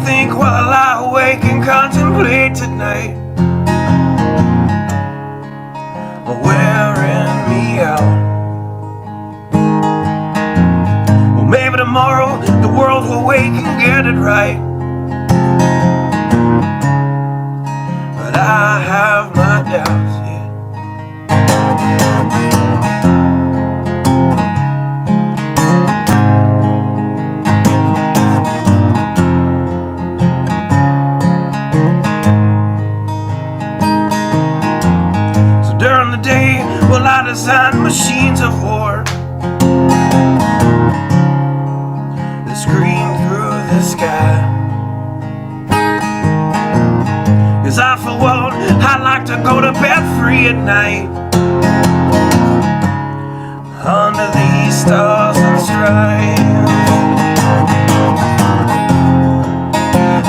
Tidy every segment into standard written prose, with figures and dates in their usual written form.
think while I lie awake and contemplate tonight, wearing me out. Well, maybe tomorrow the world will wake and get it right, but I have my doubts, yeah. During the day, well, I design machines of war that scream through the sky. 'Cause I, for one, I like to go to bed free at night, under these stars and stripes.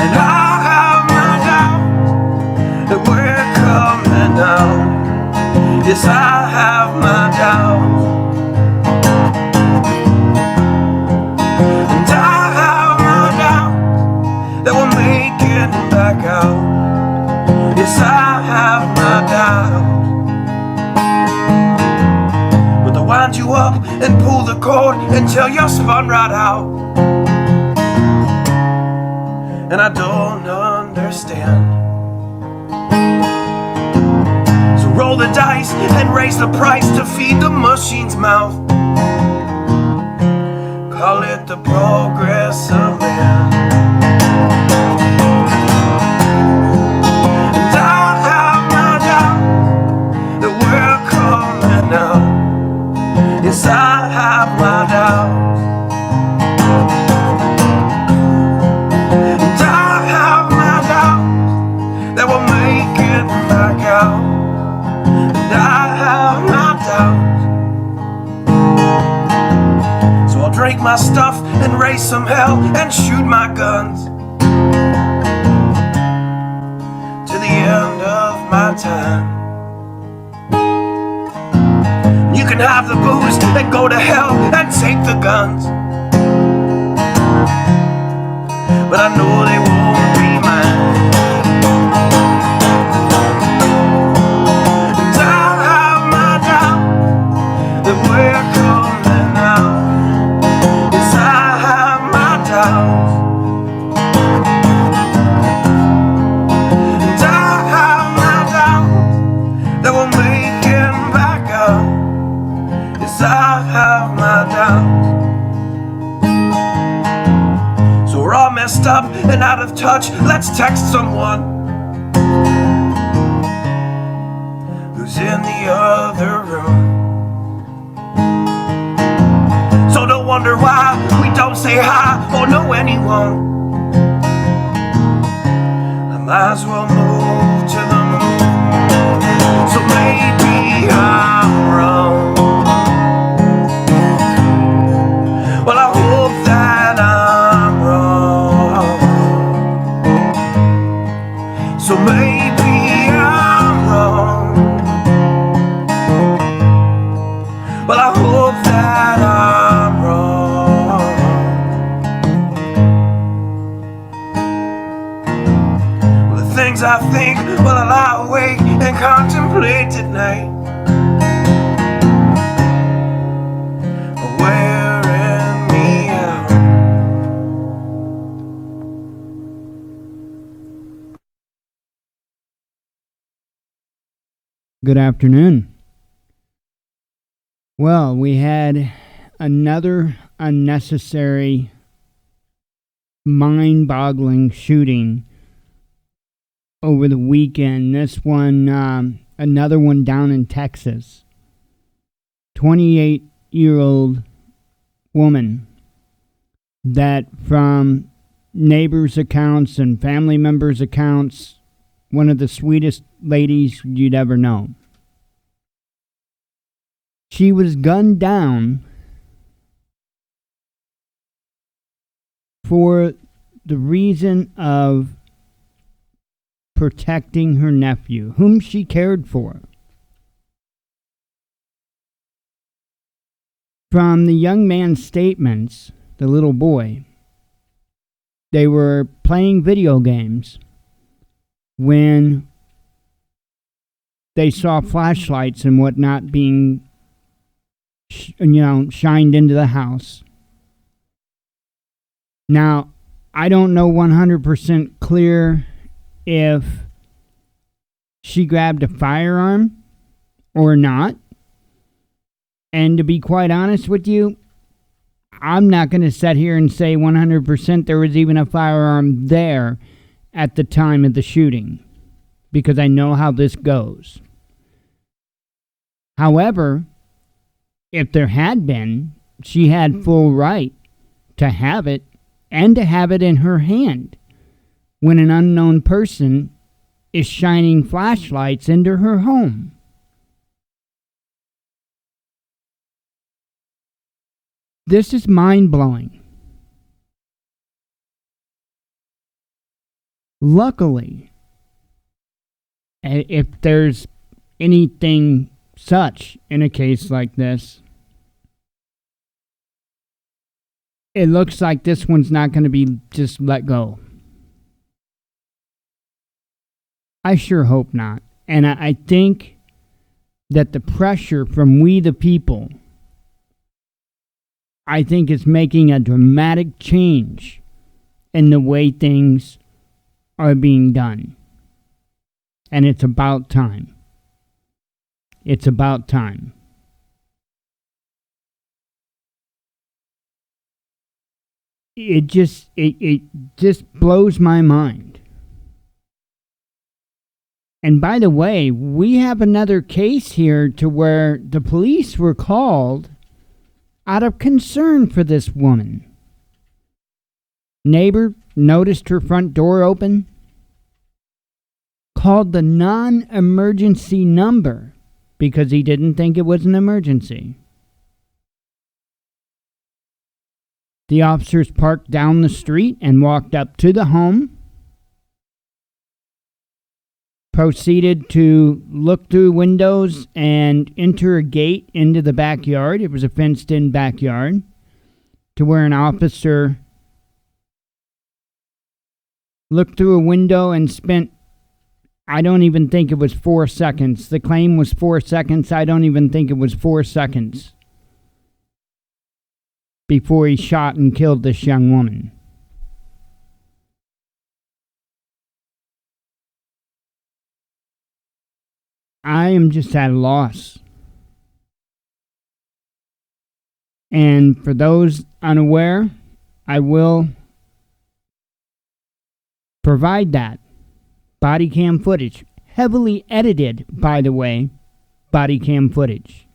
And I have my doubts that we're coming out. Yes, I have my doubts, and I have my doubts that we'll make it back out. Yes, I have my doubts, but they'll wind you up and pull the cord until you're spun right out. And I don't understand. Roll the dice and raise the price to feed the machine's mouth. Call it the progress of man. And I have my doubts that we're coming out. Yes, I have my doubts, and I have my doubts that we'll make it back out. I have my doubts, so I'll drink my stuff and raise some hell and shoot my guns to the end of my time. You can have the booze and go to hell and take the guns, but I know they won't be mine. We're coming out. Yes, I have my doubts, and I have my doubts that we'll make it back out. Yes, I have my doubts. So we're all messed up and out of touch. Let's text someone who's in the other room. So don't wonder why we don't say hi or know anyone. I might as well move to the moon. So maybe I'm wrong. Well, I hope that I'm wrong. So maybe I'm wrong. Well, I hope that I'm wrong. Well, the things I think while I lie awake and contemplate tonight are wearing me out. Good afternoon. Well, we had another unnecessary, mind-boggling shooting over the weekend. This one, another one down in Texas. 28-year-old woman that, from neighbors' accounts and family members' accounts, one of the sweetest ladies you'd ever know. She was gunned down for the reason of protecting her nephew, whom she cared for. From the young man's statements, the little boy, they were playing video games when they saw flashlights and whatnot being, shined into the house. Now, I don't know 100% clear if she grabbed a firearm or not. And to be quite honest with you, I'm not going to sit here and say 100% there was even a firearm there at the time of the shooting, because I know how this goes. However, if there had been, she had full right to have it, and to have it in her hand when an unknown person is shining flashlights into her home. This is mind-blowing. Luckily, if there's anything such in a case like this, it looks like this one's not going to be just let go. I sure hope not. And I think that the pressure from we the people, I think it's making a dramatic change in the way things are being done. And it's about time. It's about time. It just blows my mind. And by the way, we have another case here to where the police were called out of concern for this woman. Neighbor noticed her front door open, called the non-emergency number because he didn't think it was an emergency. The officers parked down the street and walked up to the home, proceeded to look through windows and enter a gate into the backyard. It was a fenced-in backyard, to where an officer looked through a window and spent, I don't even think it was 4 seconds. The claim was 4 seconds. I don't even think it was 4 seconds before he shot and killed this young woman. I am just at a loss. And for those unaware, I will provide that body cam footage. Heavily edited, by the way, body cam footage.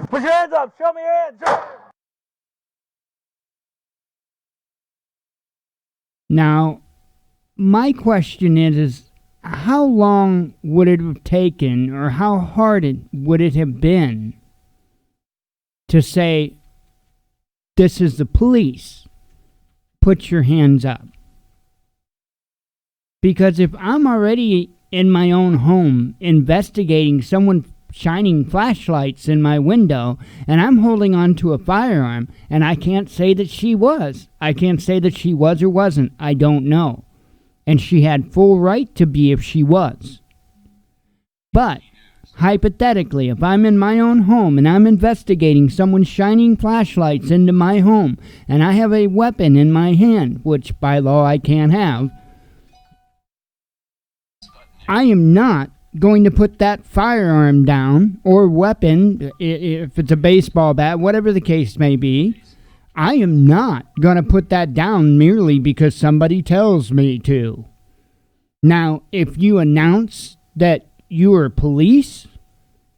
Put your hands up! Show me your hands! Now, my question is how long would it have taken, or how hard would it have been to say, this is the police, put your hands up? Because if I'm already in my own home investigating someone shining flashlights in my window, and I'm holding on to a firearm, and I can't say that she was. I can't say that she was or wasn't. I don't know. And she had full right to be if she was. But hypothetically, if I'm in my own home and I'm investigating someone shining flashlights into my home, and I have a weapon in my hand, which by law I can't have, I am not going to put that firearm down or weapon, if it's a baseball bat, whatever the case may be. I am not going to put that down merely because somebody tells me to. Now, if you announce that you are police,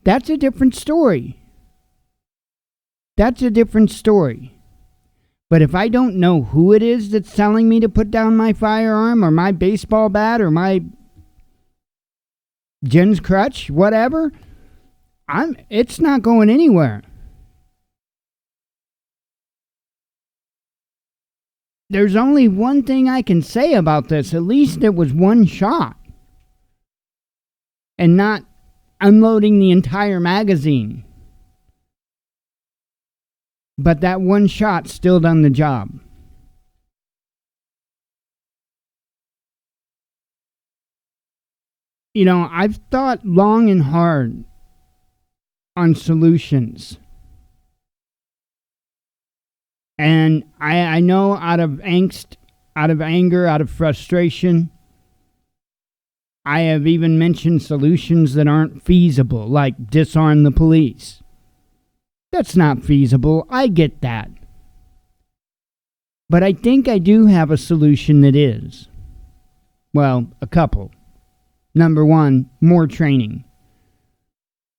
that's a different story. That's a different story. But if I don't know who it is that's telling me to put down my firearm or my baseball bat or my Jen's crutch, whatever, it's not going anywhere. There's only one thing I can say about this. At least it was one shot. And not unloading the entire magazine. But that one shot still done the job. You know, I've thought long and hard on solutions. And I know out of angst, out of anger, out of frustration, I have even mentioned solutions that aren't feasible, like disarm the police. That's not feasible. I get that. But I think I do have a solution that is. Well, a couple. Number one, more training.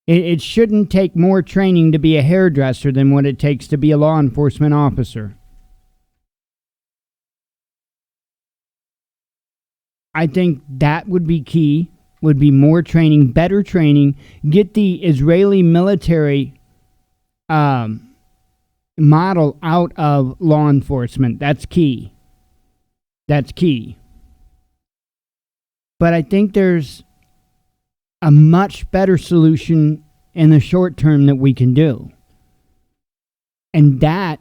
It shouldn't take more training to be a hairdresser than what it takes to be a law enforcement officer. I think that would be key, would be more training, better training. Get the Israeli military model out of law enforcement. That's key. That's key. But I think there's a much better solution in the short term that we can do. And that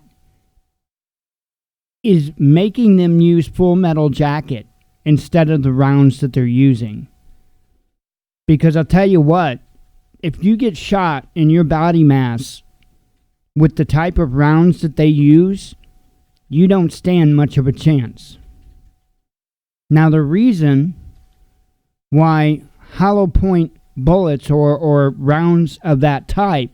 is making them use full metal jacket instead of the rounds that they're using. Because I'll tell you what, if you get shot in your body mass with the type of rounds that they use, you don't stand much of a chance. Now, the reason why hollow point bullets or rounds of that type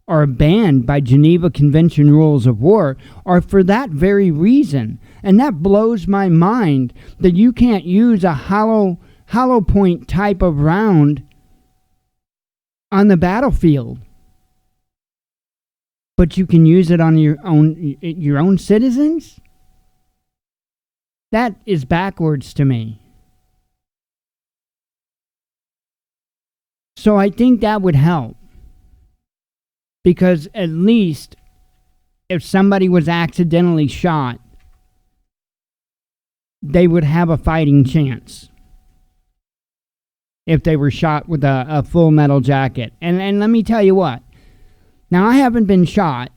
are banned by Geneva Convention rules of war are for that very reason. And that blows my mind that you can't use a hollow point type of round on the battlefield. But you can use it on your own citizens? That is backwards to me. So I think that would help. Because at least if somebody was accidentally shot, they would have a fighting chance. If they were shot with a full metal jacket. And let me tell you what. Now, I haven't been shot,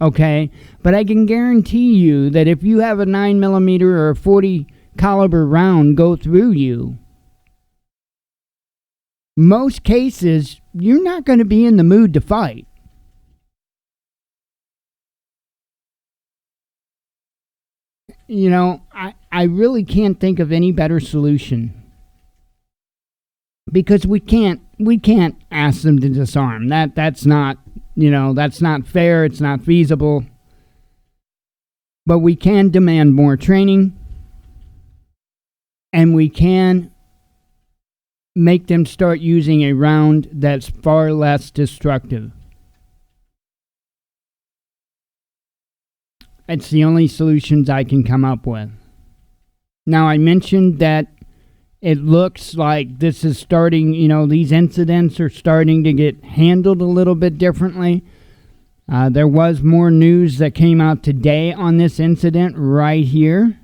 okay? But I can guarantee you that if you have a 9mm or a 40 caliber round go through you, most cases, you're not going to be in the mood to fight. You know, I really can't think of any better solution. Because we can't ask them to disarm. That's not, that's not fair, it's not feasible. But we can demand more training, and we can make them start using a round that's far less destructive. It's the only solutions I can come up with. Now, I mentioned that it looks like this is starting, these incidents are starting to get handled a little bit differently. There was more news that came out today on this incident right here.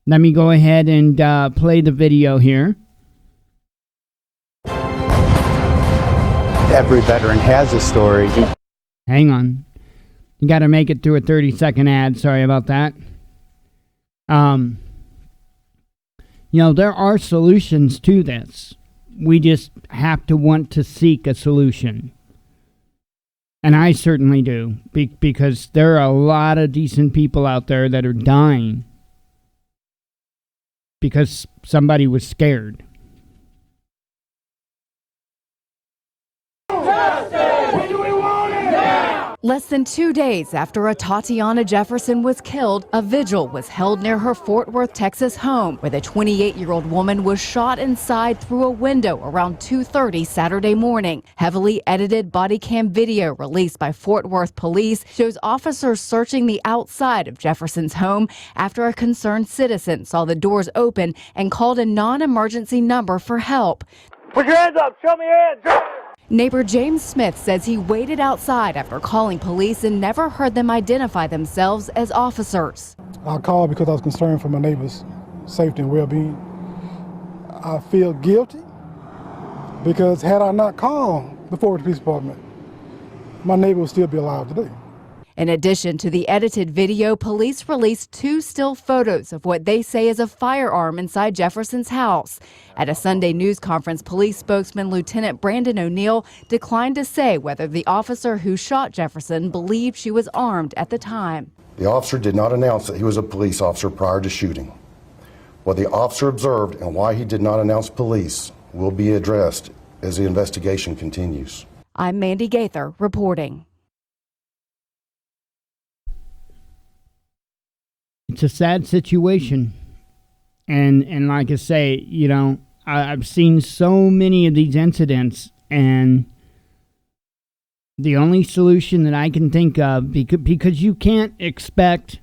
Let me go ahead and play the video here. every veteran has a story. Hang on. You got to make it through a 30-second ad. Sorry about that. There are solutions to this. We just have to want to seek a solution. And I certainly do, because there are a lot of decent people out there that are dying because somebody was scared. Less than 2 days after a Tatiana Jefferson was killed, a vigil was held near her Fort Worth, Texas home, where the 28-year-old woman was shot inside through a window around 2:30 Saturday morning. Heavily edited body cam video released by Fort Worth police shows officers searching the outside of Jefferson's home after a concerned citizen saw the doors open and called a non-emergency number for help. Put your hands up, show me your hands. Neighbor James Smith says he waited outside after calling police and never heard them identify themselves as officers. I called because I was concerned for my neighbor's safety and well-being. I feel guilty because had I not called the Fort Worth Police Department, my neighbor would still be alive today. In addition to the edited video, police released 2 still photos of what they say is a firearm inside Jefferson's house. At a Sunday news conference, police spokesman Lieutenant Brandon O'Neill declined to say whether the officer who shot Jefferson believed she was armed at the time. The officer did not announce that he was a police officer prior to shooting. What the officer observed and why he did not announce police will be addressed as the investigation continues. I'm Mandy Gaither reporting. It's a sad situation. And like I say, I've seen so many of these incidents, and the only solution that I can think of, because you can't expect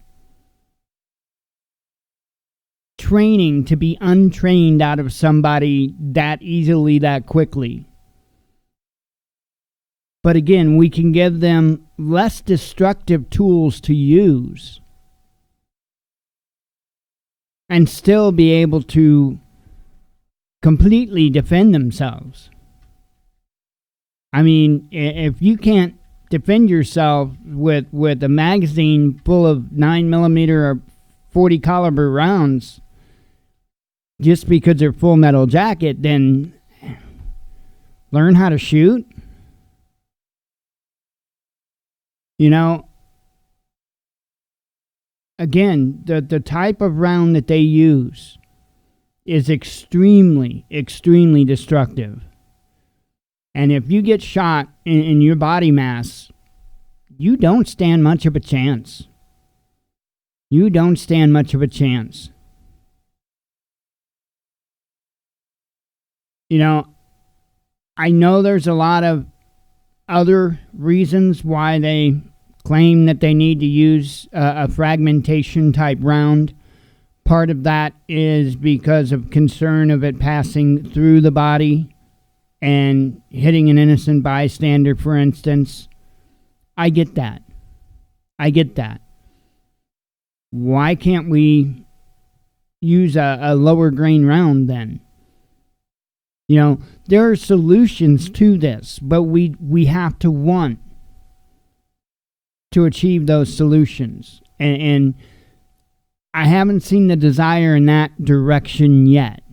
training to be untrained out of somebody that easily, that quickly. But again, we can give them less destructive tools to use and still be able to completely defend themselves. I mean, if you can't defend yourself with a magazine full of 9mm or 40 caliber rounds just because they're Full Metal Jacket, then learn how to shoot. Again, the type of round that they use is extremely, extremely destructive. And if you get shot in your body mass, you don't stand much of a chance. You don't stand much of a chance. I know there's a lot of other reasons why they claim that they need to use a fragmentation type round. Part of that is because of concern of it passing through the body and hitting an innocent bystander, for instance. I get that. Why can't we use a lower grain round then? There are solutions to this, but we have to want to achieve those solutions. And I haven't seen the desire in that direction yet.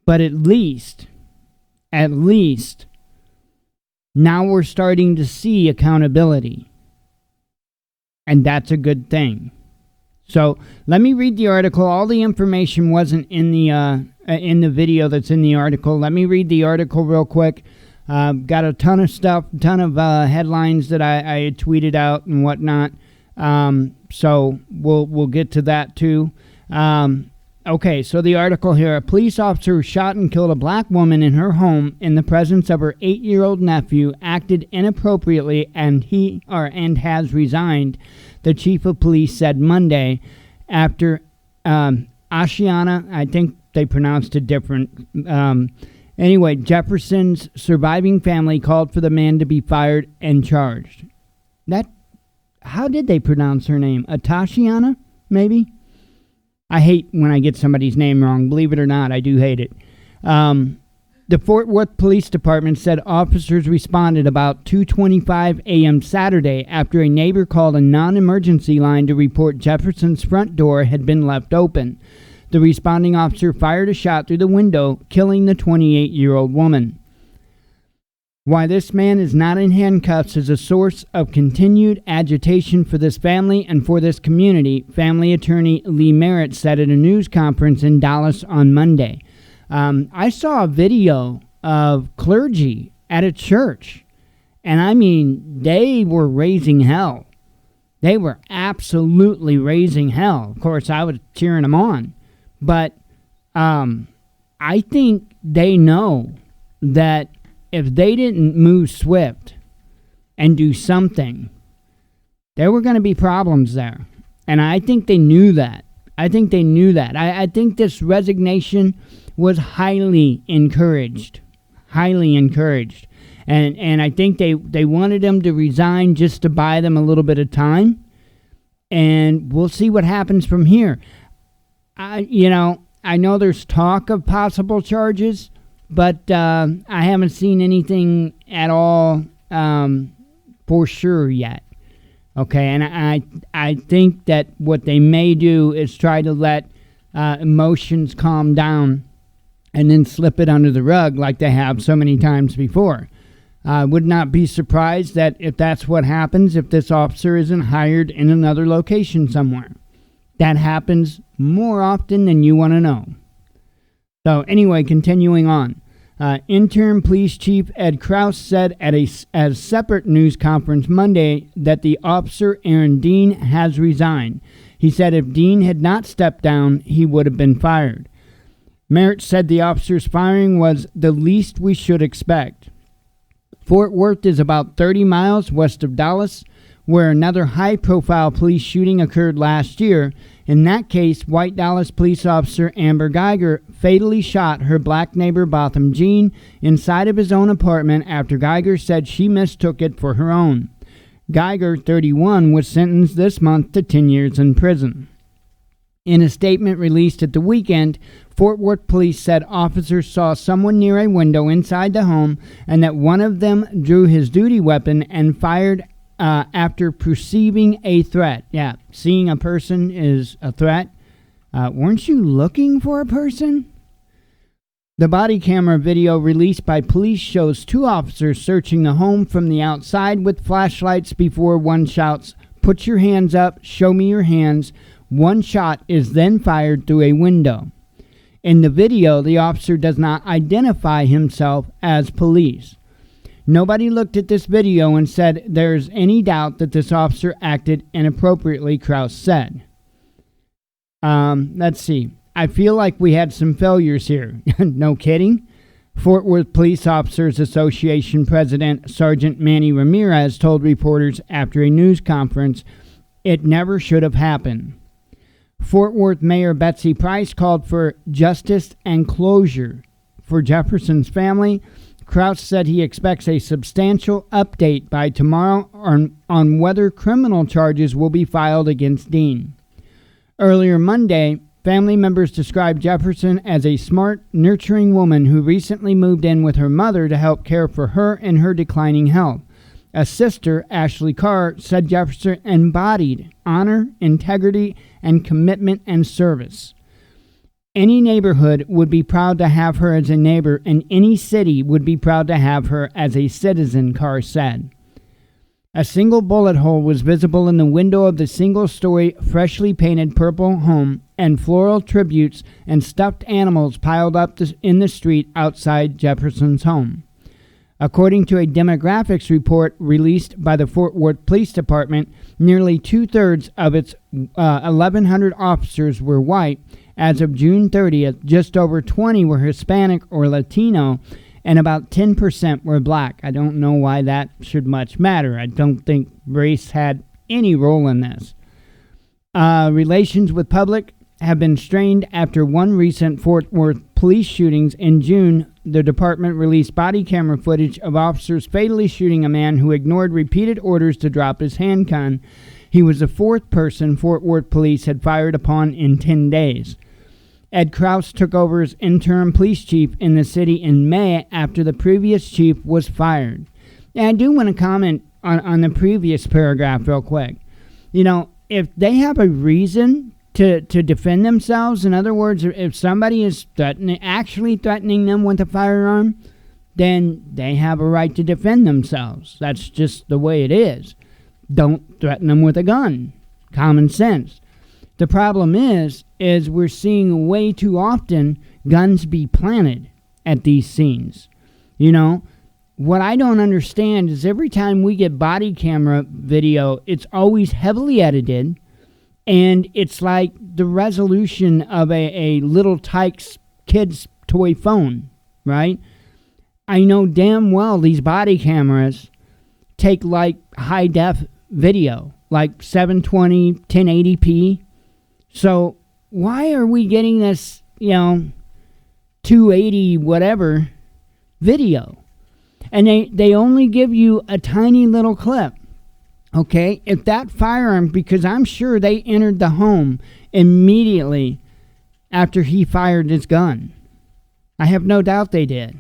But at least, now we're starting to see accountability. And that's a good thing. So let me read the article. All the information wasn't in the video that's in the article. Let me read the article real quick. Got a ton of stuff, headlines that I had tweeted out and whatnot. So we'll get to that too. Okay, so the article here: a police officer who shot and killed a black woman in her home in the presence of her 8-year-old nephew acted inappropriately and has resigned. The chief of police said Monday after Ashiana, I think they pronounced it different. Anyway, Jefferson's surviving family called for the man to be fired and charged. How did they pronounce her name? Atashiana, maybe? I hate when I get somebody's name wrong. Believe it or not, I do hate it. The Fort Worth Police Department said officers responded about 2:25 a.m. Saturday after a neighbor called a non-emergency line to report Jefferson's front door had been left open. The responding officer fired a shot through the window, killing the 28-year-old woman. Why this man is not in handcuffs is a source of continued agitation for this family and for this community, family attorney Lee Merritt said at a news conference in Dallas on Monday. I saw a video of clergy at a church, and I mean, they were raising hell. They were absolutely raising hell. Of course, I was cheering them on. But I think they know that if they didn't move swift and do something, there were going to be problems there. And I think they knew that. I think this resignation was highly encouraged. And I think they wanted him to resign just to buy them a little bit of time. And we'll see what happens from here. I know there's talk of possible charges, but I haven't seen anything at all for sure yet. Okay, and I think that what they may do is try to let emotions calm down and then slip it under the rug like they have so many times before. I would not be surprised that if that's what happens, if this officer isn't hired in another location somewhere. That happens more often than you want to know. So anyway, continuing on. Interim Police Chief Ed Kraus said at a separate news conference Monday that the officer, Aaron Dean, has resigned. He said if Dean had not stepped down, he would have been fired. Merritt said the officer's firing was the least we should expect. Fort Worth is about 30 miles west of Dallas, where another high-profile police shooting occurred last year. In that case, white Dallas police officer Amber Geiger fatally shot her black neighbor Botham Jean inside of his own apartment after Geiger said she mistook it for her own. Geiger, 31, was sentenced this month to 10 years in prison. In a statement released at the weekend, Fort Worth police said officers saw someone near a window inside the home and that one of them drew his duty weapon and fired after perceiving a threat. Yeah, seeing a person is a threat. Weren't you looking for a person? The body camera video released by police shows two officers searching the home from the outside with flashlights before one shouts, "Put your hands up, show me your hands." One shot is then fired through a window. In the video, the officer does not identify himself as police. Nobody looked at this video and said there's any doubt that this officer acted inappropriately, Kraus said. Let's see. I feel like we had some failures here. No kidding. Fort Worth Police Officers Association President Sergeant Manny Ramirez told reporters after a news conference it never should have happened. Fort Worth Mayor Betsy Price called for justice and closure for Jefferson's family. Kraus said he expects a substantial update by tomorrow on whether criminal charges will be filed against Dean. Earlier Monday, family members described Jefferson as a smart, nurturing woman who recently moved in with her mother to help care for her and her declining health. A sister, Ashley Carr, said Jefferson embodied honor, integrity, and commitment and service. Any neighborhood would be proud to have her as a neighbor, and any city would be proud to have her as a citizen, Carr said. A single bullet hole was visible in the window of the single-story, freshly painted purple home, and floral tributes and stuffed animals piled up in the street outside Jefferson's home. According to a demographics report released by the Fort Worth Police Department, nearly two-thirds of its 1,100 officers were white. As of June 30th, just over 20 were Hispanic or Latino, and about 10% were black. I don't know why that should much matter. I don't think race had any role in this. Relations with public have been strained after one recent Fort Worth police shootings. In June, the department released body camera footage of officers fatally shooting a man who ignored repeated orders to drop his handgun. He was the fourth person Fort Worth police had fired upon in 10 days. Ed Kraus took over as interim police chief in the city in May after the previous chief was fired. And I do want to comment on the previous paragraph real quick. You know, if they have a reason to defend themselves, in other words, if somebody is actually threatening them with a firearm, then they have a right to defend themselves. That's just the way it is. Don't threaten them with a gun. Common sense. The problem is we're seeing way too often guns be planted at these scenes. You know, what I don't understand is every time we get body camera video, it's always heavily edited, and it's like the resolution of a little Tykes kid's toy phone, right? I know damn well these body cameras take like high def video, like 720, 1080p. So why are we getting this, 280 whatever video? And they only give you a tiny little clip. Okay, if that firearm, because I'm sure they entered the home immediately after he fired his gun. I have no doubt they did.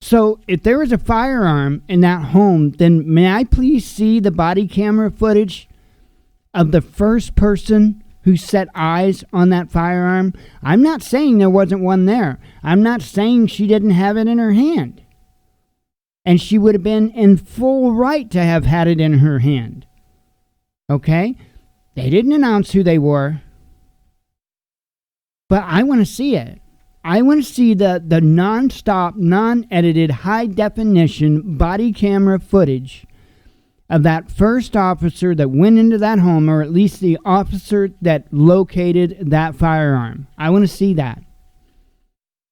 So if there was a firearm in that home, then may I please see the body camera footage of the first person who set eyes on that firearm? I'm not saying there wasn't one there. I'm not saying she didn't have it in her hand. And she would have been in full right to have had it in her hand. Okay? They didn't announce who they were. But I want to see it. I want to see the non-stop, non-edited, high-definition body camera footage of that first officer that went into that home, or at least the officer that located that firearm. I want to see that.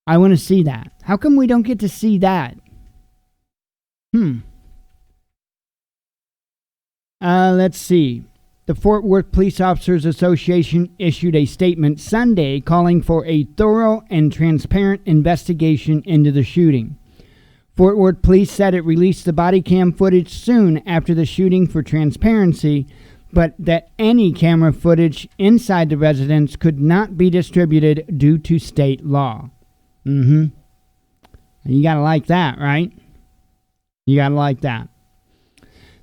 I want to see that. How come we don't get to see that? Let's see. The Fort Worth Police Officers Association issued a statement Sunday calling for a thorough and transparent investigation into the shooting. Fort Worth Police said it released the body cam footage soon after the shooting for transparency, but that any camera footage inside the residence could not be distributed due to state law. You gotta like that, right? You gotta like that.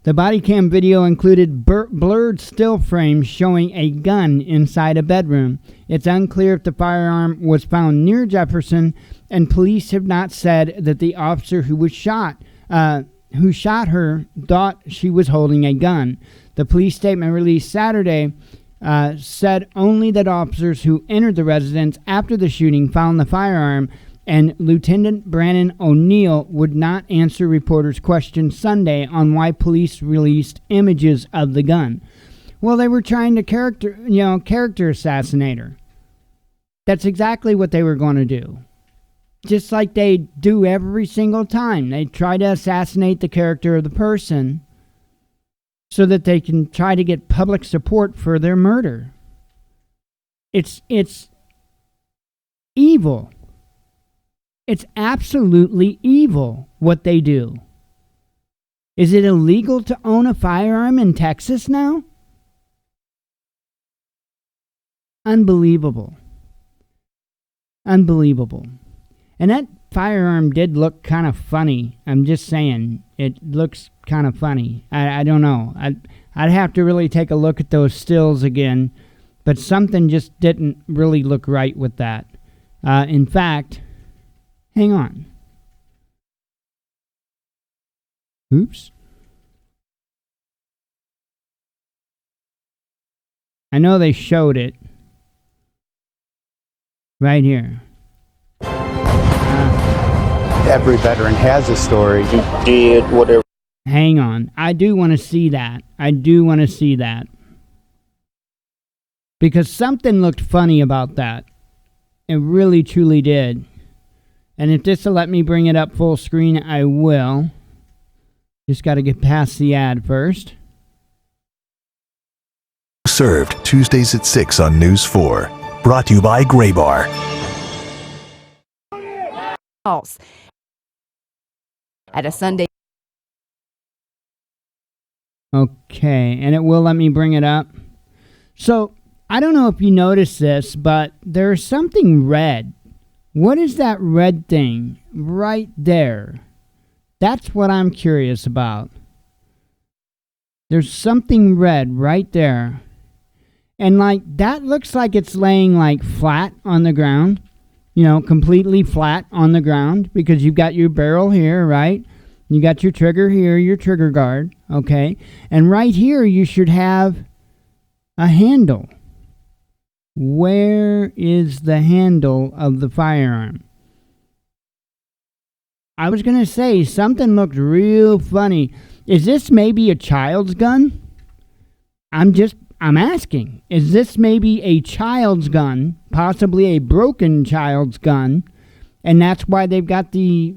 The body cam video included blurred still frames showing a gun inside a bedroom. It's unclear if the firearm was found near Jefferson, and police have not said that the officer who shot her thought she was holding a gun. The police statement released Saturday said only that officers who entered the residence after the shooting found the firearm, and Lieutenant Brandon O'Neill would not answer reporters' questions Sunday on why police released images of the gun. Well, they were trying to character assassinate her. That's exactly what they were going to do. Just like they do every single time. They try to assassinate the character of the person so that they can try to get public support for their murder. It's evil. It's absolutely evil what they do. Is it illegal to own a firearm in Texas now? Unbelievable. Unbelievable. And that firearm did look kind of funny. I'm just saying, it looks kind of funny. I don't know. I'd have to really take a look at those stills again, but something just didn't really look right with that. In fact, hang on. Oops. I know they showed it. Right here. Every veteran has a story. Did whatever. Hang on. I do want to see that. Because something looked funny about that. It really, truly did. And if this will let me bring it up full screen, I will. Just got to get past the ad first. Served Tuesdays at 6 on News 4. Brought to you by Gray Bar. At a Sunday. Okay, and it will let me bring it up. So, I don't know if you noticed this, but there's something red. What is that red thing right there? That's what I'm curious about. There's something red right there. And like that looks like it's laying like flat on the ground. You know, completely flat on the ground, because you've got your barrel here, right? You got your trigger here, your trigger guard, okay? And right here you should have a handle. Where is the handle of the firearm? I was going to say something looked real funny. Is this maybe a child's gun? I'm asking. Is this maybe a child's gun, possibly a broken child's gun, and that's why they've got the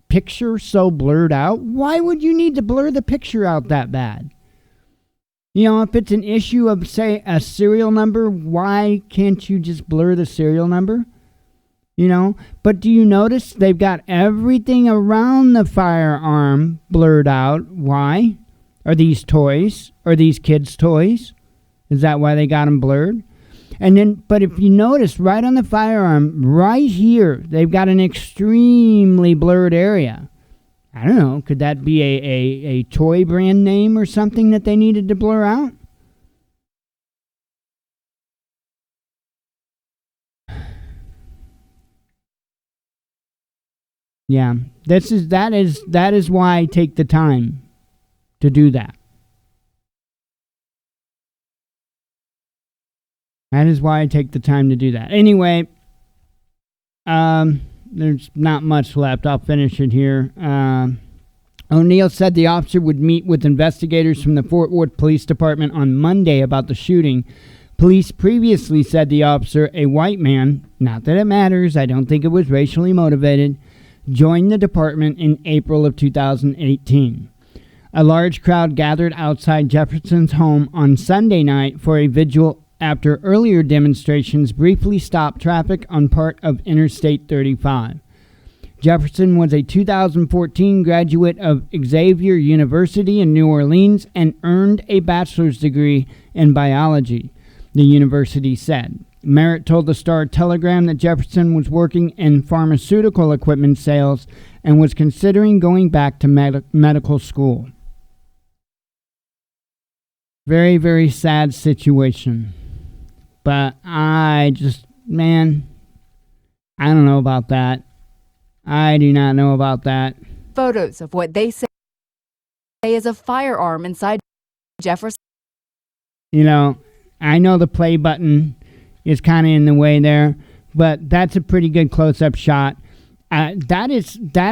picture so blurred out? Why would you need to blur the picture out that bad? You know, if it's an issue of, say, a serial number, why can't you just blur the serial number? You know, but do you notice they've got everything around the firearm blurred out? Why? Are these toys? Are these kids' toys? Is that why they got them blurred? And then, but if you notice, right on the firearm, right here, they've got an extremely blurred area. I don't know, could that be a toy brand name or something that they needed to blur out? Yeah, that is why I take the time to do that. That is why I take the time to do that. Anyway, there's not much left. I'll finish it here. O'Neill said the officer would meet with investigators from the Fort Worth Police Department on Monday about the shooting. Police previously said the officer, a white man, not that it matters, I don't think it was racially motivated, joined the department in April of 2018. A large crowd gathered outside Jefferson's home on Sunday night for a vigil after earlier demonstrations briefly stopped traffic on part of Interstate 35. Jefferson was a 2014 graduate of Xavier University in New Orleans and earned a bachelor's degree in biology, the university said. Merritt told the Star-Telegram that Jefferson was working in pharmaceutical equipment sales and was considering going back to medical school. Very, very sad situation. But I don't know about that. I do not know about that. Photos of what they say is a firearm inside Jefferson. You know, I know the play button is kind of in the way there, but that's a pretty good close-up shot. That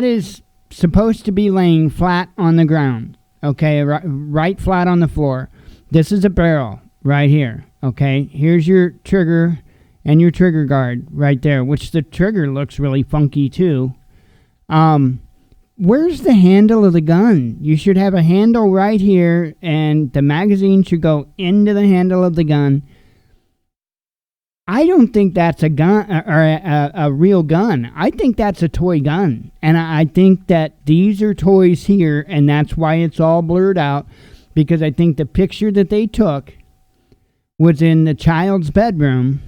is supposed to be laying flat on the ground, okay, right flat on the floor. This is a barrel right here, okay? Here's your trigger and your trigger guard right there, which the trigger looks really funky too. Where's the handle of the gun? You should have a handle right here, and the magazine should go into the handle of the gun. I don't think that's a gun or a real gun. I think that's a toy gun. And I think that these are toys here, and that's why it's all blurred out, because I think the picture that they took was in the child's bedroom,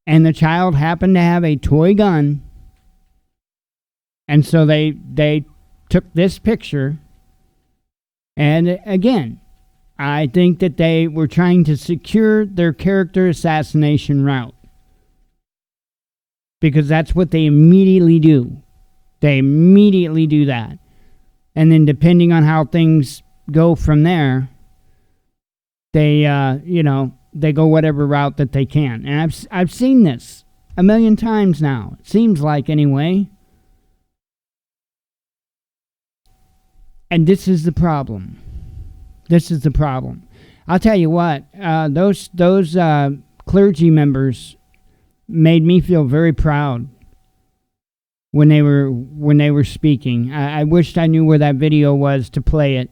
and the child happened to have a toy gun. And so they took this picture, and again, I think that they were trying to secure their character assassination route, because that's what they immediately do. They immediately do that. And then depending on how things go from there, they they go whatever route that they can. And I've seen this a million times now. It seems like, anyway. And this is the problem. This is the problem. I'll tell you what, those clergy members made me feel very proud when they were speaking. I wished I knew where that video was to play it.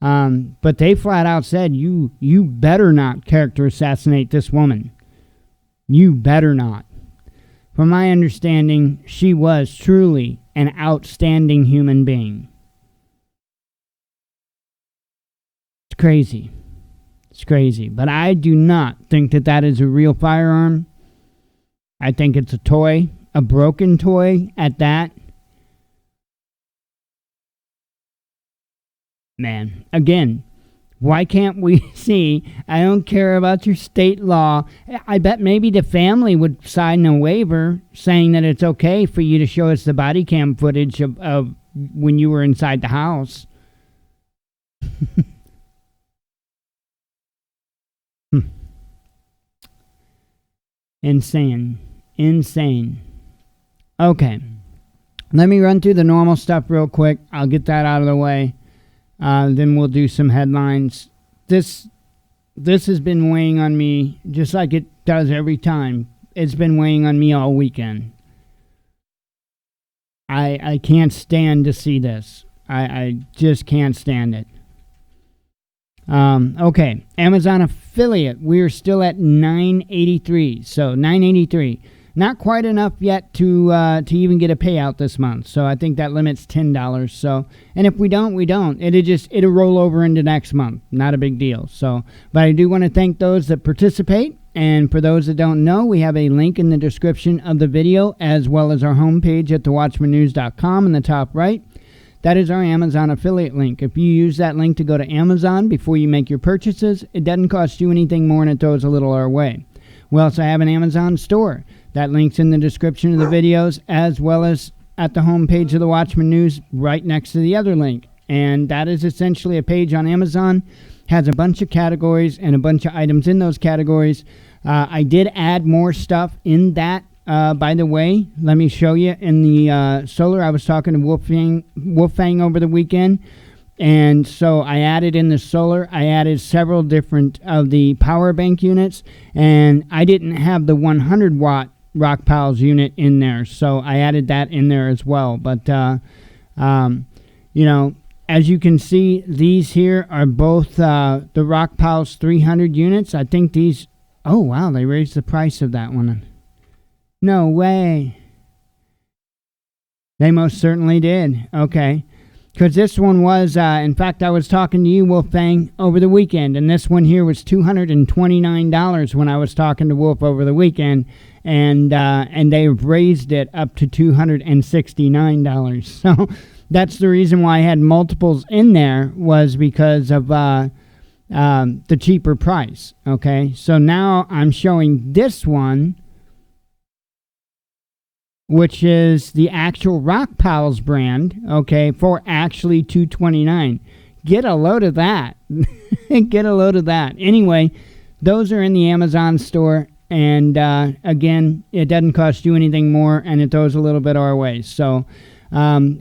But they flat out said, you better not character assassinate this woman. You better not. From my understanding, she was truly an outstanding human being. It's crazy. It's crazy. But I do not think that that is a real firearm. I think it's a toy, a broken toy at that. Man, again, why can't we see? I don't care about your state law. I bet maybe the family would sign a waiver saying that it's okay for you to show us the body cam footage of when you were inside the house. Insane. Okay. Let me run through the normal stuff real quick. I'll get that out of the way. Then we'll do some headlines. This has been weighing on me just like it does every time. It's been weighing on me all weekend. I can't stand to see this. I just can't stand it. Okay, Amazon affiliate. We're still at $9.83. So $9.83. Not quite enough yet to even get a payout this month. So I think that limits $10. So, and if we don't, we don't. It'll roll over into next month. Not a big deal. So, but I do want to thank those that participate. And for those that don't know, we have a link in the description of the video, as well as our homepage at thewatchmannews.com in the top right. That is our Amazon affiliate link. If you use that link to go to Amazon before you make your purchases, it doesn't cost you anything more, and it throws a little our way. We also have an Amazon store. That link's in the description of the videos, as well as at the homepage of the Watchman News right next to the other link. And that is essentially a page on Amazon. Has a bunch of categories and a bunch of items in those categories. I did add more stuff in that. By the way, let me show you in the solar. I was talking to Wolfang over the weekend. And so I added in the solar, I added several different of the power bank units. And I didn't have the 100 watt Rock Pals unit in there. So I added that in there as well. But, you know, as you can see, these here are both the Rock Pals 300 units. I think these, oh wow, they raised the price of that one. No way. They most certainly did. Okay. Because this one was, in fact, I was talking to you, Wolfgang, over the weekend, and this one here was $229 when I was talking to Wolf over the weekend, and they've raised it up to $269. So that's the reason why I had multiples in there, was because of the cheaper price. Okay, so now I'm showing this one, which is the actual Rock Pals brand, okay, for actually $229. Get a load of that. Get a load of that. Anyway, those are in the Amazon store, and again, it doesn't cost you anything more, and it throws a little bit our way. So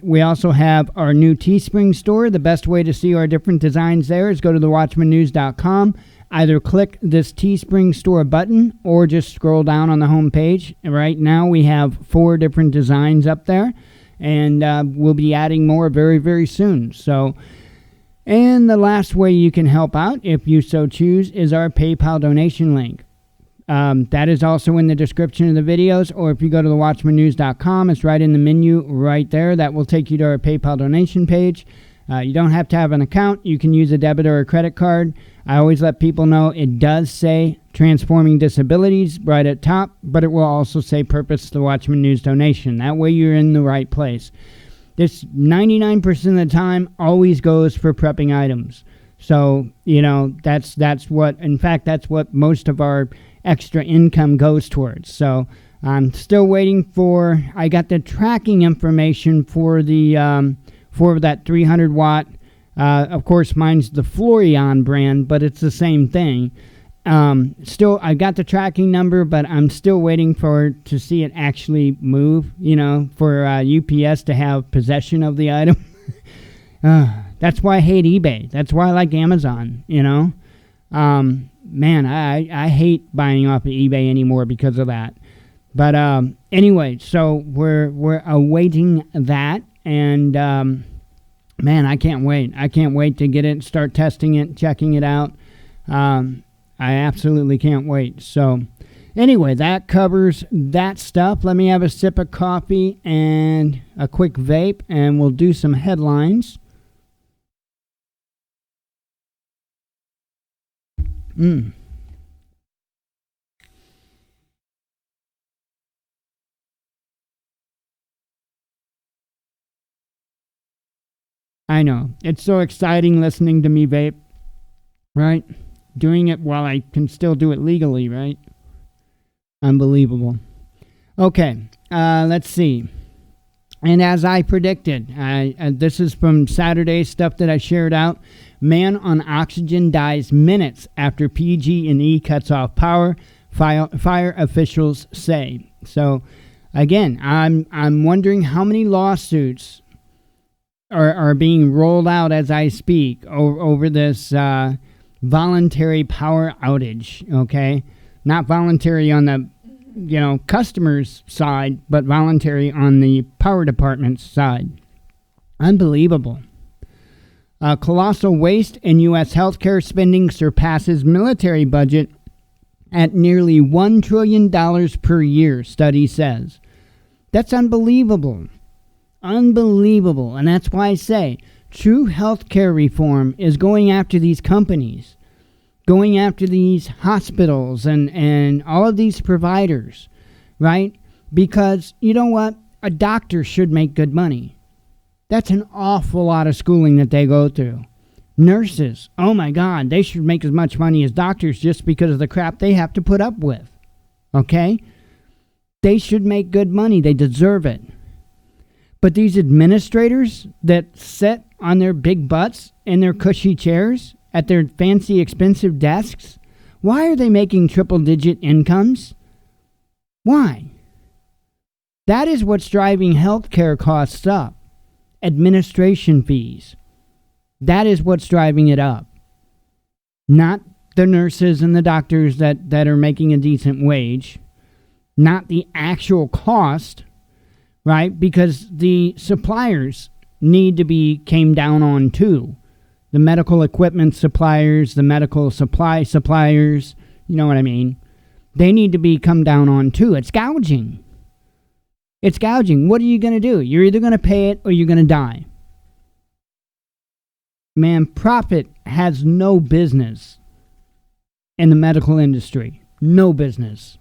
we also have our new Teespring store. The best way to see our different designs there is go to thewatchmannews.com. Either click this Teespring store button or just scroll down on the home page. Right now we have 4 different designs up there, and we'll be adding more very, very soon. So, and the last way you can help out, if you so choose, is our PayPal donation link. That is also in the description of the videos, or if you go to thewatchmannews.com, it's right in the menu right there. That will take you to our PayPal donation page. You don't have to have an account. You can use a debit or a credit card. I always let people know it does say Transforming Disabilities right at top, but it will also say Purpose the Watchman News donation. That way you're in the right place. This 99% of the time always goes for prepping items. So, you know, that's what, in fact, that's what most of our extra income goes towards. So I'm still waiting for, I got the tracking information for the, for that 300 watt. Of course, mine's the Florian brand, but it's the same thing. Still, I got the tracking number, but I'm still waiting to see it actually move, you know, for UPS to have possession of the item. That's why I hate eBay. That's why I like Amazon, you know. Man, I hate buying off of eBay anymore because of that. But anyway, so we're awaiting that, and man, I can't wait. I can't wait to get it, start testing it, checking it out. I absolutely can't wait. So anyway, that covers that stuff. Let me have a sip of coffee and a quick vape, and we'll do some headlines. I know. It's so exciting listening to me vape, right? Doing it while I can still do it legally, right? Unbelievable. Okay, let's see. And as I predicted, this is from Saturday's stuff that I shared out. Man on oxygen dies minutes after PG&E cuts off power, fire officials say. So, again, I'm wondering how many lawsuits are being rolled out as I speak over this voluntary power outage. Okay, not voluntary on the customer's side, but voluntary on the power department's side. Unbelievable. Colossal waste in U.S. healthcare spending surpasses military budget at nearly $1 trillion per year, study says. That's unbelievable. Unbelievable. And that's why I say true healthcare reform is going after these companies, going after these hospitals and all of these providers, right? Because you know what? A doctor should make good money. That's an awful lot of schooling that they go through. Nurses, oh my God, they should make as much money as doctors just because of the crap they have to put up with. Okay? They should make good money. They deserve it. But these administrators that sit on their big butts in their cushy chairs at their fancy, expensive desks, why are they making triple-digit incomes? Why? That is what's driving healthcare costs up. Administration fees. That is what's driving it up. Not the nurses and the doctors that are making a decent wage. Not the actual cost, right? Because the suppliers need to be came down on too. The medical equipment suppliers, the medical supply suppliers, you know what I mean? They need to be come down on too. It's gouging. It's gouging. What are you going to do? You're either going to pay it or you're going to die. Man, profit has no business in the medical industry. No business.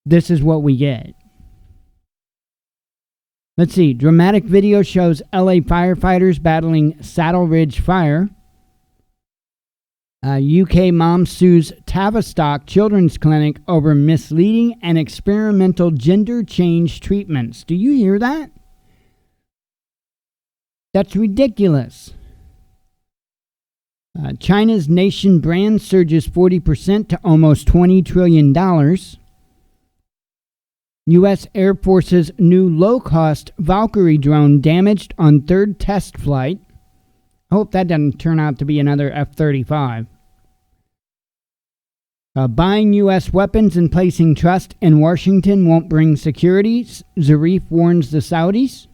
This is what we get. Let's see. Dramatic video shows LA firefighters battling Saddle Ridge fire. UK mom sues Tavistock Children's Clinic over misleading and experimental gender change treatments. Do you hear that? That's ridiculous. China's nation brand surges 40% to almost $20 trillion. U.S. Air Force's new low-cost Valkyrie drone damaged on third test flight. I hope that doesn't turn out to be another F-35. Buying U.S. weapons and placing trust in Washington won't bring security, Zarif warns the Saudis.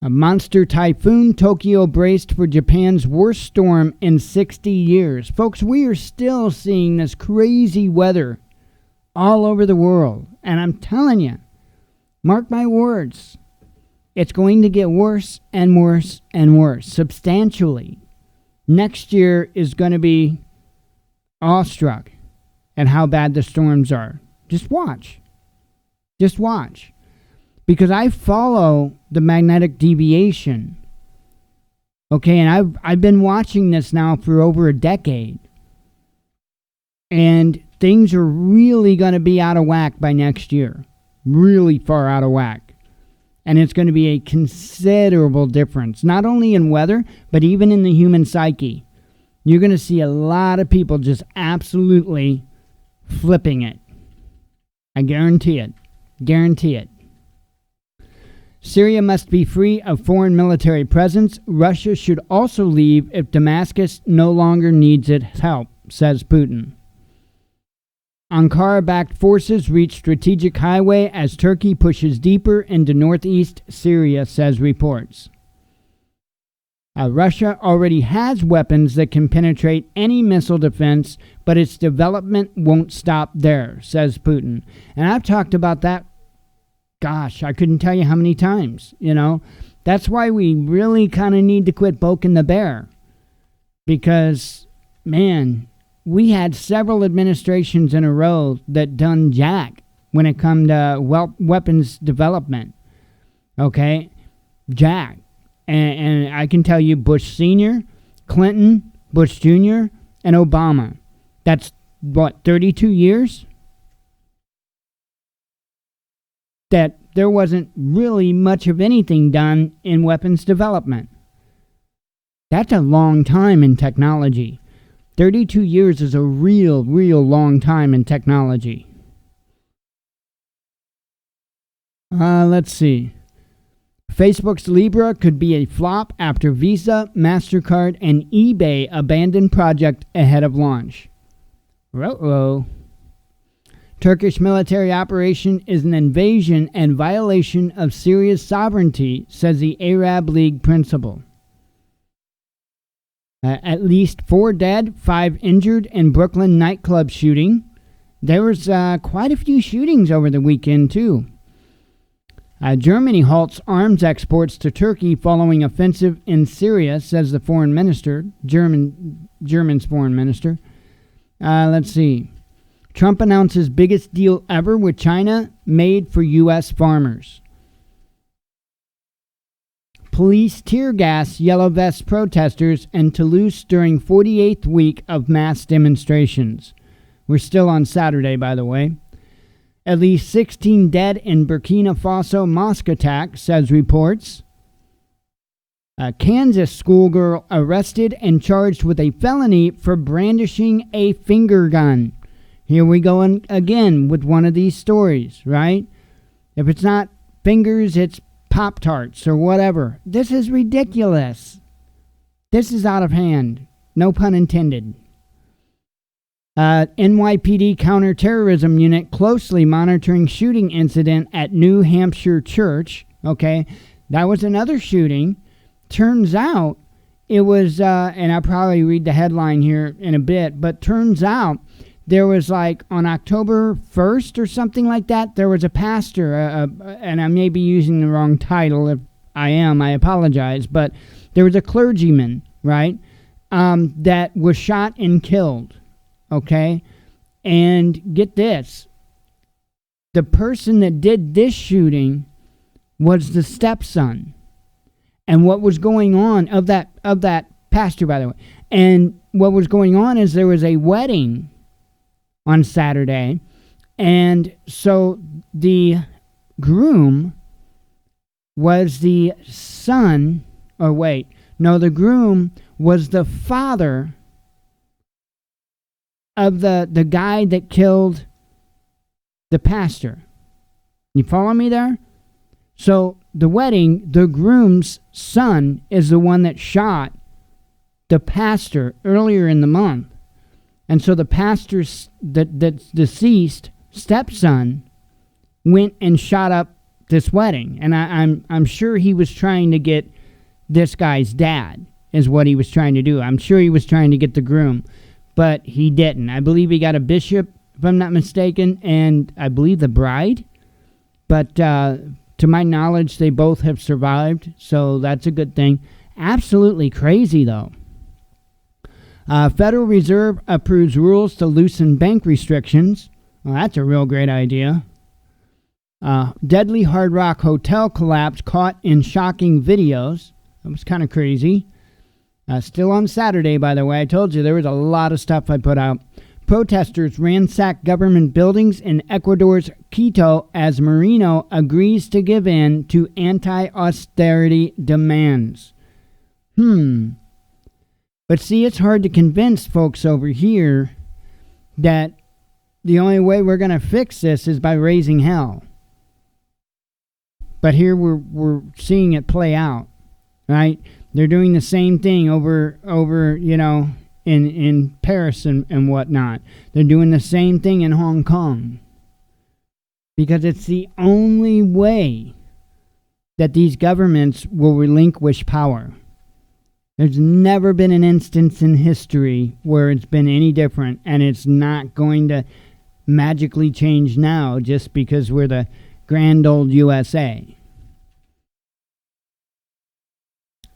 A monster typhoon, Tokyo braced for Japan's worst storm in 60 years. Folks, we are still seeing this crazy weather all over the world. And I'm telling you, mark my words, it's going to get worse and worse and worse, substantially. Next year is going to be awestruck at how bad the storms are. Just watch. Just watch. Because I follow the magnetic deviation. Okay, and I've been watching this now for over a decade. And things are really going to be out of whack by next year. Really far out of whack. And it's going to be a considerable difference, not only in weather, but even in the human psyche. You're going to see a lot of people just absolutely flipping it. I guarantee it. Guarantee it. Syria must be free of foreign military presence. Russia should also leave if Damascus no longer needs its help, says Putin. Ankara-backed forces reach strategic highway as Turkey pushes deeper into northeast Syria, says reports. Russia already has weapons that can penetrate any missile defense, but its development won't stop there, says Putin. And I've talked about that, gosh, I couldn't tell you how many times, you know. That's why we really kind of need to quit poking the bear. Because, man, we had several administrations in a row that done jack when it come to weapons development. Okay? Jack. And I can tell you Bush Sr., Clinton, Bush Jr., and Obama. That's, 32 years? That there wasn't really much of anything done in weapons development. That's a long time in technology. 32 years is a real long time in technology. Let's see. Facebook's Libra could be a flop after Visa, MasterCard, and eBay abandoned project ahead of launch. Ruh-roh. Turkish military operation is an invasion and violation of Syria's sovereignty, says the Arab League principal. At least 4 dead, 5 injured in Brooklyn nightclub shooting. There was quite a few shootings over the weekend, too. Germany halts arms exports to Turkey following offensive in Syria, says the foreign minister, German's foreign minister. Let's see. Trump announces biggest deal ever with China made for U.S. farmers. Police tear gas yellow vest protesters in Toulouse during 48th week of mass demonstrations. We're still on Saturday, by the way. At least 16 dead in Burkina Faso mosque attack, says reports. A Kansas schoolgirl arrested and charged with a felony for brandishing a finger gun. Here we go again with one of these stories, right? If it's not fingers, it's Pop-Tarts or whatever. This is ridiculous. This is out of hand. No pun intended. NYPD counterterrorism unit closely monitoring shooting incident at New Hampshire church. Okay, that was another shooting. Turns out it was, and I'll probably read the headline here in a bit, but turns out there was like on October 1st or something like that, there was a pastor, and I may be using the wrong title. If I am, I apologize, but there was a clergyman, right, that was shot and killed. Okay, and get this, the person that did this shooting was the stepson, and what was going on of that pastor, by the way, and what was going on is there was a wedding on Saturday, and so the groom was the son, the groom was the father of the guy that killed the pastor. You follow me there? So the wedding, the groom's son is the one that shot the pastor earlier in the month. And so the pastor's that's deceased stepson went and shot up this wedding. And I'm sure he was trying to get this guy's dad, is what he was trying to do. I'm sure he was trying to get the groom. But he didn't. I believe he got a bishop, if I'm not mistaken, and I believe the bride. But to my knowledge, they both have survived, so that's a good thing. Absolutely crazy, though. Federal Reserve approves rules to loosen bank restrictions. Well, that's a real great idea. Deadly Hard Rock Hotel collapse caught in shocking videos. That was kind of crazy. Still on Saturday, by the way. I told you there was a lot of stuff I put out. Protesters ransack government buildings in Ecuador's Quito as Moreno agrees to give in to anti-austerity demands. But see, it's hard to convince folks over here that the only way we're going to fix this is by raising hell. But here we're seeing it play out, right? They're doing the same thing over in Paris and whatnot. They're doing the same thing in Hong Kong. Because it's the only way that these governments will relinquish power. There's never been an instance in history where it's been any different, and it's not going to magically change now just because we're the grand old USA.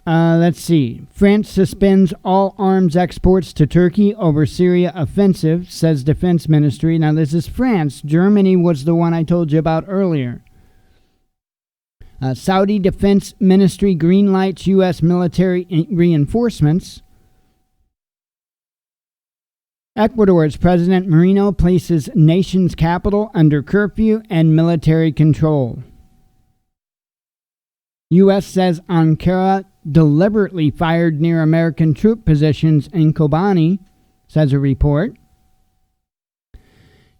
Let's see. France suspends all arms exports to Turkey over Syria offensive, says Defense Ministry. Now, this is France. Germany was the one I told you about earlier. Saudi Defense Ministry greenlights U.S. military reinforcements. Ecuador's President Moreno places nation's capital under curfew and military control. U.S. says Ankara deliberately fired near American troop positions in Kobani, says a report.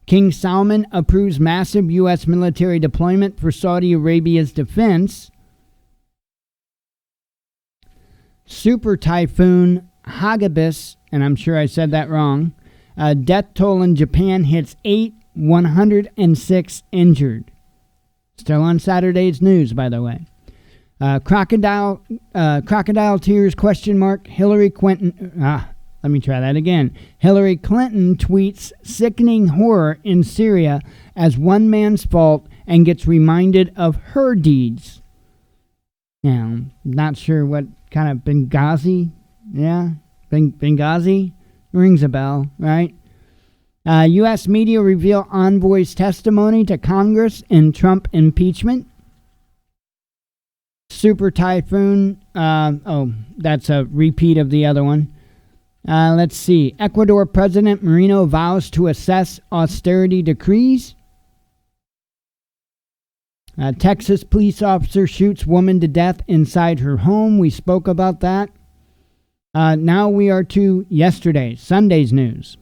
King Salman approves massive U.S. military deployment for Saudi Arabia's defense. Super Typhoon Hagibis, and I'm sure I said that wrong, death toll in Japan hits 8, 106 injured. Still on Saturday's news, by the way. Crocodile tears ? Hillary Clinton. Let me try that again. Hillary Clinton tweets sickening horror in Syria as one man's fault and gets reminded of her deeds. Now, not sure what kind of Benghazi. Yeah, Benghazi rings a bell, right? U.S. media reveal envoy's testimony to Congress in Trump impeachment. Super Typhoon. That's a repeat of the other one. Let's see. Ecuador President Moreno vows to assess austerity decrees. Texas police officer shoots woman to death inside her home. We spoke about that. Now we are to Sunday's news.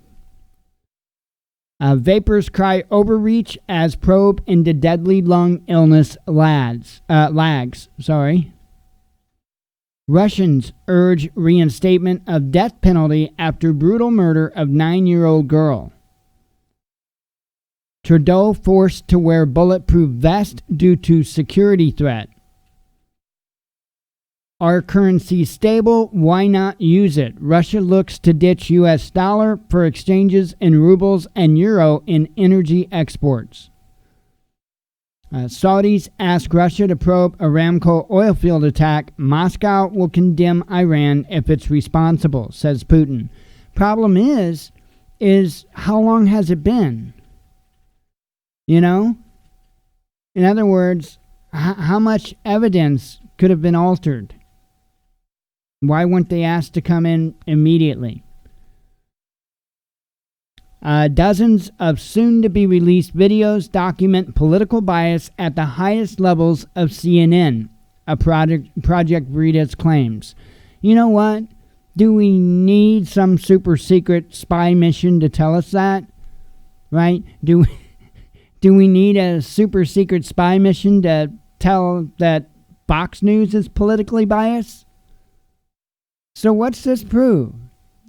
Vapors cry overreach as probe into deadly lung illness lags. Russians urge reinstatement of death penalty after brutal murder of 9-year-old girl. Trudeau forced to wear bulletproof vest due to security threat. Our currency stable, why not use it? Russia looks to ditch U.S. dollar for exchanges in rubles and euro in energy exports. Saudis ask Russia to probe Aramco oil field attack. Moscow will condemn Iran if it's responsible, says Putin. Problem is how long has it been? In other words, how much evidence could have been altered? Why weren't they asked to come in immediately? Dozens of soon-to-be-released videos document political bias at the highest levels of CNN, a Project Veritas claims. You know what? Do we need some super-secret spy mission to tell us that? Right? Do we need a super-secret spy mission to tell that Fox News is politically biased? So what's this prove?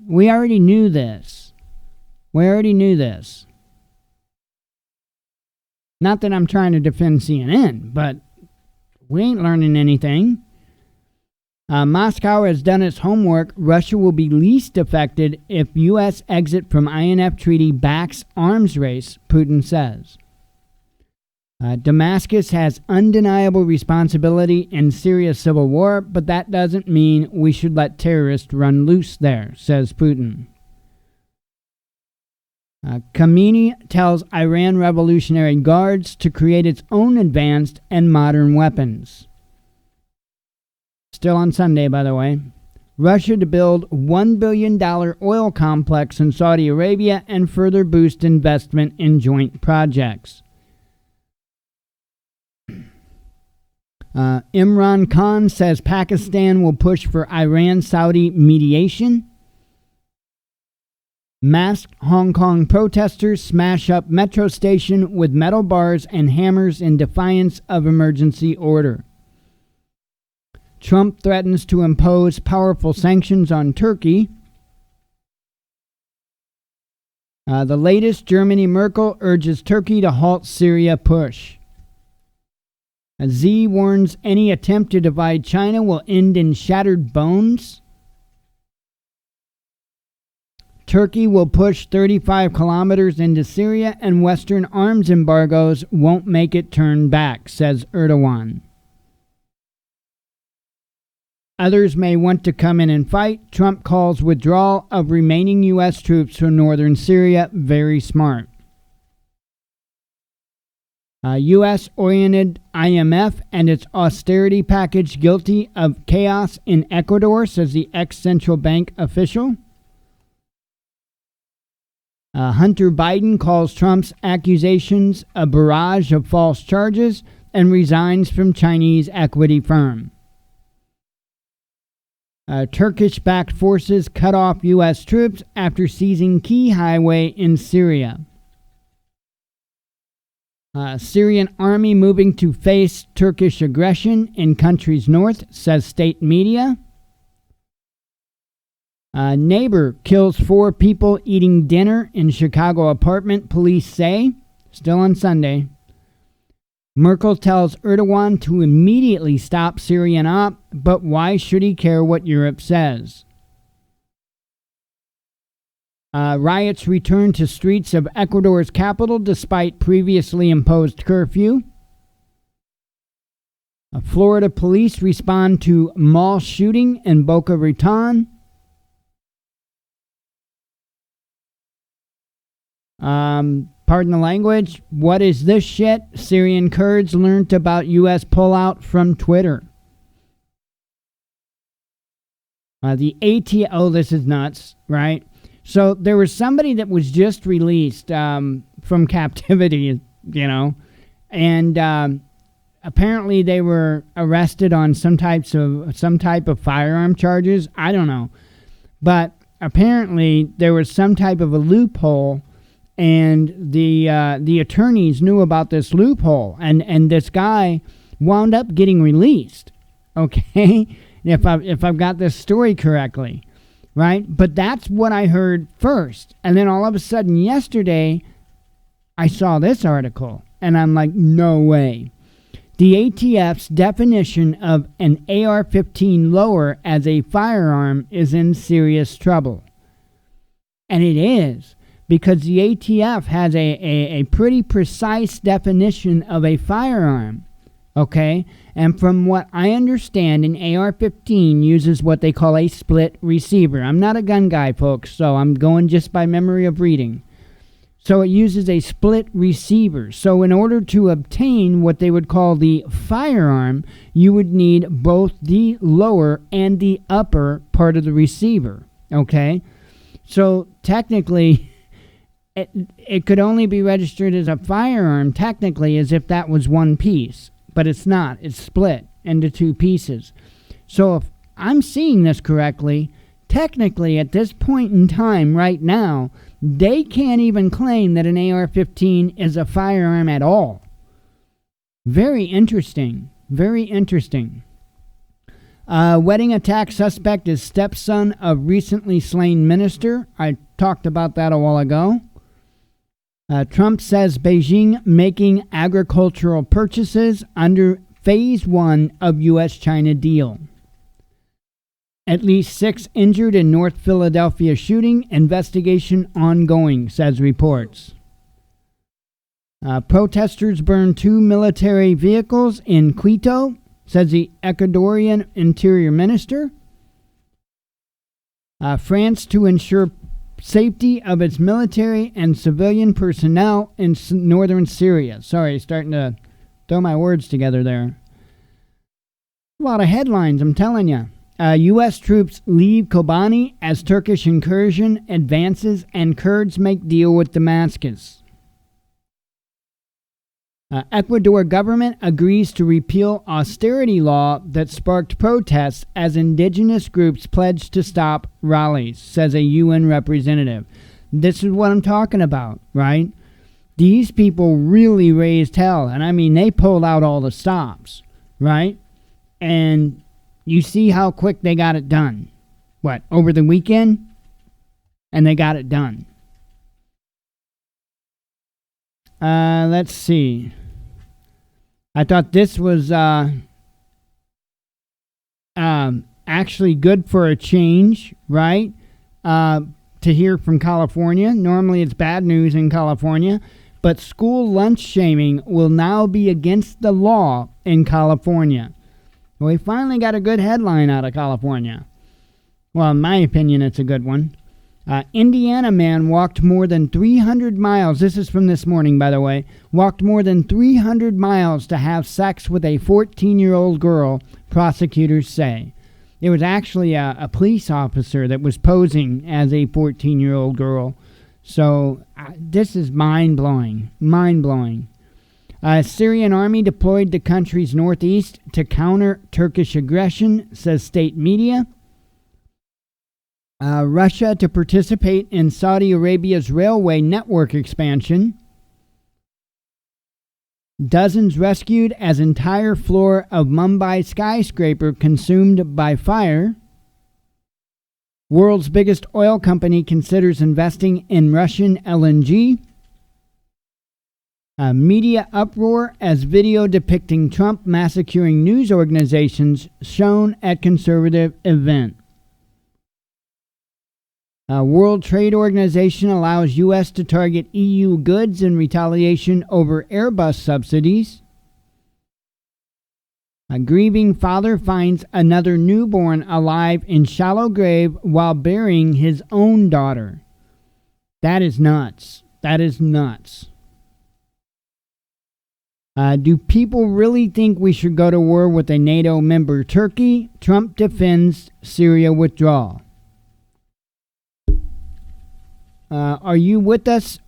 We already knew this. Not that I'm trying to defend CNN, but we ain't learning anything. Moscow has done its homework. Russia will be least affected if U.S. exit from INF treaty backs arms race, Putin says. Damascus has undeniable responsibility in Syria's civil war, but that doesn't mean we should let terrorists run loose there, says Putin. Khamenei tells Iran Revolutionary Guards to create its own advanced and modern weapons. Still on Sunday, by the way. Russia to build $1 billion oil complex in Saudi Arabia and further boost investment in joint projects. Imran Khan says Pakistan will push for Iran-Saudi mediation. Masked Hong Kong protesters smash up metro station with metal bars and hammers in defiance of emergency order. Trump threatens to impose powerful sanctions on Turkey. The latest, Germany Merkel urges Turkey to halt Syria push. Z warns any attempt to divide China will end in shattered bones. Turkey will push 35 kilometers into Syria and Western arms embargoes won't make it turn back, says Erdogan. Others may want to come in and fight. Trump calls withdrawal of remaining U.S. troops from northern Syria very smart. U.S.-oriented IMF and its austerity package guilty of chaos in Ecuador, says the ex-central bank official. Hunter Biden calls Trump's accusations a barrage of false charges and resigns from Chinese equity firm. Turkish-backed forces cut off U.S. troops after seizing key highway in Syria. Syrian army moving to face Turkish aggression in country's north, says state media. Neighbor kills 4 people eating dinner in Chicago apartment, police say. Still on Sunday. Merkel tells Erdogan to immediately stop Syrian op, but why should he care what Europe says? Riots return to streets of Ecuador's capital despite previously imposed curfew. Florida police respond to mall shooting in Boca Raton. Pardon the language. What is this shit? Syrian Kurds learned about U.S. pullout from Twitter. Oh, this is nuts, right? So there was somebody that was just released from captivity, and apparently they were arrested on some type of firearm charges. I don't know, but apparently there was some type of a loophole, and the attorneys knew about this loophole, and this guy wound up getting released. Okay, if I've got this story correctly. Right? But that's what I heard first. And then all of a sudden yesterday, I saw this article. And I'm like, no way. The ATF's definition of an AR-15 lower as a firearm is in serious trouble. And it is. Because the ATF has a pretty precise definition of a firearm. Okay? And from what I understand, an AR-15 uses what they call a split receiver. I'm not a gun guy, folks, so I'm going just by memory of reading. So it uses a split receiver. So in order to obtain what they would call the firearm, you would need both the lower and the upper part of the receiver. Okay? So technically, it could only be registered as a firearm, technically, as if that was one piece. But it's not. It's split into 2 pieces. So if I'm seeing this correctly, technically at this point in time right now, they can't even claim that an AR-15 is a firearm at all. Very interesting. Very interesting. Wedding attack suspect is stepson of recently slain minister. I talked about that a while ago. Trump says Beijing making agricultural purchases under Phase 1 of U.S.-China deal. At least 6 injured in North Philadelphia shooting. Investigation ongoing, says reports. Protesters burned 2 military vehicles in Quito, says the Ecuadorian Interior Minister. France to ensure safety of its military and civilian personnel in northern Syria. Sorry, starting to throw my words together there. A lot of headlines, I'm telling you. U.S. troops leave Kobani as Turkish incursion advances and Kurds make deal with Damascus. Ecuador government agrees to repeal austerity law that sparked protests as indigenous groups pledge to stop rallies, says a UN representative. This is what I'm talking about, right? These people really raised hell, and I mean, they pulled out all the stops, right? And you see how quick they got it done. What, over the weekend? And they got it done. Let's see. I thought this was actually good for a change, right? To hear from California. Normally it's bad news in California. But school lunch shaming will now be against the law in California. We finally got a good headline out of California. Well, in my opinion, it's a good one. Indiana man walked more than 300 miles. This is from this morning, by the way. Walked more than 300 miles to have sex with a 14-year-old girl, prosecutors say. It was actually a police officer that was posing as a 14-year-old girl. So this is mind-blowing. Mind-blowing. Syrian army deployed the country's northeast to counter Turkish aggression, says state media. Russia to participate in Saudi Arabia's railway network expansion. Dozens rescued as entire floor of Mumbai skyscraper consumed by fire. World's biggest oil company considers investing in Russian LNG. Media uproar as video depicting Trump massacring news organizations shown at conservative event. World Trade Organization allows U.S. to target EU goods in retaliation over Airbus subsidies. A grieving father finds another newborn alive in shallow grave while burying his own daughter. That is nuts. That is nuts. Do people really think we should go to war with a NATO member Turkey? Trump defends Syria withdrawal. Are you with us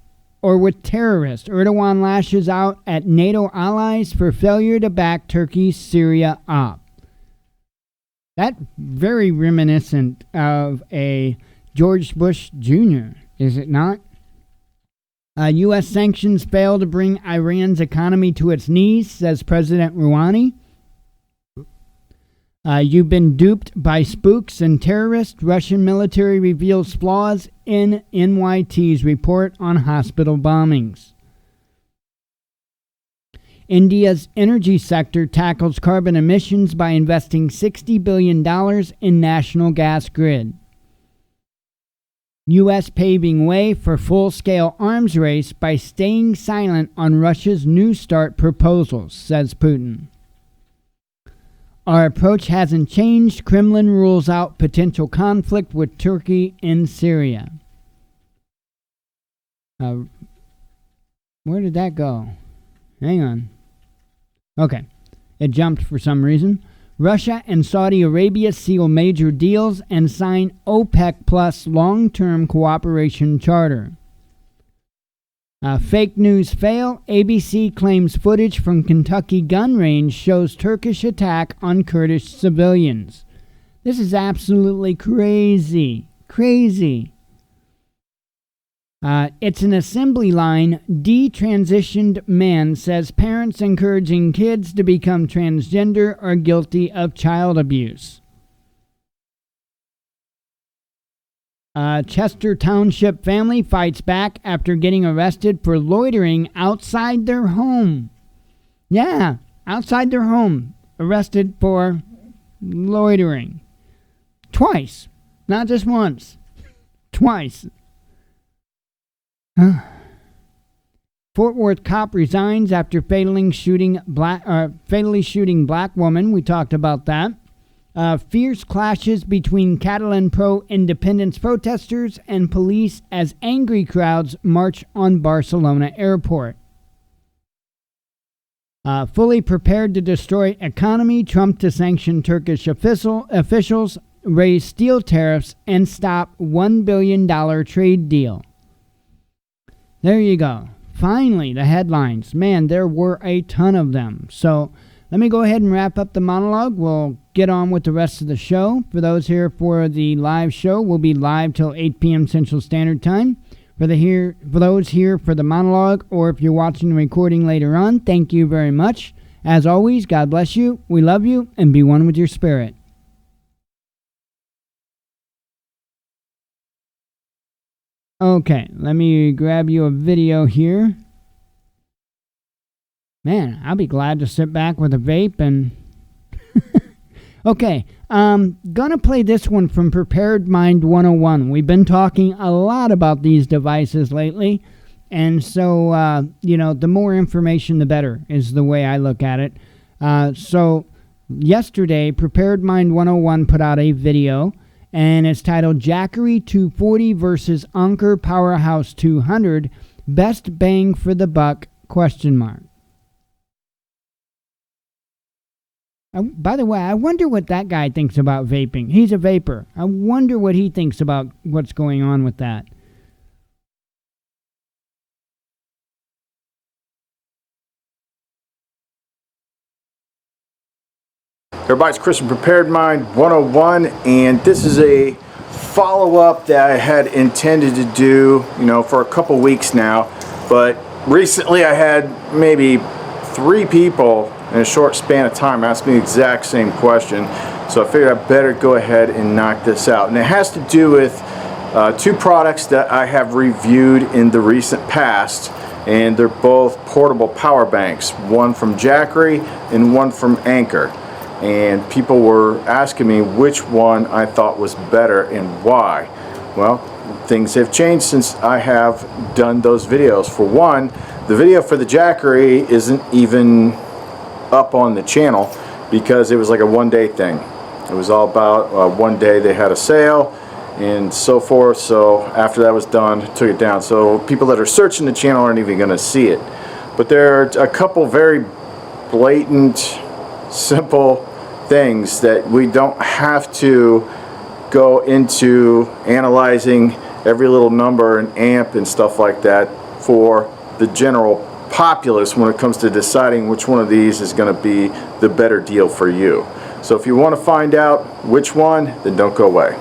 or with terrorists? Erdogan lashes out at NATO allies for failure to back Turkey's Syria op. That very reminiscent of a George Bush Jr., is it not? U.S. sanctions fail to bring Iran's economy to its knees, says President Rouhani. You've been duped by spooks and terrorists. Russian military reveals flaws in NYT's report on hospital bombings. India's energy sector tackles carbon emissions by investing $60 billion in national gas grid. U.S. paving way for full-scale arms race by staying silent on Russia's New START proposals, says Putin. Our approach hasn't changed. Kremlin rules out potential conflict with Turkey in Syria. Where did that go? Hang on. Okay. It jumped for some reason. Russia and Saudi Arabia seal major deals and sign OPEC Plus long-term cooperation charter. Fake news fail. ABC claims footage from Kentucky gun range shows Turkish attack on Kurdish civilians. This is absolutely crazy. Crazy. It's an assembly line. Detransitioned man says parents encouraging kids to become transgender are guilty of child abuse. Chester Township family fights back after getting arrested for loitering outside their home. Yeah, outside their home. Arrested for loitering. Twice. Not just once. Twice. Fort Worth cop resigns after fatally shooting black woman. We talked about that. Fierce clashes between Catalan pro-independence protesters and police as angry crowds march on Barcelona airport. Fully prepared to destroy economy, Trump to sanction Turkish officials, raise steel tariffs, and stop $1 billion trade deal. There you go. Finally, the headlines. Man, there were a ton of them. So let me go ahead and wrap up the monologue. We'll get on with the rest of the show. For those here for the live show, we'll be live till 8 p.m. Central Standard Time. For those here for the monologue, or if you're watching the recording later on, thank you very much. As always, God bless you. We love you, and be one with your spirit. Okay, let me grab you a video here. Man, I'll be glad to sit back with a vape and... Okay, gonna play this one from Prepared Mind 101. We've been talking a lot about these devices lately, and so, the more information, the better, is the way I look at it. So, Yesterday, Prepared Mind 101 put out a video, and it's titled Jackery 240 versus Anker Powerhouse 200, Best Bang for the Buck, ? By the way, I wonder what that guy thinks about vaping. He's a vapor. I wonder what he thinks about what's going on with that. Everybody's Chris from Prepared Mind 101, and this is a follow-up that I had intended to do, for a couple weeks now. But recently I had maybe 3 people in a short span of time ask me the exact same question. So I figured I better go ahead and knock this out. And it has to do with 2 products that I have reviewed in the recent past. And they're both portable power banks, one from Jackery and one from Anker. And people were asking me which one I thought was better and why. Well, things have changed since I have done those videos. For one, the video for the Jackery isn't even up on the channel because it was like a one-day thing. It was all about one day they had a sale and so forth. So after that was done, took it down. So people that are searching the channel aren't even going to see it. But there are a couple very blatant, simple things that we don't have to go into analyzing every little number and amp and stuff like that for the general populace when it comes to deciding which one of these is going to be the better deal for you. So if you want to find out which one, then don't go away.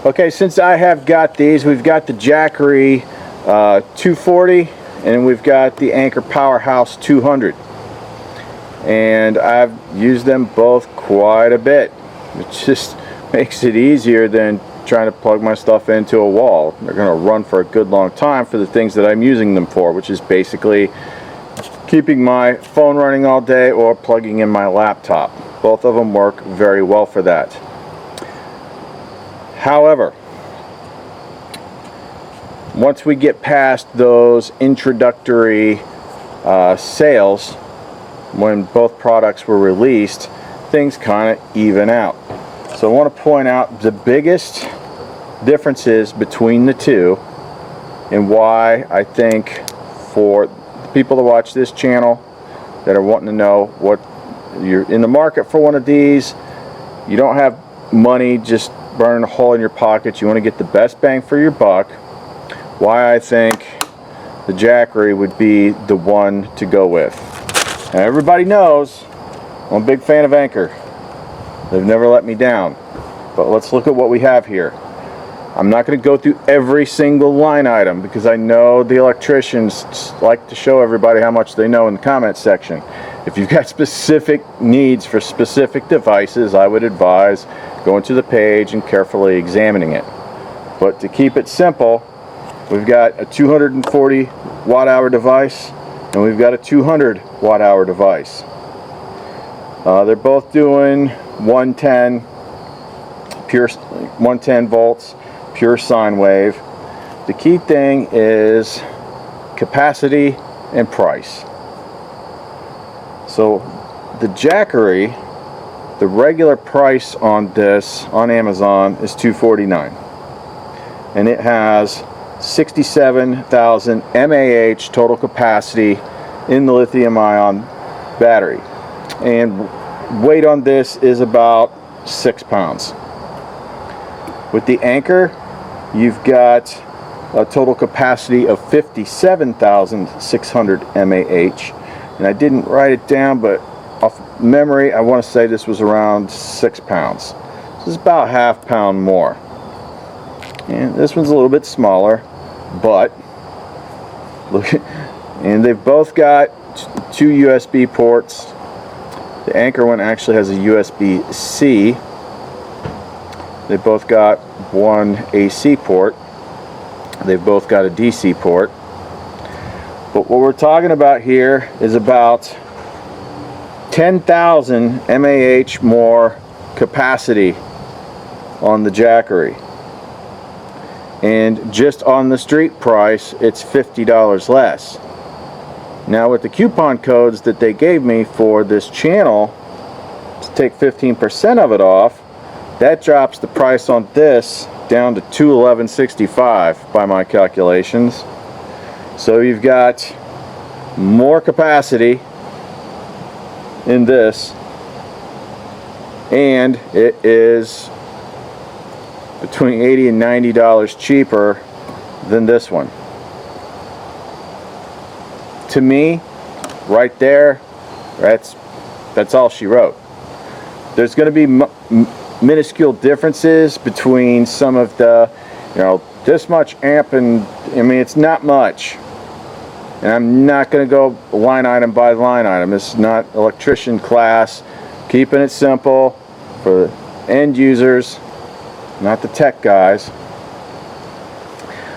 Okay, since I have got these, we've got the Jackery 240 and we've got the Anker Powerhouse 200. And I've used them both quite a bit. It just makes it easier than trying to plug my stuff into a wall. They're going to run for a good long time for the things that I'm using them for, which is basically keeping my phone running all day or plugging in my laptop. Both of them work very well for that. However, once we get past those introductory sales, when both products were released, things kind of even out. So I want to point out the biggest differences between the two and why I think for the people that watch this channel that are wanting to know what you're in the market for one of these, you don't have money just burning a hole in your pocket, you want to get the best bang for your buck, why I think the Jackery would be the one to go with. Now everybody knows I'm a big fan of Anker. They've never let me down. But let's look at what we have here. I'm not going to go through every single line item because I know the electricians like to show everybody how much they know in the comment section. If you've got specific needs for specific devices, I would advise going to the page and carefully examining it. But to keep it simple, we've got a 240 watt-hour device and we've got a 200 watt-hour device. They're both doing 110 pure 110 volts, pure sine wave. The key thing is capacity and price. So the Jackery, the regular price on this on Amazon is $249, and it has 67,000 mAh total capacity in the lithium-ion battery, and weight on this is about 6 pounds. With the Anker, you've got a total capacity of 57,600 mAh, and I didn't write it down, but off memory I want to say this was around 6 pounds. This is about half pound more, and this one's a little bit smaller, but look, and they've both got 2 USB ports. The Anker one actually has a USB-C. They both got 1 AC port. They've both got a DC port. But what we're talking about here is about 10,000 mAh more capacity on the Jackery. And just on the street price, it's $50 less. Now with the coupon codes that they gave me for this channel, to take 15% of it off, that drops the price on this down to $211.65 by my calculations. So you've got more capacity in this, and it is between $80 and $90 cheaper than this one. To me, right there, that's all she wrote. There's going to be minuscule differences between some of the, this much amp, and I mean, it's not much. And I'm not going to go line item by line item. This is not electrician class. Keeping it simple for end users, not the tech guys.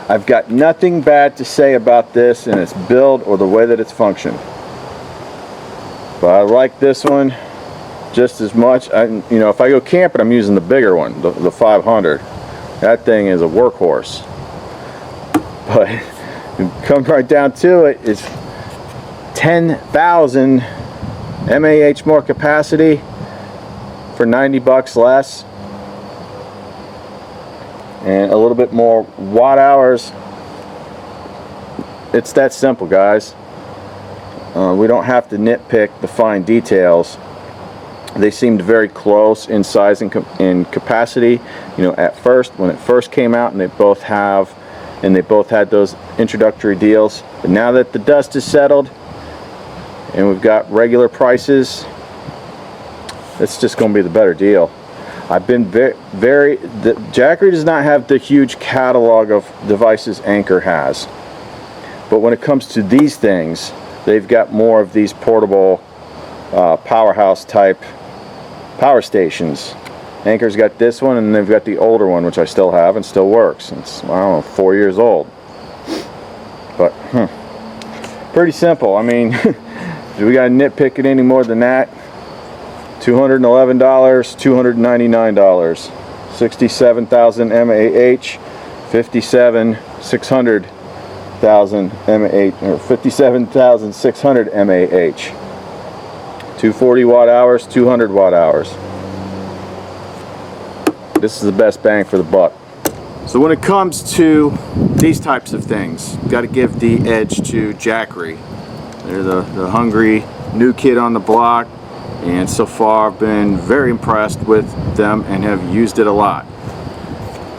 I've got nothing bad to say about this and its build or the way that it's functioned. But I like this one just as much. If I go camping, I'm using the bigger one, the 500. That thing is a workhorse. But come right down to it, it's 10,000 mAh more capacity for $90 less, and a little bit more watt hours. It's that simple, guys. We don't have to nitpick the fine details. They seemed very close in size and in capacity. At first, when it first came out, and they both had those introductory deals. But now that the dust is settled and we've got regular prices, it's just going to be the better deal. I've been the Jackery does not have the huge catalog of devices Anker has, but when it comes to these things, they've got more of these portable powerhouse type power stations. Anker's got this one, and they've got the older one, which I still have and still works. It's, I don't know, 4 years old. But pretty simple. I mean, do we got to nitpick it any more than that? $211, $299, 67,000 mAh, 57,600,000 mAh, or 57,600 mAh, 240 watt hours, 200 watt hours. This is the best bang for the buck. So when it comes to these types of things, got to give the edge to Jackery. They're the hungry new kid on the block, and so far I've been very impressed with them and have used it a lot.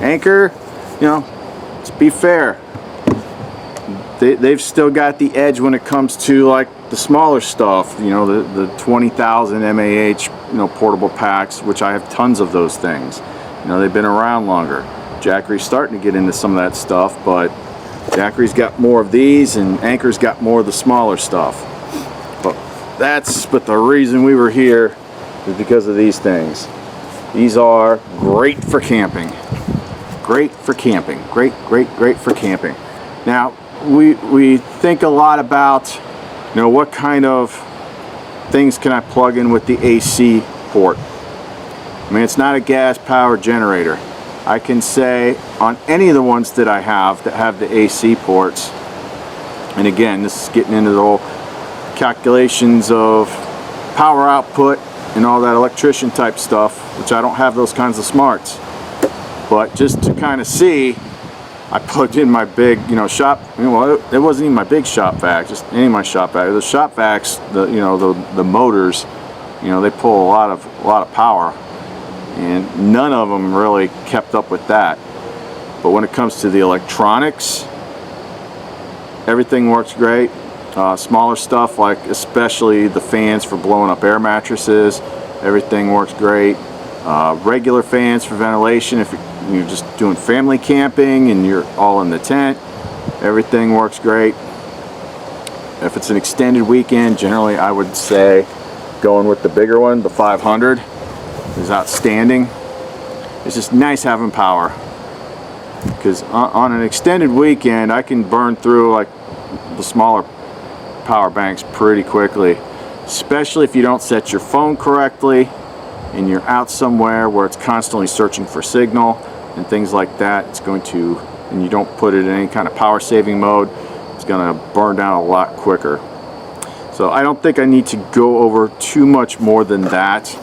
Anker, let's be fair, they've still got the edge when it comes to like the smaller stuff, the 20,000 mAh portable packs, which I have tons of those things. They've been around longer. Jackery's starting to get into some of that stuff, but Jackery's got more of these and Anker's got more of the smaller stuff. But the reason we were here is because of these things. These are great for camping. Great for camping. Great for camping. Now, we think a lot about, what kind of things can I plug in with the AC port. I mean, it's not a gas powered generator. I can say on any of the ones that I have that have the AC ports, and again, this is getting into the whole calculations of power output and all that electrician type stuff, which I don't have those kinds of smarts. But just to kind of see, I plugged in my big, shop. Well, it wasn't even my big shop vac, just any of my shop vacs. The shop vacs, the motors, they pull a lot of power, and none of them really kept up with that. But when it comes to the electronics, everything works great. Smaller stuff, like especially the fans for blowing up air mattresses, everything works great. Regular fans for ventilation, if you're just doing family camping and you're all in the tent, everything works great. If it's an extended weekend, generally I would say going with the bigger one, the 500, is outstanding. It's just nice having power, because on an extended weekend I can burn through like the smaller power banks pretty quickly, especially if you don't set your phone correctly and you're out somewhere where it's constantly searching for signal and things like that. It's going to, and you don't put it in any kind of power saving mode, it's going to burn down a lot quicker. So I don't think I need to go over too much more than that.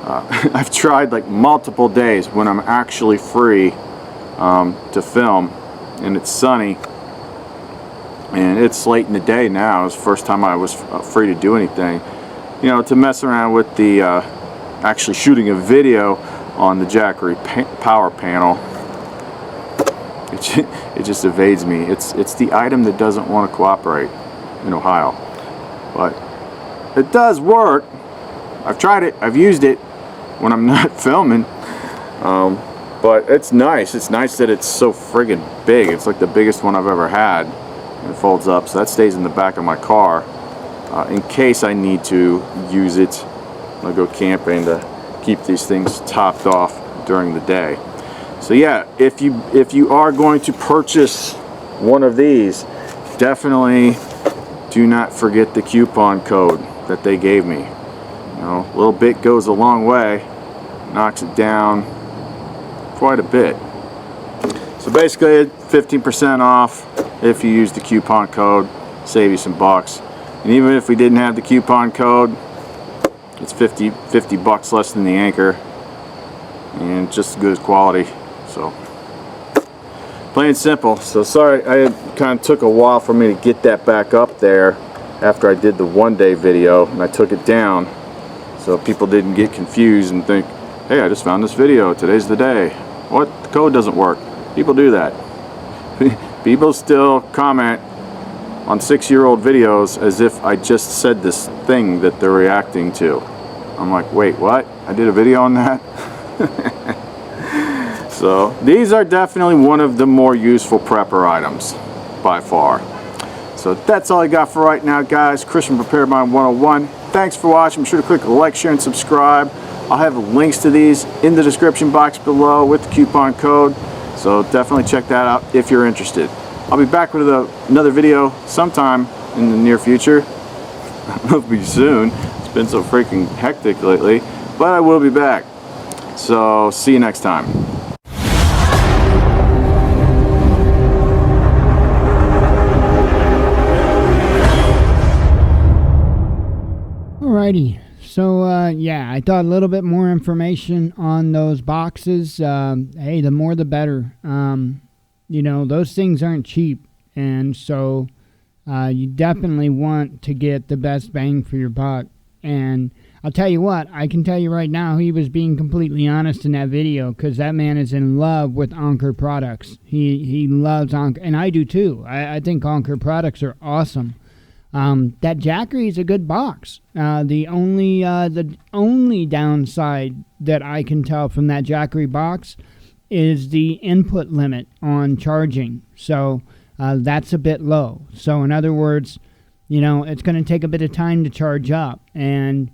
I've tried like multiple days when I'm actually free to film and it's sunny and it's late in the day now. It's the first time I was free to do anything, you know, to mess around with the actually shooting a video on the Jackery power panel. It just evades me. It's the item that doesn't want to cooperate in Ohio, but it does work. I've tried it, I've used it when I'm not filming, but it's nice. It's nice that it's so friggin' big. It's like the biggest one I've ever had. It folds up, so that stays in the back of my car in case I need to use it when I go camping to keep these things topped off during the day. So yeah, if you are going to purchase one of these, definitely do not forget the coupon code that they gave me. You know, a little bit goes a long way, knocks it down quite a bit. So basically 15% off if you use the coupon code, save you some bucks. And even if we didn't have the coupon code, it's 50 bucks less than the Anchor and just as good as quality. So plain and simple. So sorry, it kind of took a while for me to get that back up there after I did the one-day video, and I took it down so people didn't get confused and think, hey, I just found this video, today's the day. What? The code doesn't work. People do that. People still comment on 6-year-old videos as if I just said this thing that they're reacting to. I'm like, wait, what? I did a video on that? So these are definitely one of the more useful prepper items by far. So that's all I got for right now, guys. Christian Prepared Mind 101. Thanks for watching. Be sure to click like, share, and subscribe. I'll have links to these in the description box below with the coupon code. So definitely check that out if you're interested. I'll be back with another video sometime in the near future. I don't know if it'll be soon. It's been so freaking hectic lately, but I will be back. So see you next time. Alrighty. So, yeah, I thought a little bit more information on those boxes. Hey, the more the better. You know, those things aren't cheap. And so you definitely want to get the best bang for your buck. And I'll tell you what, I can tell you right now, he was being completely honest in that video because that man is in love with Anker products. He loves Anker, and I do too. I think Anker products are awesome. That Jackery is a good box. The only downside that I can tell from that Jackery box is the input limit on charging. So that's a bit low. So in other words, you know, it's going to take a bit of time to charge up, and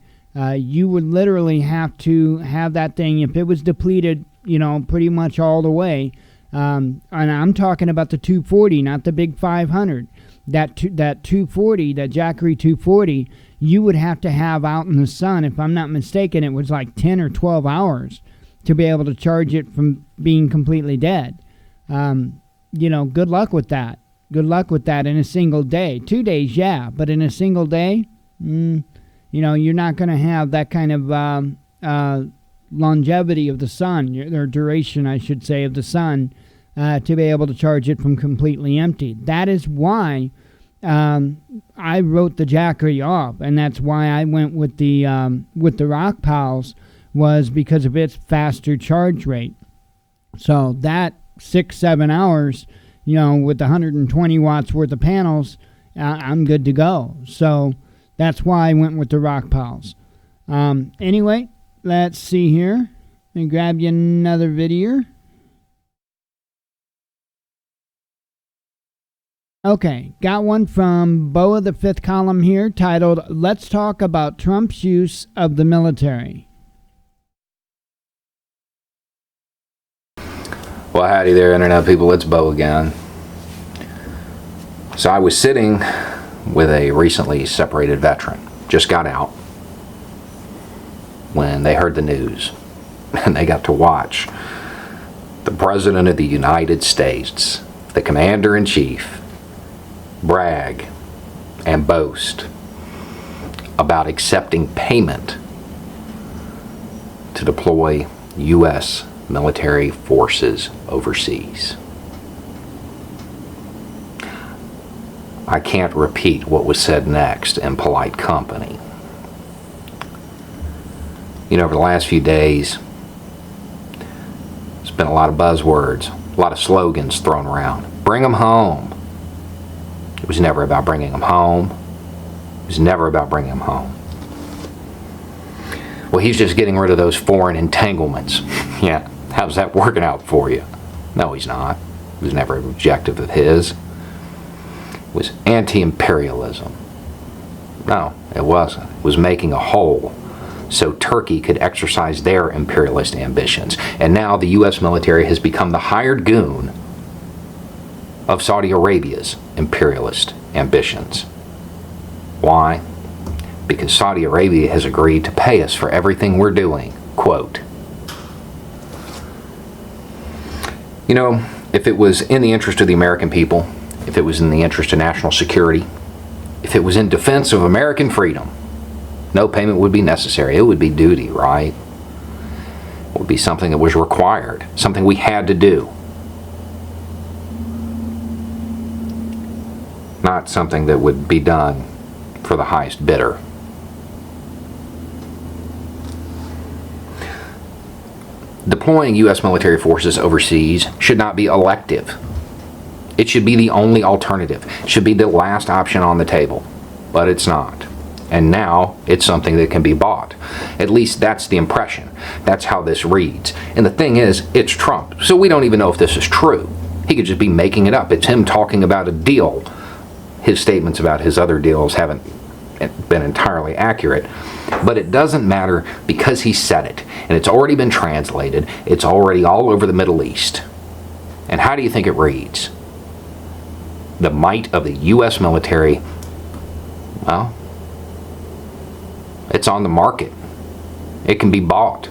you would literally have to have that thing, if it was depleted, you know, pretty much all the way. And I'm talking about the 240, not the big 500. That 240, that Jackery 240, you would have to have out in the sun. If I'm not mistaken, it was like 10 or 12 hours to be able to charge it from being completely dead. You know, good luck with that. Good luck with that in a single day. 2 days, yeah, but in a single day, you know, you're not going to have that kind of longevity of the sun, or duration, I should say, of the sun, to be able to charge it from completely empty. That is why I wrote the Jackery off, and that's why I went with the Rock Pals, was because of its faster charge rate. So that 6-7 hours, you know, with 120 watts worth of panels, I'm good to go. So that's why I went with the Rock Pals. Anyway, let's see here. Let me grab you another video. Okay, got one from Bo of the Fifth Column here, titled, Let's Talk About Trump's Use of the Military. Well, howdy there, Internet people. It's Bo again. So I was sitting with a recently separated veteran. Just got out when they heard the news, and they got to watch the President of the United States, the Commander-in-Chief, brag and boast about accepting payment to deploy U.S. military forces overseas. I can't repeat what was said next in polite company. You know, over the last few days, there's been a lot of buzzwords, a lot of slogans thrown around. Bring them home. It was never about bringing them home. It was never about bringing them home. Well, he's just getting rid of those foreign entanglements. Yeah, how's that working out for you? No, he's not. It was never an objective of his. It was anti-imperialism. No, it wasn't. It was making a hole so Turkey could exercise their imperialist ambitions. And now the U.S. military has become the hired goon of Saudi Arabia's imperialist ambitions. Why? Because Saudi Arabia has agreed to pay us for everything we're doing. Quote. You know, if it was in the interest of the American people, if it was in the interest of national security, if it was in defense of American freedom, no payment would be necessary. It would be duty, right? It would be something that was required, something we had to do. Not something that would be done for the highest bidder. Deploying U.S. military forces overseas should not be elective. It should be the only alternative. It should be the last option on the table. But it's not. And now it's something that can be bought. At least that's the impression. That's how this reads. And the thing is, it's Trump. So we don't even know if this is true. He could just be making it up. It's him talking about a deal. His statements about his other deals haven't been entirely accurate. But it doesn't matter because he said it. And it's already been translated. It's already all over the Middle East. And how do you think it reads? The might of the U.S. military, well, it's on the market. It can be bought.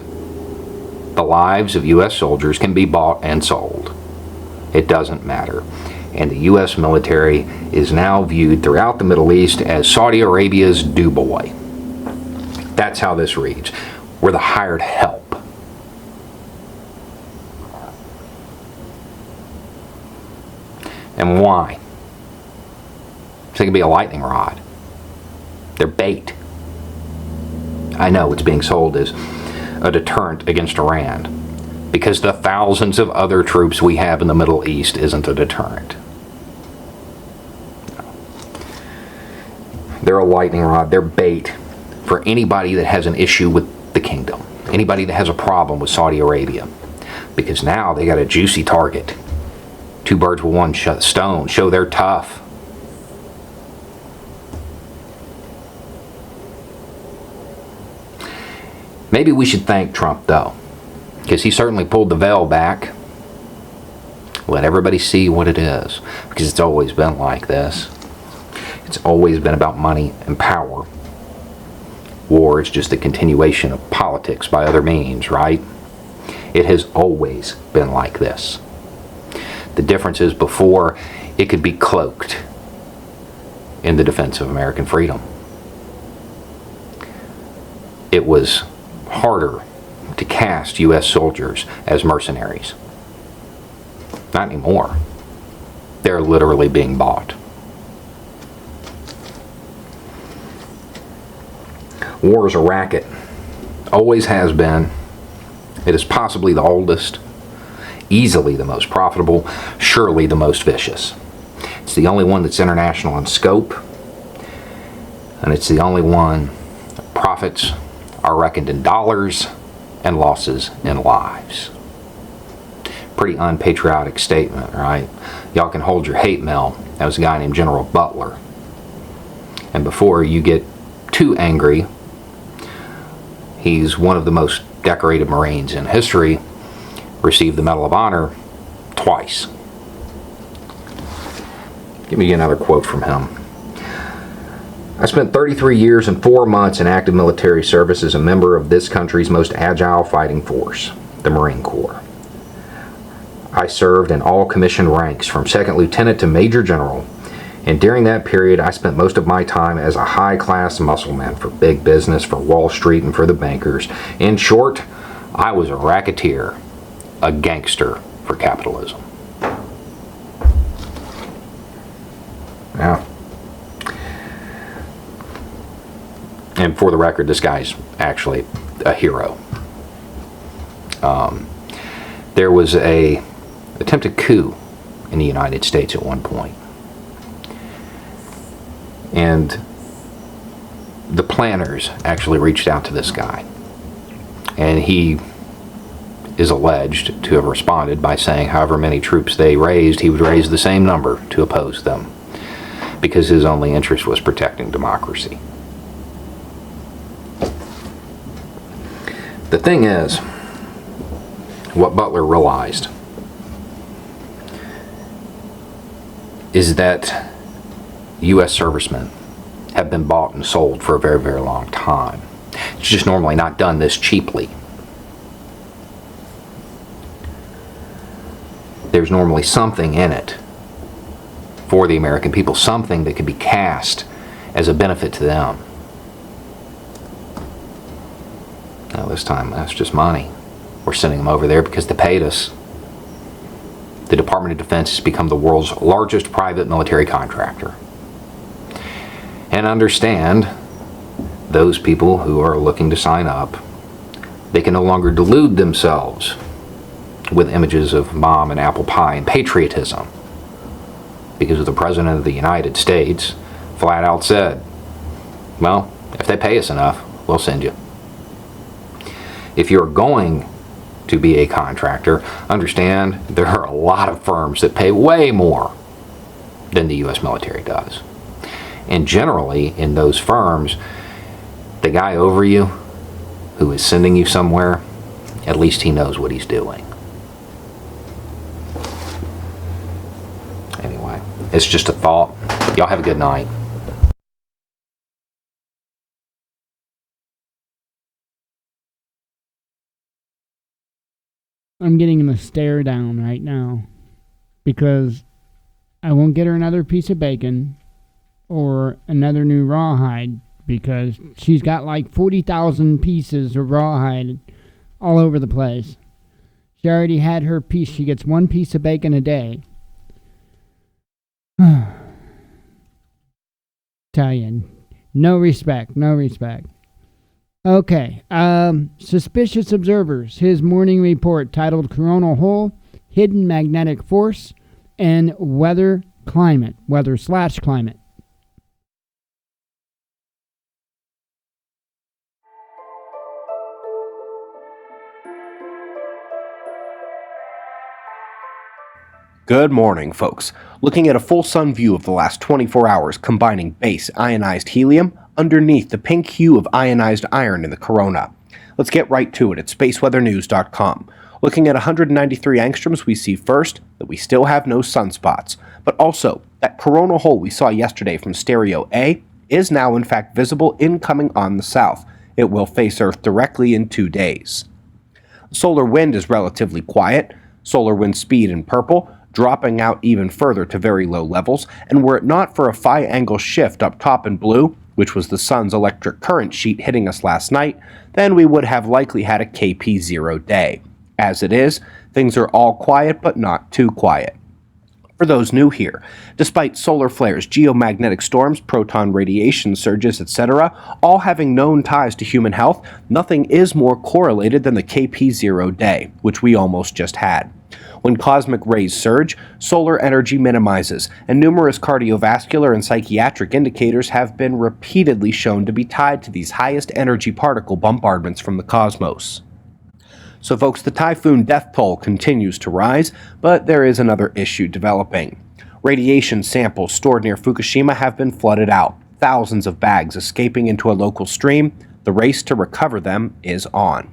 The lives of U.S. soldiers can be bought and sold. It doesn't matter. And the U.S. military is now viewed throughout the Middle East as Saudi Arabia's do-boy. That's how this reads. We're the hired help. And why? So it could be a lightning rod. They're bait. I know it's being sold as a deterrent against Iran because the thousands of other troops we have in the Middle East isn't a deterrent. No. They're a lightning rod. They're bait for anybody that has an issue with the kingdom, anybody that has a problem with Saudi Arabia, because now they got a juicy target. Two birds with one stone. Show they're tough. Maybe we should thank Trump, though, because he certainly pulled the veil back. Let everybody see what it is, because it's always been like this. It's always been about money and power. War is just a continuation of politics by other means, right? It has always been like this. The difference is before, it could be cloaked in the defense of American freedom. It was harder to cast U.S. soldiers as mercenaries. Not anymore. They're literally being bought. War is a racket. Always has been. It is possibly the oldest, easily the most profitable, surely the most vicious. It's the only one that's international in scope, and it's the only one that profits are reckoned in dollars and losses in lives. Pretty unpatriotic statement, right? Y'all can hold your hate mail. That was a guy named General Butler. And before you get too angry, he's one of the most decorated Marines in history, received the Medal of Honor twice. Give me another quote from him. I spent 33 years and 4 months in active military service as a member of this country's most agile fighting force, the Marine Corps. I served in all commissioned ranks from second lieutenant to major general, and during that period I spent most of my time as a high-class muscleman for big business, for Wall Street, and for the bankers. In short, I was a racketeer, a gangster for capitalism. Now, and for the record, this guy's actually a hero. There was a attempted coup in the United States at one point, and the planners actually reached out to this guy, and he is alleged to have responded by saying however many troops they raised, he would raise the same number to oppose them, because his only interest was protecting democracy. The thing is, what Butler realized is that U.S. servicemen have been bought and sold for a very, very long time. It's just normally not done this cheaply. There's normally something in it for the American people, something that could be cast as a benefit to them. Now this time, that's just money. We're sending them over there because they paid us. The Department of Defense has become the world's largest private military contractor. And understand, those people who are looking to sign up, they can no longer delude themselves with images of mom and apple pie and patriotism, because the President of the United States flat out said, well, if they pay us enough, we'll send you. If you're going to be a contractor, understand there are a lot of firms that pay way more than the U.S. military does. And generally, in those firms, the guy over you who is sending you somewhere, at least he knows what he's doing. Anyway, it's just a thought. Y'all have a good night. I'm getting him a stare down right now because I won't get her another piece of bacon or another new rawhide because she's got like 40,000 pieces of rawhide all over the place. She already had her piece. She gets one piece of bacon a day. Tell you, no respect, no respect. Okay, suspicious observers. His morning report titled Coronal Hole, Hidden Magnetic Force, and Weather/Climate. Good morning, folks. Looking at a full sun view of the last 24 hours combining base ionized helium underneath the pink hue of ionized iron in the corona. Let's get right to it at spaceweathernews.com. Looking at 193 angstroms, we see first that we still have no sunspots, but also that coronal hole we saw yesterday from stereo A is now in fact visible incoming on the south. It will face Earth directly in 2 days. Solar wind is relatively quiet. Solar wind speed in purple, dropping out even further to very low levels, and were it not for a phi angle shift up top in blue, which was the sun's electric current sheet hitting us last night, then we would have likely had a KP0 day. As it is, things are all quiet but not too quiet. For those new here, despite solar flares, geomagnetic storms, proton radiation surges, etc., all having known ties to human health, nothing is more correlated than the KP0 day, which we almost just had. When cosmic rays surge, solar energy minimizes, and numerous cardiovascular and psychiatric indicators have been repeatedly shown to be tied to these highest energy particle bombardments from the cosmos. So folks, the typhoon death toll continues to rise, but there is another issue developing. Radiation samples stored near Fukushima have been flooded out, thousands of bags escaping into a local stream. The race to recover them is on.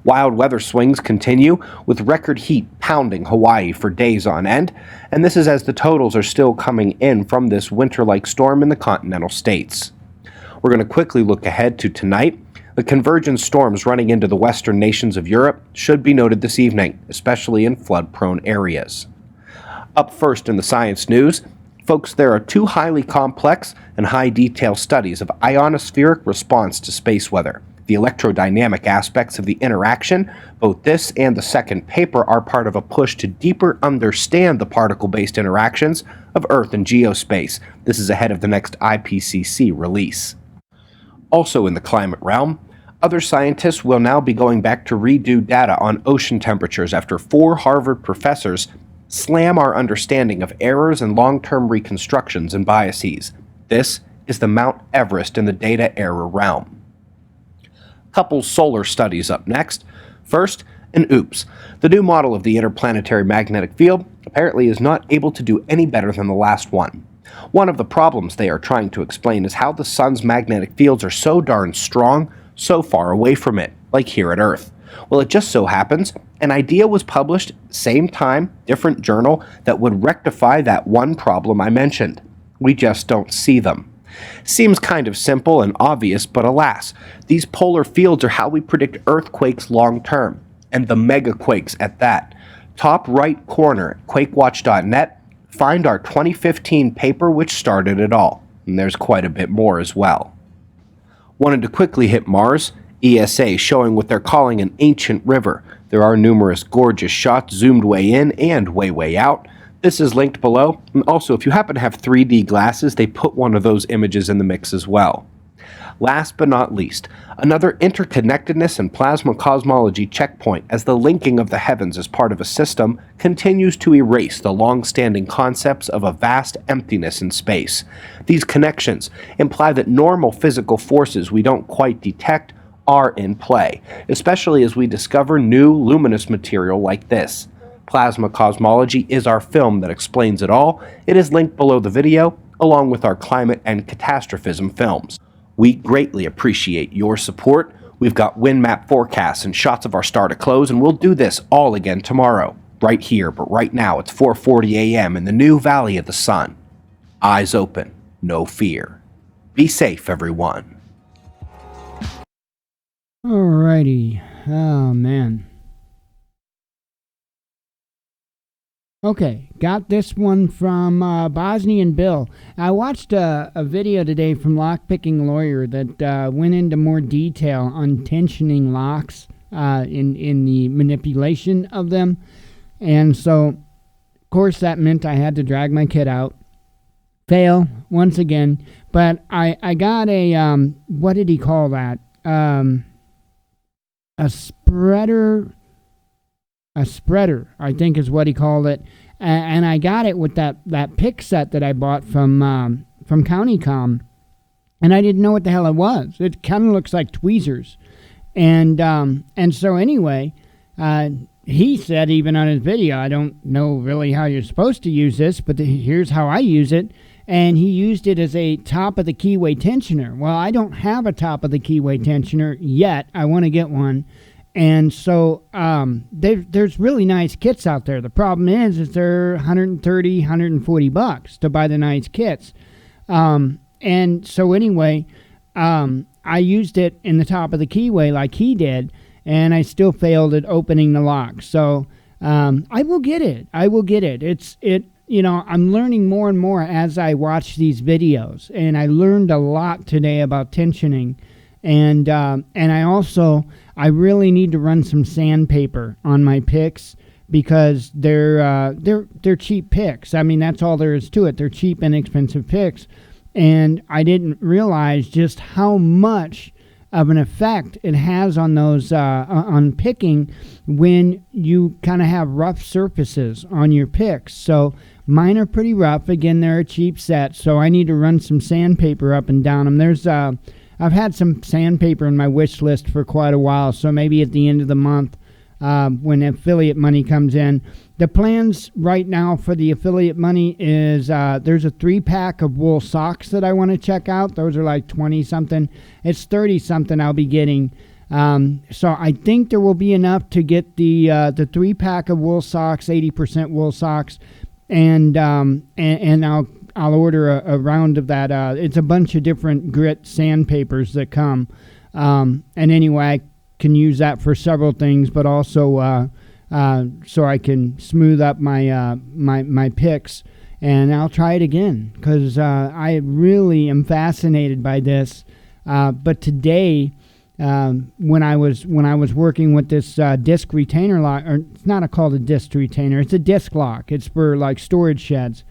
Wild weather swings continue, with record heat pounding Hawaii for days on end, and this is as the totals are still coming in from this winter-like storm in the continental states. We're going to quickly look ahead to tonight. The convergence storms running into the western nations of Europe should be noted this evening, especially in flood-prone areas. Up first in the science news, folks, there are two highly complex and high-detail studies of ionospheric response to space weather. The electrodynamic aspects of the interaction, both this and the second paper, are part of a push to deeper understand the particle-based interactions of Earth and geospace. This is ahead of the next IPCC release. Also in the climate realm, other scientists will now be going back to redo data on ocean temperatures after 4 Harvard professors slam our understanding of errors and long-term reconstructions and biases. This is the Mount Everest in the data error realm. Couple solar studies up next. First, an oops. The new model of the interplanetary magnetic field apparently is not able to do any better than the last one. One of the problems they are trying to explain is how the sun's magnetic fields are so darn strong so far away from it, like here at Earth. Well, it just so happens an idea was published, same time, different journal, that would rectify that one problem I mentioned. We just don't see them. Seems kind of simple and obvious, but alas, these polar fields are how we predict earthquakes long term, and the megaquakes at that. Top right corner at quakewatch.net, find our 2015 paper which started it all, and there's quite a bit more as well. Wanted to quickly hit Mars. ESA showing what they're calling an ancient river. There are numerous gorgeous shots zoomed way in and way out. This is linked below, and also if you happen to have 3D glasses, they put one of those images in the mix as well. Last but not least, another interconnectedness and plasma cosmology checkpoint, as the linking of the heavens as part of a system continues to erase the long-standing concepts of a vast emptiness in space. These connections imply that normal physical forces we don't quite detect are in play, especially as we discover new luminous material like this. Plasma Cosmology is our film that explains it all. It is linked below the video, along with our climate and catastrophism films. We greatly appreciate your support. We've got wind map forecasts and shots of our star to close, and we'll do this all again tomorrow, right here, but right now it's 4:40 a.m. in the new Valley of the Sun. Eyes open, no fear. Be safe, everyone. Alrighty. Oh, man. Okay, got this one from Bosnian Bill. I watched a video today from Lockpicking Lawyer that went into more detail on tensioning locks in the manipulation of them. And so, of course, that meant I had to drag my kid out. Fail, once again. But I got a, what did he call that? A spreader, I think is what he called it. And I got it with that pick set that I bought from CountyCom. And I didn't know what the hell it was. It kind of looks like tweezers. And so anyway, he said even on his video, I don't know really how you're supposed to use this, but here's how I use it. And he used it as a top of the keyway tensioner. Well, I don't have a top of the keyway tensioner yet. I want to get one. And so there's really nice kits out there. The problem is they're $130, $140 to buy the nice kits. And so anyway, I used it in the top of the keyway like he did, and I still failed at opening the lock. So I will get it. I'm learning more and more as I watch these videos, and I learned a lot today about tensioning. And I really need to run some sandpaper on my picks because they're cheap picks. I mean, that's all there is to it. They're cheap, inexpensive picks, and I didn't realize just how much of an effect it has on those on picking when you kind of have rough surfaces on your picks. So mine are pretty rough. Again, they're a cheap set, so I need to run some sandpaper up and down them. There's I've had some sandpaper in my wish list for quite a while, so maybe at the end of the month when affiliate money comes in. The plans right now for the affiliate money is there's a 3-pack of wool socks that I want to check out. Those are like 20-something. It's 30-something I'll be getting. So I think there will be enough to get the 3-pack of wool socks, 80% wool socks, and I'll order a round of that. It's a bunch of different grit sandpapers that come. And anyway, I can use that for several things, but also so I can smooth up my my picks. And I'll try it again because I really am fascinated by this. But today, when I was working with this disc retainer lock, or it's not called a disc retainer, it's a disc lock. It's for like storage sheds.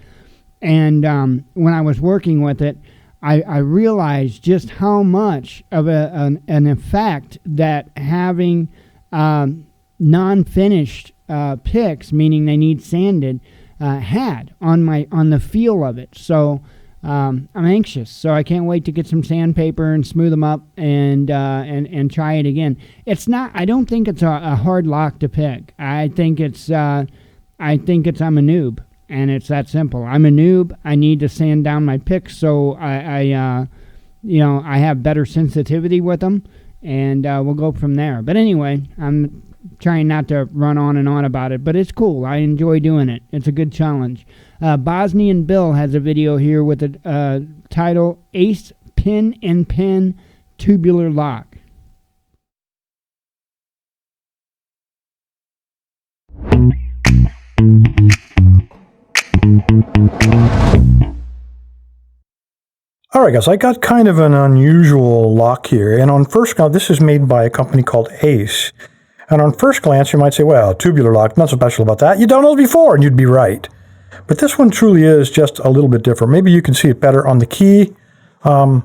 And when I was working with it, I realized just how much of an effect that having non-finished picks, meaning they need sanded, had on the feel of it. So I'm anxious. So I can't wait to get some sandpaper and smooth them up and try it again. It's not. I don't think it's a hard lock to pick. I think it's I'm a noob, and it's that simple. I'm a noob. I need to sand down my picks so I have better sensitivity with them, and we'll go from there. But anyway, I'm trying not to run on and on about it, but it's cool. I enjoy doing it. It's a good challenge. Bosnian Bill has a video here with the title Ace Pin and Pin Tubular Lock. All right, guys, I got kind of an unusual lock here, and on first glance, this is made by a company called Ace. And on first glance, you might say, well, tubular lock, nothing special about that. You've done those before, and you'd be right. But this one truly is just a little bit different. Maybe you can see it better on the key. When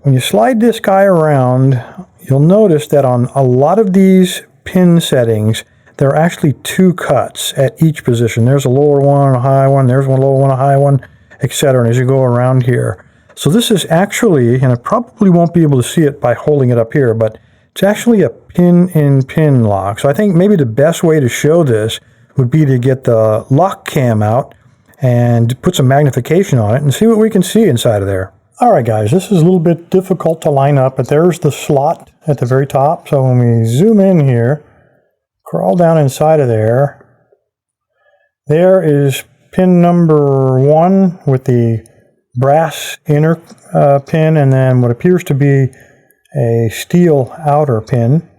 you slide this guy around, you'll notice that on a lot of these pin settings, there are actually two cuts at each position. There's a lower one, a high one, there's one lower one, a high one, etc. And as you go around here. So this is actually, and I probably won't be able to see it by holding it up here, but it's actually a pin-in-pin lock. So I think maybe the best way to show this would be to get the lock cam out and put some magnification on it and see what we can see inside of there. All right, guys, this is a little bit difficult to line up, but there's the slot at the very top. So when we zoom in here, crawl down inside of there, there is pin number 1 with the brass inner pin and then what appears to be a steel outer pin.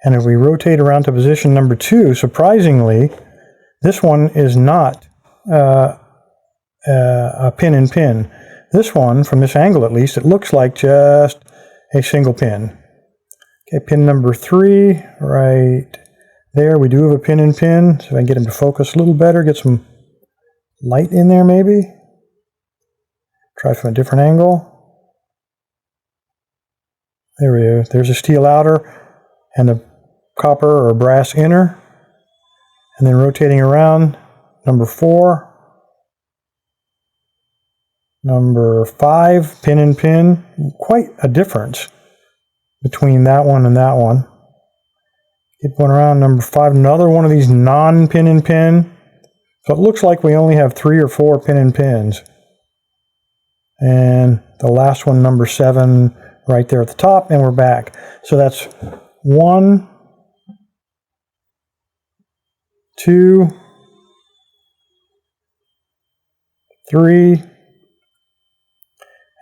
And if we rotate around to position number 2, surprisingly, this one is not a pin in pin. This one, from this angle at least, it looks like just a single pin. Okay, pin number 3, right there, we do have a pin in pin. So I can get him to focus a little better, get some light in there maybe. Try from a different angle. There we go. There's a steel outer and a copper or brass inner. And then rotating around, number 4. Number 5, pin in pin. Quite a difference between that one and that one. Keep going around, number 5, another one of these non-pin in pin. So it looks like we only have 3 or 4 pin in pins. And the last one, number 7, right there at the top, and we're back. So that's 1, 2, 3,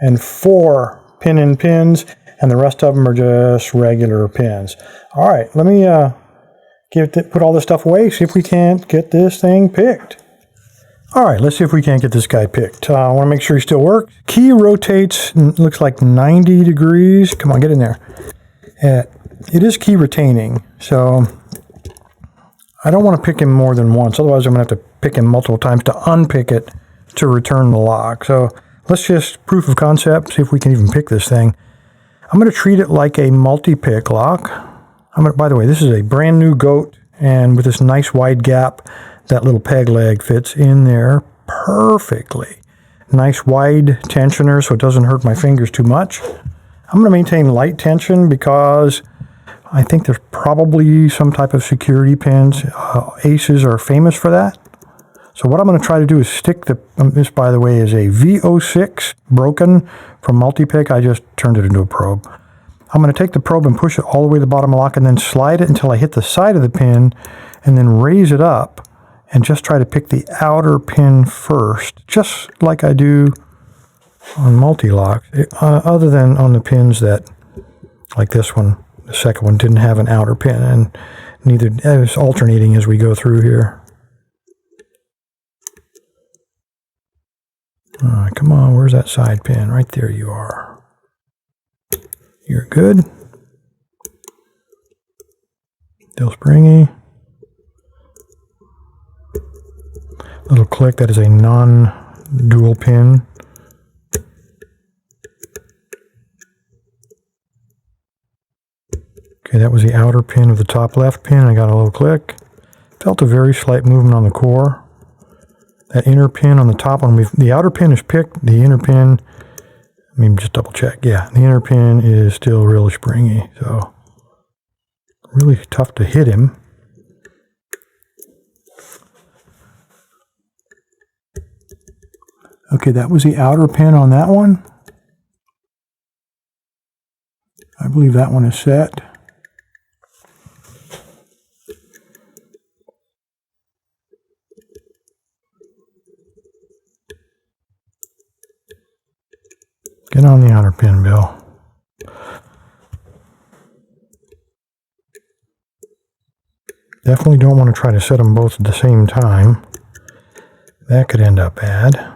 and 4 pin in pins, and the rest of them are just regular pins. All right, let me put all this stuff away, see if we can't get this thing picked. All right, let's see if we can't get this guy picked. I want to make sure he still works. Key rotates, looks like 90 degrees. Come on, get in there. It is key retaining, so I don't want to pick him more than once. Otherwise, I'm going to have to pick him multiple times to unpick it to return the lock. So let's just proof of concept, see if we can even pick this thing. I'm going to treat it like a multi-pick lock. By the way, this is a brand new goat, and with this nice wide gap, that little peg leg fits in there perfectly. Nice wide tensioner so it doesn't hurt my fingers too much. I'm going to maintain light tension because I think there's probably some type of security pins. Aces are famous for that. So what I'm going to try to do is stick this, by the way, is a V06 broken from multi-pick. I just turned it into a probe. I'm going to take the probe and push it all the way to the bottom of the lock and then slide it until I hit the side of the pin and then raise it up and just try to pick the outer pin first, just like I do on multi-locks, other than on the pins that, like this one, the second one didn't have an outer pin, and neither, it's alternating as we go through here. All right, come on, where's that side pin? Right there you are. You're good. Still springy. Little click, that is a non-dual pin. Okay, that was the outer pin of the top left pin. I got a little click. Felt a very slight movement on the core. That inner pin on the top one, the outer pin is picked. The inner pin, let me just double check. Yeah, the inner pin is still really springy. So, really tough to hit him. Okay, that was the outer pin on that one. I believe that one is set. Get on the outer pin, Bill. Definitely don't want to try to set them both at the same time. That could end up bad.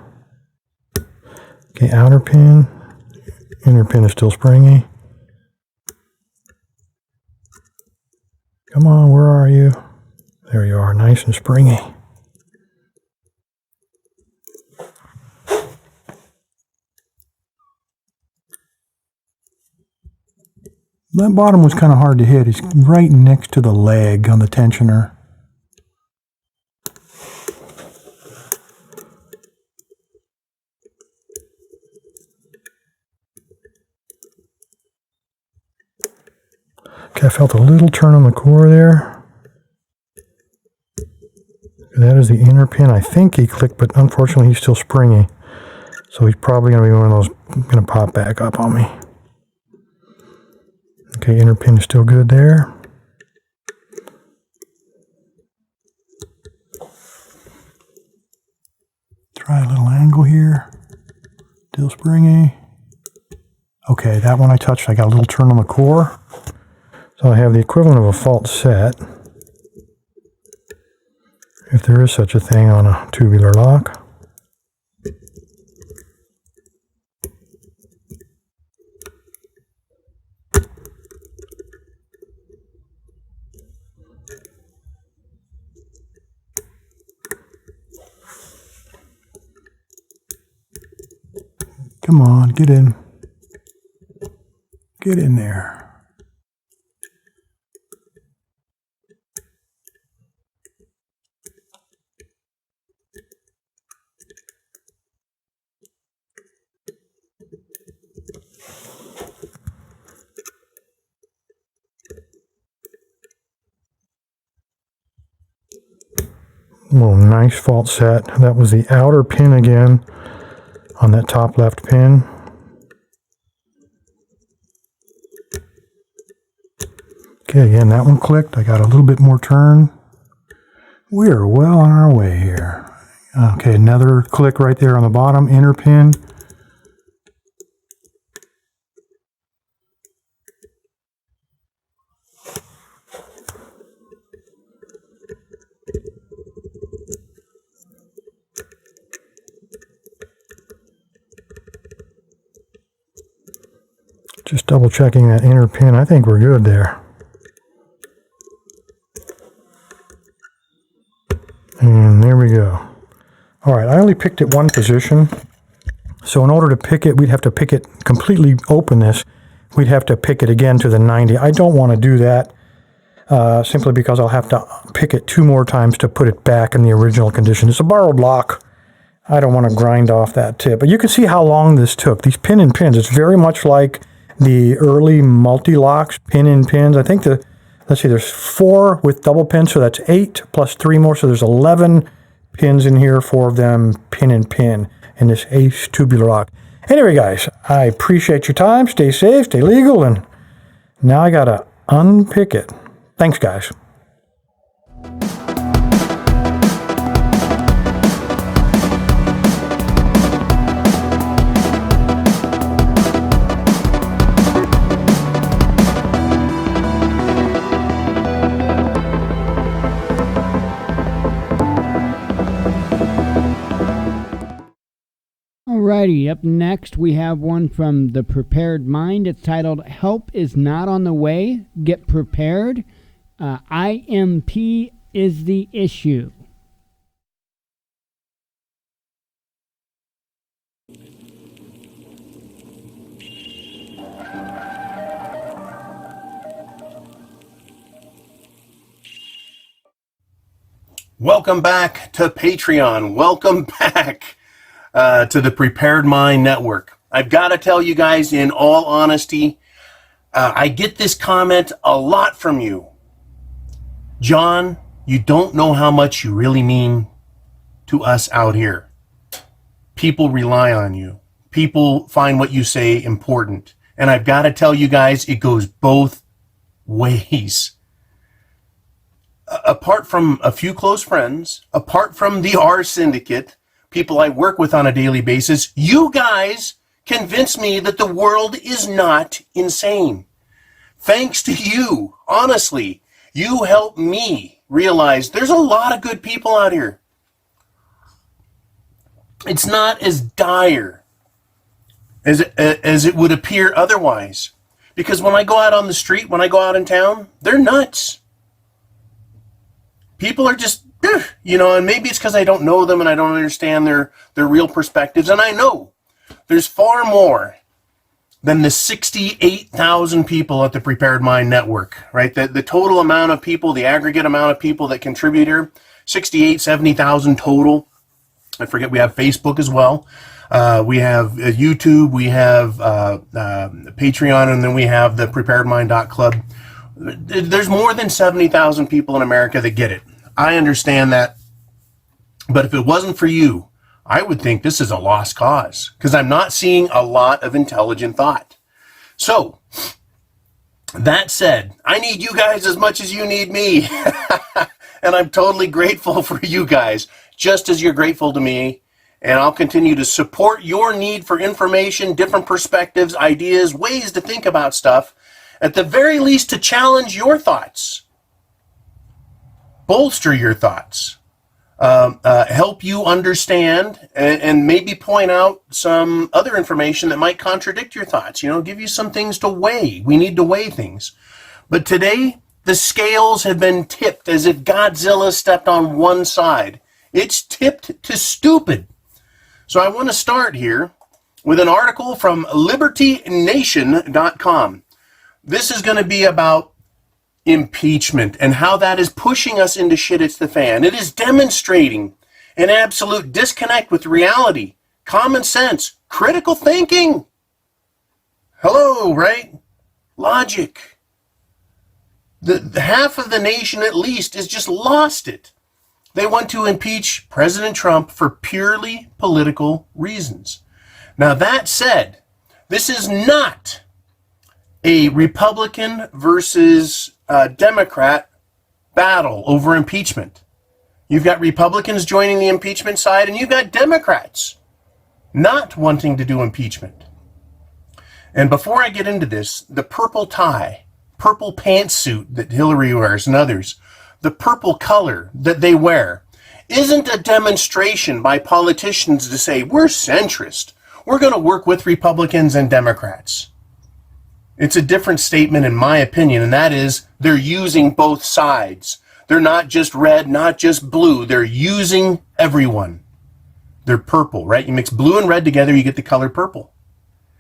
Okay, outer pin. Inner pin is still springy. Come on, where are you? There you are, nice and springy. That bottom was kind of hard to hit. It's right next to the leg on the tensioner. Okay, I felt a little turn on the core there. That is the inner pin. I think he clicked, but unfortunately he's still springy. So he's probably going to be one of those, going to pop back up on me. Okay, inner pin is still good there. Try a little angle here. Still springy. Okay, that one I touched, I got a little turn on the core. So I have the equivalent of a fault set, if there is such a thing on a tubular lock. Come on, get in. Get in there. Well, nice fault set. That was the outer pin again on that top left pin. Okay, again, that one clicked. I got a little bit more turn. We're well on our way here. Okay, another click right there on the bottom, inner pin. Just double checking that inner pin. I think we're good there. And there we go. All right, I only picked it one position. So in order to pick it, we'd have to pick it completely open this. We'd have to pick it again to the 90. I don't want to do that simply because I'll have to pick it 2 more times to put it back in the original condition. It's a borrowed lock. I don't want to grind off that tip. But you can see how long this took. These pin and pins, it's very much like the early multi-locks, pin and pins. I think let's see, there's 4 with double pins, so that's 8 plus 3 more, so there's 11 pins in here, 4 of them pin and pin in this Ace tubular lock. Anyway, guys, I appreciate your time. Stay safe, stay legal, and now I gotta unpick it. Thanks, guys. Alrighty, up next we have one from The Prepared Mind. It's titled, Help is Not on the Way, Get Prepared. IMP is the issue. Welcome back to Patreon. Welcome back to the Prepared Mind Network. I've got to tell you guys, in all honesty, I get this comment a lot from you. John, you don't know how much you really mean to us out here. People rely on you. People find what you say important. And I've got to tell you guys, it goes both ways. Apart from a few close friends, apart from the R Syndicate, people I work with on a daily basis, you guys convince me that the world is not insane. Thanks to you, honestly, you help me realize there's a lot of good people out here. It's not as dire as it would appear otherwise. Because when I go out on the street, when I go out in town, they're nuts. People are just, and maybe it's because I don't know them and I don't understand their real perspectives. And I know there's far more than the 68,000 people at the Prepared Mind Network, right? The total amount of people, the aggregate amount of people that contribute here, 70,000 total. I forget, we have Facebook as well. We have YouTube, we have Patreon, and then we have the preparedmind.club. There's more than 70,000 people in America that get it. I understand that. But if it wasn't for you, I would think this is a lost cause, because I'm not seeing a lot of intelligent thought. So, that said, I need you guys as much as you need me. And I'm totally grateful for you guys, just as you're grateful to me. And I'll continue to support your need for information, different perspectives, ideas, ways to think about stuff. At the very least, to challenge your thoughts, bolster your thoughts, help you understand, and maybe point out some other information that might contradict your thoughts. Give you some things to weigh. We need to weigh things. But today, the scales have been tipped as if Godzilla stepped on one side. It's tipped to stupid. So I want to start here with an article from LibertyNation.com. This is going to be about impeachment and how that is pushing us into shit it's the fan. It is demonstrating an absolute disconnect with reality, common sense, critical thinking. Hello, right? Logic. The half of the nation at least has just lost it. They want to impeach President Trump for purely political reasons. Now that said, this is not a Republican versus Democrat battle over impeachment. You've got Republicans joining the impeachment side, and you've got Democrats not wanting to do impeachment. And before I get into this, the purple tie, purple pantsuit that Hillary wears and others, the purple color that they wear, isn't a demonstration by politicians to say, we're centrist. We're going to work with Republicans and Democrats. It's a different statement, in my opinion, and that is they're using both sides. They're not just red, not just blue. They're using everyone. They're purple, right? You mix blue and red together, you get the color purple.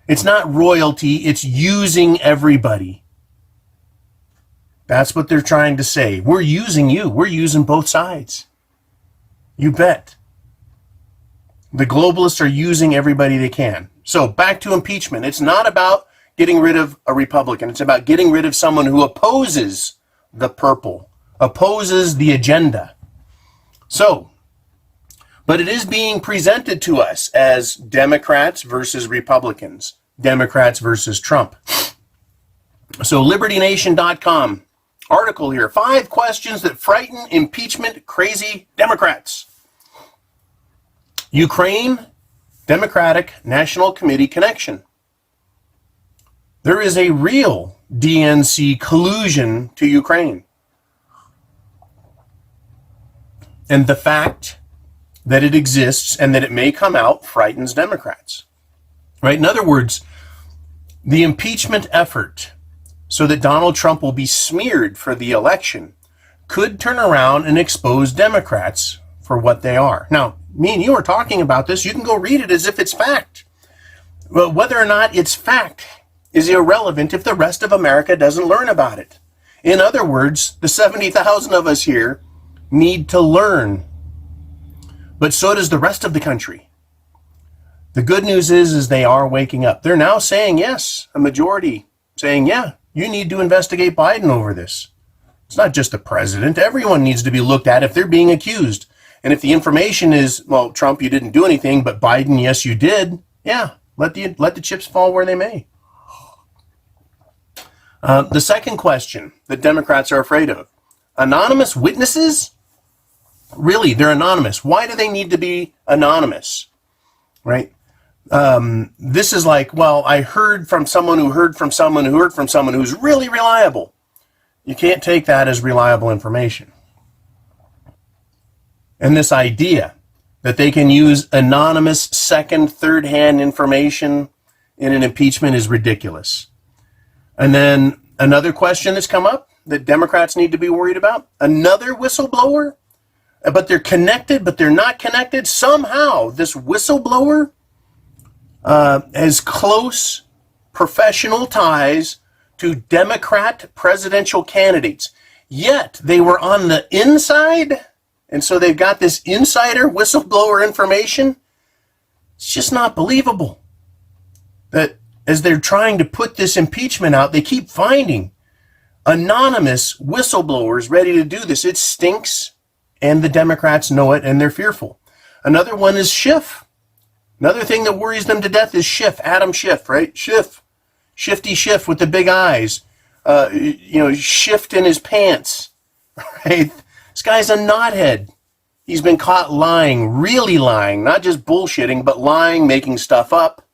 It's not royalty, it's using everybody. That's what they're trying to say. We're using you. We're using both sides. You bet. The globalists are using everybody they can. So back to impeachment. It's not about getting rid of a Republican. It's about getting rid of someone who opposes the purple, opposes the agenda. So, but it is being presented to us as Democrats versus Republicans, Democrats versus Trump. So LibertyNation.com article here, 5 questions that frighten impeachment crazy Democrats. Ukraine, Democratic National Committee connection. There is a real DNC collusion to Ukraine. And the fact that it exists and that it may come out frightens Democrats. Right? In other words, the impeachment effort so that Donald Trump will be smeared for the election could turn around and expose Democrats for what they are. Now, me and you are talking about this. You can go read it as if it's fact. Well, whether or not it's fact is irrelevant if the rest of America doesn't learn about it. In other words, the 70,000 of us here need to learn. But so does the rest of the country. The good news is they are waking up. They're now saying yes, a majority saying, yeah, you need to investigate Biden over this. It's not just the president. Everyone needs to be looked at if they're being accused. And if the information is, well, Trump, you didn't do anything, but Biden, yes, you did. Yeah, let the chips fall where they may. The second question that Democrats are afraid of, anonymous witnesses? Really, they're anonymous. Why do they need to be anonymous? Right? This is like, well, I heard from someone who heard from someone who heard from someone who's really reliable. You can't take that as reliable information. And this idea that they can use anonymous second, third-hand information in an impeachment is ridiculous. And then another question that's come up that Democrats need to be worried about, another whistleblower, but they're connected, but they're not connected. Somehow this whistleblower has close professional ties to Democrat presidential candidates. Yet they were on the inside, and so they've got this insider whistleblower information. It's just not believable that as they're trying to put this impeachment out, they keep finding anonymous whistleblowers ready to do this. It stinks, and the Democrats know it, and they're fearful. Another one is Schiff. Another thing that worries them to death is Schiff, Adam Schiff, right? Schiff, Shifty Schiff with the big eyes, shift in his pants, right? This guy's a knothead. He's been caught lying, really lying, not just bullshitting, but lying, making stuff up.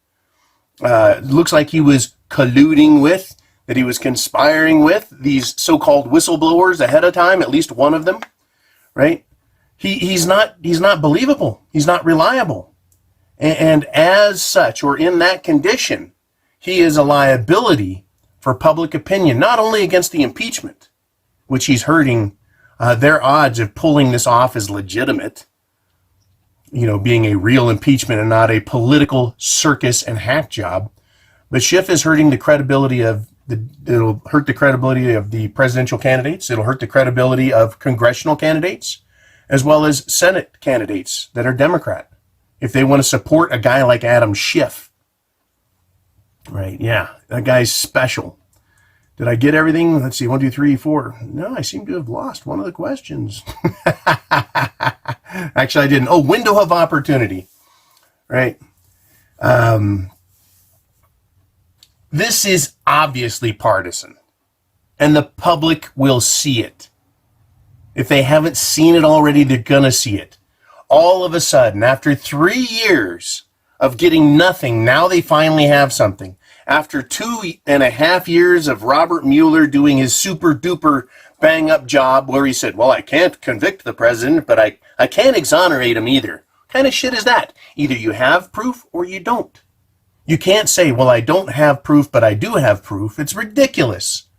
Looks like he was colluding with, that he was conspiring with these so-called whistleblowers ahead of time, at least one of them, right? He's not believable. He's not reliable. And as such, or in that condition, he is a liability for public opinion, not only against the impeachment, which he's hurting their odds of pulling this off as legitimate, being a real impeachment and not a political circus and hack job. But Schiff is hurting the credibility it'll hurt the credibility of the presidential candidates. It'll hurt the credibility of congressional candidates, as well as Senate candidates that are Democrat, if they want to support a guy like Adam Schiff. Right, yeah, that guy's special. Did I get everything? Let's see, 1, 2, 3, 4. No, I seem to have lost one of the questions. Actually, I didn't. Oh, window of opportunity. Right. This is obviously partisan, and the public will see it. If they haven't seen it already, they're going to see it. All of a sudden, after 3 years of getting nothing, now they finally have something. After 2.5 years of Robert Mueller doing his super duper bang up job where he said, well, I can't convict the president, but I can't exonerate him either. What kind of shit is that? Either you have proof or you don't. You can't say, well, I don't have proof, but I do have proof. It's ridiculous.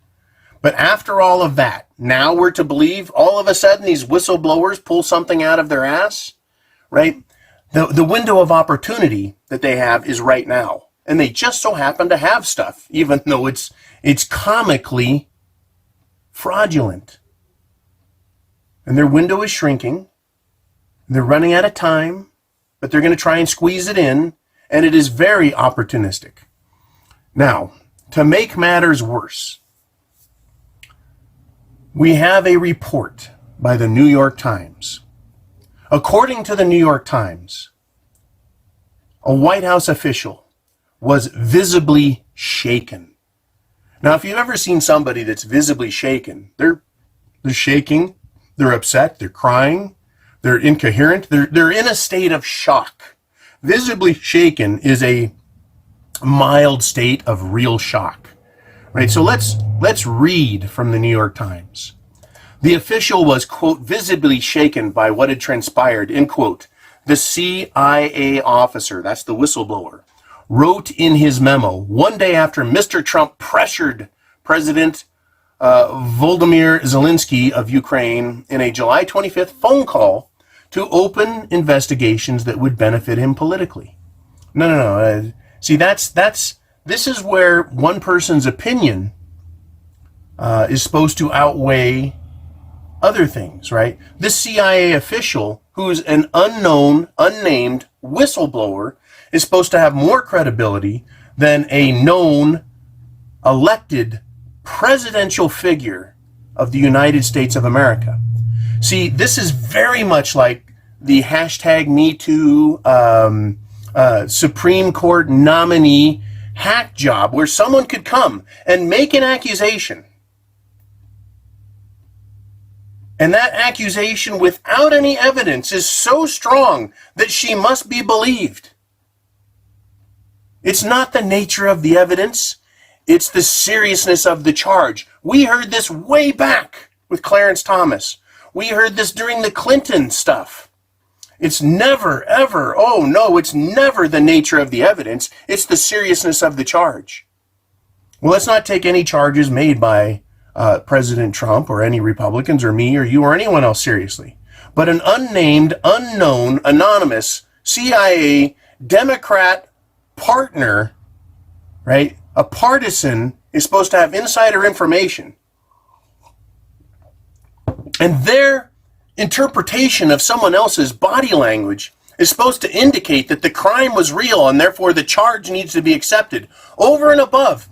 But after all of that, now we're to believe all of a sudden these whistleblowers pull something out of their ass, right? The window of opportunity that they have is right now. And they just so happen to have stuff, even though it's comically fraudulent. And their window is shrinking. They're running out of time, but they're going to try and squeeze it in, and it is very opportunistic. Now, to make matters worse, we have a report by the New York Times. According to the New York Times, a White House official was visibly shaken. Now, if you've ever seen somebody that's visibly shaken, they're shaking, they're upset, they're crying, they're incoherent, they're in a state of shock. Visibly shaken is a mild state of real shock, right? So let's read from the New York Times. The official was, quote, visibly shaken by what had transpired, end quote. The CIA officer, that's the whistleblower, wrote in his memo one day after Mr. Trump pressured President Volodymyr Zelensky of Ukraine in a July 25th phone call to open investigations that would benefit him politically. No. See, this is where one person's opinion is supposed to outweigh other things, right? This CIA official, who's an unknown, unnamed whistleblower, is supposed to have more credibility than a known, elected presidential figure of the United States of America. See, this is very much like the hashtag #MeToo Supreme Court nominee hack job, where someone could come and make an accusation, and that accusation without any evidence is so strong that she must be believed. It's not the nature of the evidence, it's the seriousness of the charge. We heard this way back with Clarence Thomas. We heard this during the Clinton stuff. It's never, ever, oh no, it's never the nature of the evidence, it's the seriousness of the charge. Well, let's not take any charges made by President Trump or any Republicans or me or you or anyone else seriously. But an unnamed, unknown, anonymous CIA Democrat partner, right? A partisan is supposed to have insider information. And their interpretation of someone else's body language is supposed to indicate that the crime was real and therefore the charge needs to be accepted over and above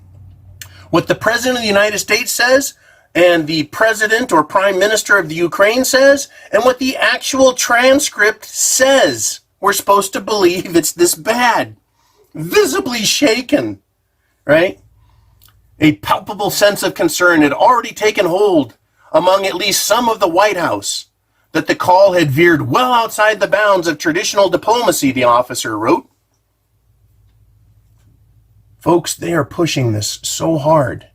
what the President of the United States says and the President or Prime Minister of the Ukraine says and what the actual transcript says. We're supposed to believe it's this bad. Visibly shaken, right? A palpable sense of concern had already taken hold among at least some of the White House that the call had veered well outside the bounds of traditional diplomacy, the officer wrote. Folks, they are pushing this so hard.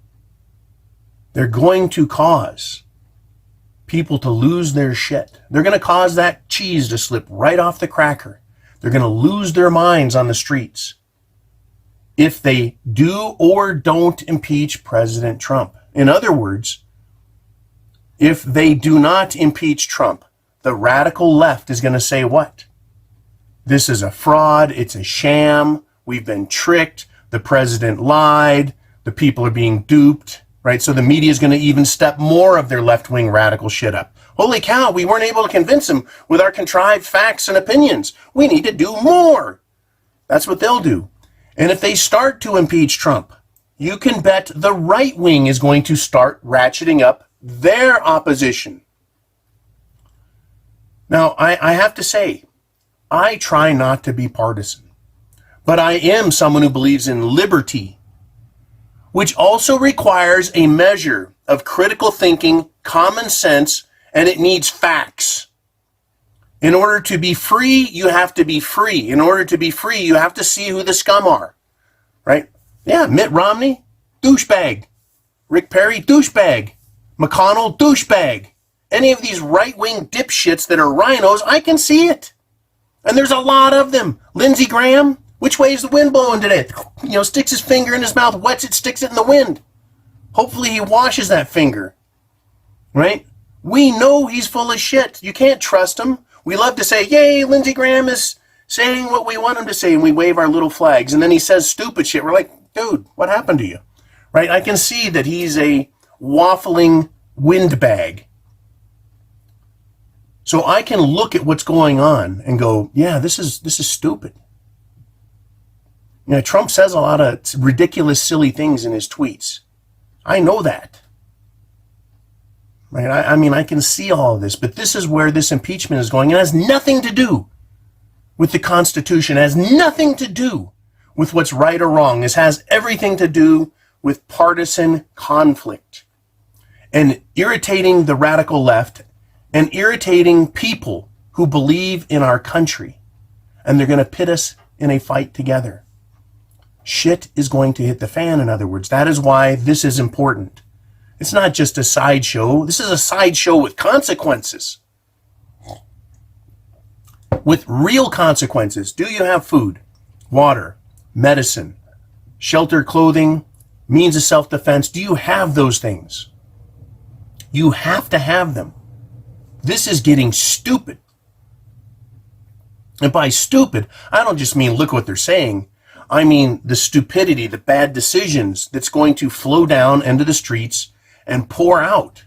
They're going to cause people to lose their shit. They're going to cause that cheese to slip right off the cracker. They're going to lose their minds on the streets if they do or don't impeach President Trump. In other words, if they do not impeach Trump, the radical left is going to say what? This is a fraud, it's a sham, we've been tricked, the president lied, the people are being duped, right? So the media is going to even step more of their left-wing radical shit up. Holy cow, we weren't able to convince them with our contrived facts and opinions. We need to do more. That's what they'll do. And if they start to impeach Trump, you can bet the right wing is going to start ratcheting up their opposition. Now, I have to say, I try not to be partisan, but I am someone who believes in liberty, which also requires a measure of critical thinking, common sense, and it needs facts. In order to be free, you have to be free. In order to be free, you have to see who the scum are, right? Yeah, Mitt Romney, douchebag. Rick Perry, douchebag. McConnell, douchebag. Any of these right-wing dipshits that are rhinos, I can see it. And there's a lot of them. Lindsey Graham, which way is the wind blowing today? You know, sticks his finger in his mouth, wets it, sticks it in the wind. Hopefully he washes that finger, right? We know he's full of shit. You can't trust him. We love to say, yay, Lindsey Graham is saying what we want him to say, and we wave our little flags. And then he says stupid shit. We're like, dude, what happened to you? Right? I can see that he's a waffling windbag. So I can look at what's going on and go, yeah, this is stupid. You know, Trump says a lot of ridiculous, silly things in his tweets. I know that. Right? I mean, I can see all of this, but this is where this impeachment is going. It has nothing to do with the Constitution. It has nothing to do with what's right or wrong. This has everything to do with partisan conflict and irritating the radical left and irritating people who believe in our country. And they're going to pit us in a fight together. Shit is going to hit the fan, in other words. That is why this is important. It's not just a sideshow. This is a sideshow with consequences. with real consequences. Do you have food, water, medicine, shelter, clothing, means of self-defense? Do you have those things? You have to have them. This is getting stupid. And by stupid, I don't just mean look what they're saying. I mean the stupidity, the bad decisions that's going to flow down into the streets and pour out.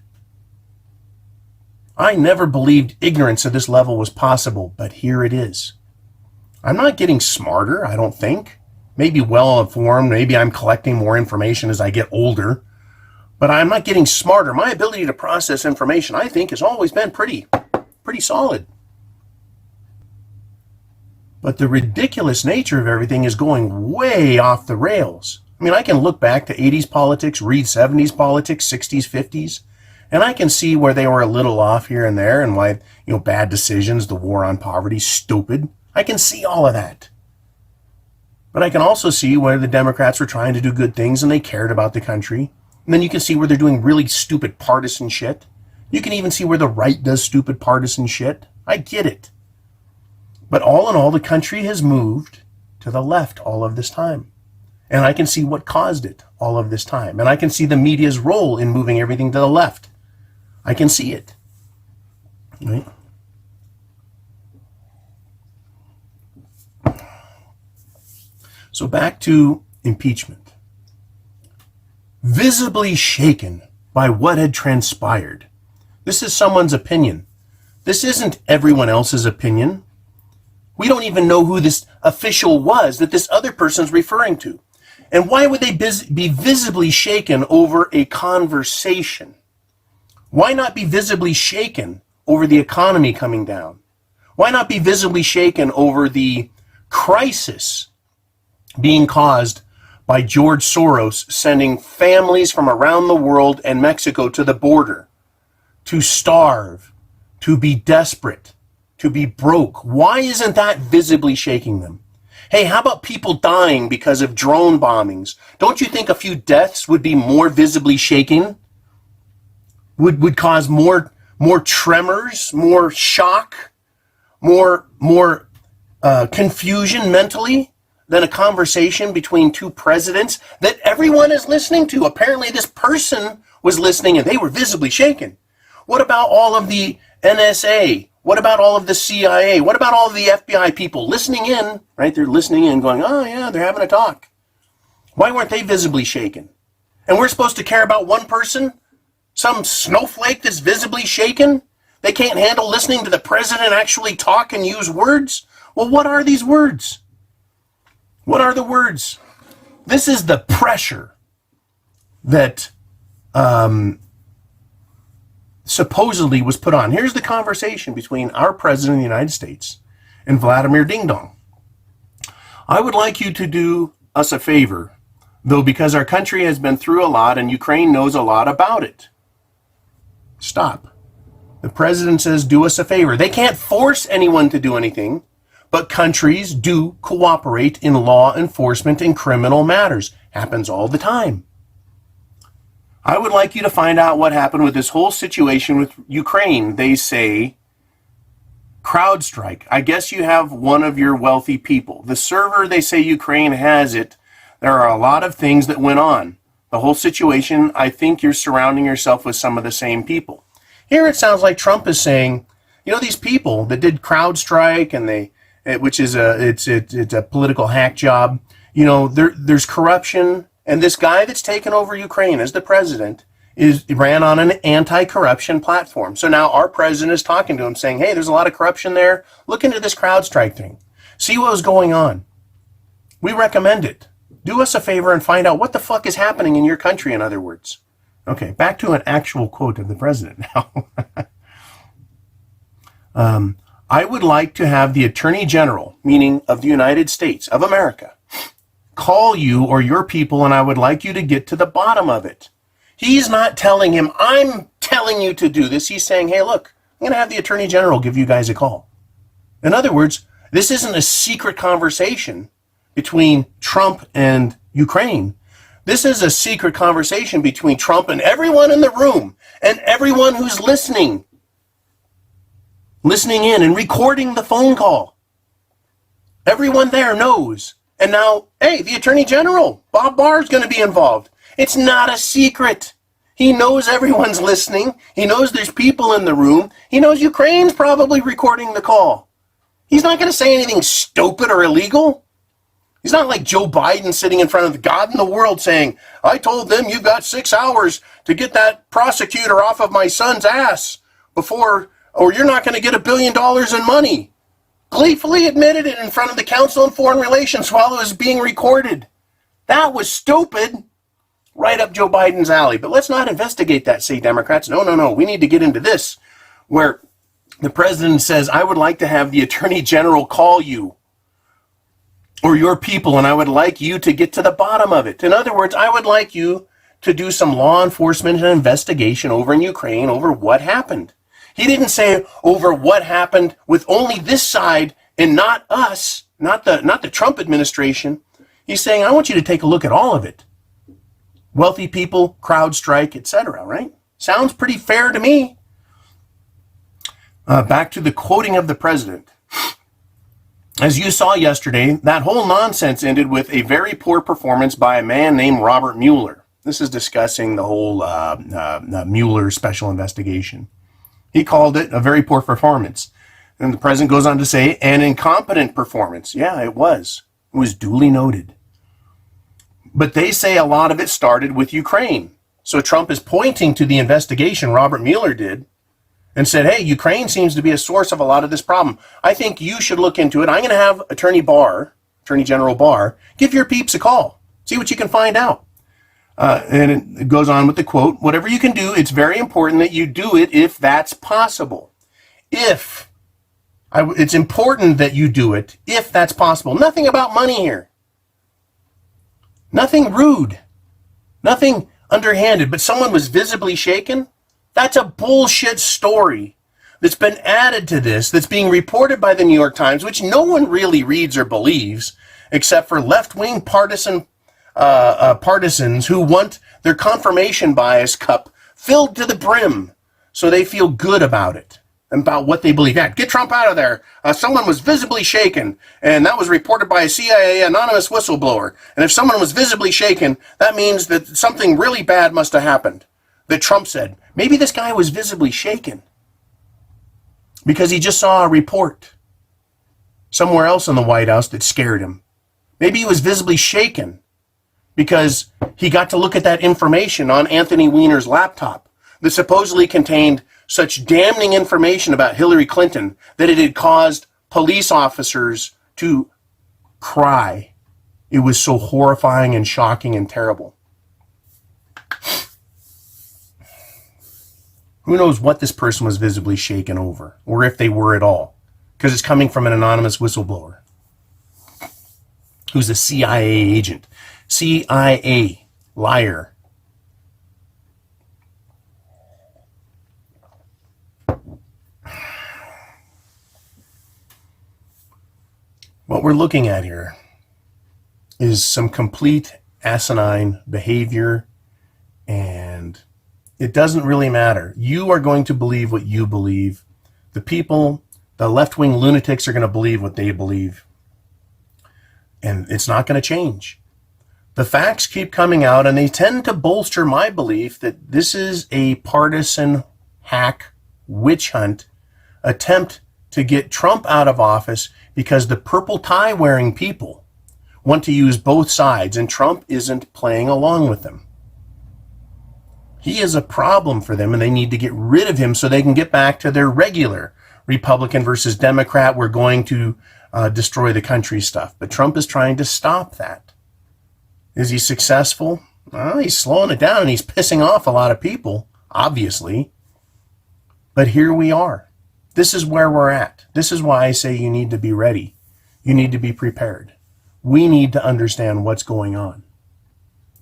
I never believed ignorance at this level was possible, but here it is. I'm not getting smarter, I don't think. Maybe well informed, maybe I'm collecting more information as I get older, but I'm not getting smarter. My ability to process information, I think, has always been pretty solid. But the ridiculous nature of everything is going way off the rails. I mean, I can look back to 80s politics, read 70s politics, 60s, 50s, and I can see where they were a little off here and there and why, bad decisions, the war on poverty, stupid. I can see all of that. But I can also see where the Democrats were trying to do good things and they cared about the country. And then you can see where they're doing really stupid partisan shit. You can even see where the right does stupid partisan shit. I get it. But all in all, the country has moved to the left all of this time. And I can see what caused it all of this time. And I can see the media's role in moving everything to the left. I can see it. Right? So back to impeachment. Visibly shaken by what had transpired. This is someone's opinion. This isn't everyone else's opinion. We don't even know who this official was that this other person's referring to. And why would they be visibly shaken over a conversation? Why not be visibly shaken over the economy coming down? Why not be visibly shaken over the crisis being caused by George Soros sending families from around the world and Mexico to the border to starve, to be desperate, to be broke? Why isn't that visibly shaking them? Hey, how about people dying because of drone bombings? Don't you think a few deaths would be more visibly shaking? Would cause more tremors, more shock, more confusion mentally than a conversation between two presidents that everyone is listening to? Apparently this person was listening and they were visibly shaken. What about all of the NSA? What about all of the CIA? What about all of the FBI people listening in, right? They're listening in going, oh yeah, they're having a talk. Why weren't they visibly shaken? And we're supposed to care about one person? Some snowflake that's visibly shaken? They can't handle listening to the president actually talk and use words? Well, what are these words? What are the words? This is the pressure that supposedly was put on. Here's the conversation between our president of the United States and Vladimir Ding Dong. I would like you to do us a favor, though, because our country has been through a lot and Ukraine knows a lot about it. Stop. The president says, do us a favor. They can't force anyone to do anything, but countries do cooperate in law enforcement in criminal matters. Happens all the time. I would like you to find out what happened with this whole situation with Ukraine. They say, CrowdStrike. I guess you have one of your wealthy people. The server, they say Ukraine has it. There are a lot of things that went on. The whole situation, I think you're surrounding yourself with some of the same people. Here it sounds like Trump is saying, these people that did CrowdStrike and which is a political hack job. There's corruption. And this guy that's taken over Ukraine as the president ran on an anti-corruption platform. So now our president is talking to him saying, hey, there's a lot of corruption there. Look into this CrowdStrike thing. See what was going on. We recommend it. Do us a favor and find out what the fuck is happening in your country, in other words. Okay, back to an actual quote of the president now. I would like to have the Attorney General, meaning of the United States of America, call you or your people, and I would like you to get to the bottom of it. He's not telling him, I'm telling you to do this. He's saying, hey, look, I'm going to have the Attorney General give you guys a call. In other words, this isn't a secret conversation between Trump and Ukraine. This is a secret conversation between Trump and everyone in the room and everyone who's listening listening in and recording the phone call. Everyone there knows. And now, hey, the Attorney General, Bob Barr, is going to be involved. It's not a secret. He knows everyone's listening. He knows there's people in the room. He knows Ukraine's probably recording the call. He's not going to say anything stupid or illegal. He's not like Joe Biden sitting in front of God in the world saying, I told them you've got 6 hours to get that prosecutor off of my son's ass before, or you're not going to get $1 billion in money. Gleefully admitted it in front of the Council on Foreign Relations while it was being recorded. That was stupid. Right up Joe Biden's alley. But let's not investigate that, say Democrats. No. We need to get into this, where the president says, I would like to have the Attorney General call you or your people, and I would like you to get to the bottom of it. In other words, I would like you to do some law enforcement and investigation over in Ukraine over what happened. He didn't say over what happened with only this side and not us, not the Trump administration. He's saying, I want you to take a look at all of it. Wealthy people, CrowdStrike, etc., right? Sounds pretty fair to me. Back to the quoting of the president. As you saw yesterday, that whole nonsense ended with a very poor performance by a man named Robert Mueller. This is discussing the whole Mueller special investigation. He called it a very poor performance. And the president goes on to say, an incompetent performance. Yeah, it was. It was duly noted. But they say a lot of it started with Ukraine. So Trump is pointing to the investigation Robert Mueller did and said, hey, Ukraine seems to be a source of a lot of this problem. I think you should look into it. I'm going to have Attorney General Barr, give your peeps a call. See what you can find out. And it goes on with the quote, whatever you can do, it's very important that you do it if that's possible. It's important that you do it if that's possible. Nothing about money here. Nothing rude. Nothing underhanded. But someone was visibly shaken? That's a bullshit story that's been added to this, that's being reported by the New York Times, which no one really reads or believes, except for left-wing partisans who want their confirmation bias cup filled to the brim so they feel good about it, about what they believe. Yeah, get Trump out of there. Someone was visibly shaken, and that was reported by a CIA anonymous whistleblower. And if someone was visibly shaken, that means that something really bad must have happened. That Trump said, maybe this guy was visibly shaken because he just saw a report somewhere else in the White House that scared him. Maybe he was visibly shaken because he got to look at that information on Anthony Weiner's laptop that supposedly contained such damning information about Hillary Clinton that it had caused police officers to cry. It was so horrifying and shocking and terrible. Who knows what this person was visibly shaken over, or if they were at all, because it's coming from an anonymous whistleblower who's a CIA agent. CIA, liar. What we're looking at here is some complete asinine behavior, and it doesn't really matter. You are going to believe what you believe. The people, the left-wing lunatics, are going to believe what they believe. And it's not going to change. The facts keep coming out, and they tend to bolster my belief that this is a partisan hack, witch hunt, attempt to get Trump out of office because the purple tie wearing people want to use both sides, and Trump isn't playing along with them. He is a problem for them, and they need to get rid of him so they can get back to their regular Republican versus Democrat, we're going to destroy the country stuff. But Trump is trying to stop that. Is he successful? Well, he's slowing it down, and he's pissing off a lot of people, obviously. But here we are. This is where we're at. This is why I say you need to be ready. You need to be prepared. We need to understand what's going on.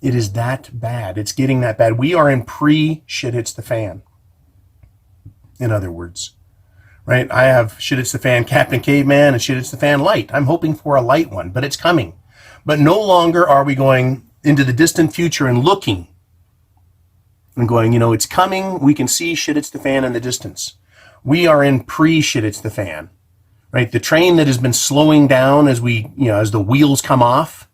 It is that bad. It's getting that bad. We are in pre-shit hits the fan. In other words, right? I have shit hits the fan Captain Caveman and shit hits the fan light. I'm hoping for a light one, but it's coming. But no longer are we going into the distant future and looking and going, it's coming. We can see shit hits the fan in the distance. We are in pre-shit it's the fan, right? The train that has been slowing down as as the wheels come off,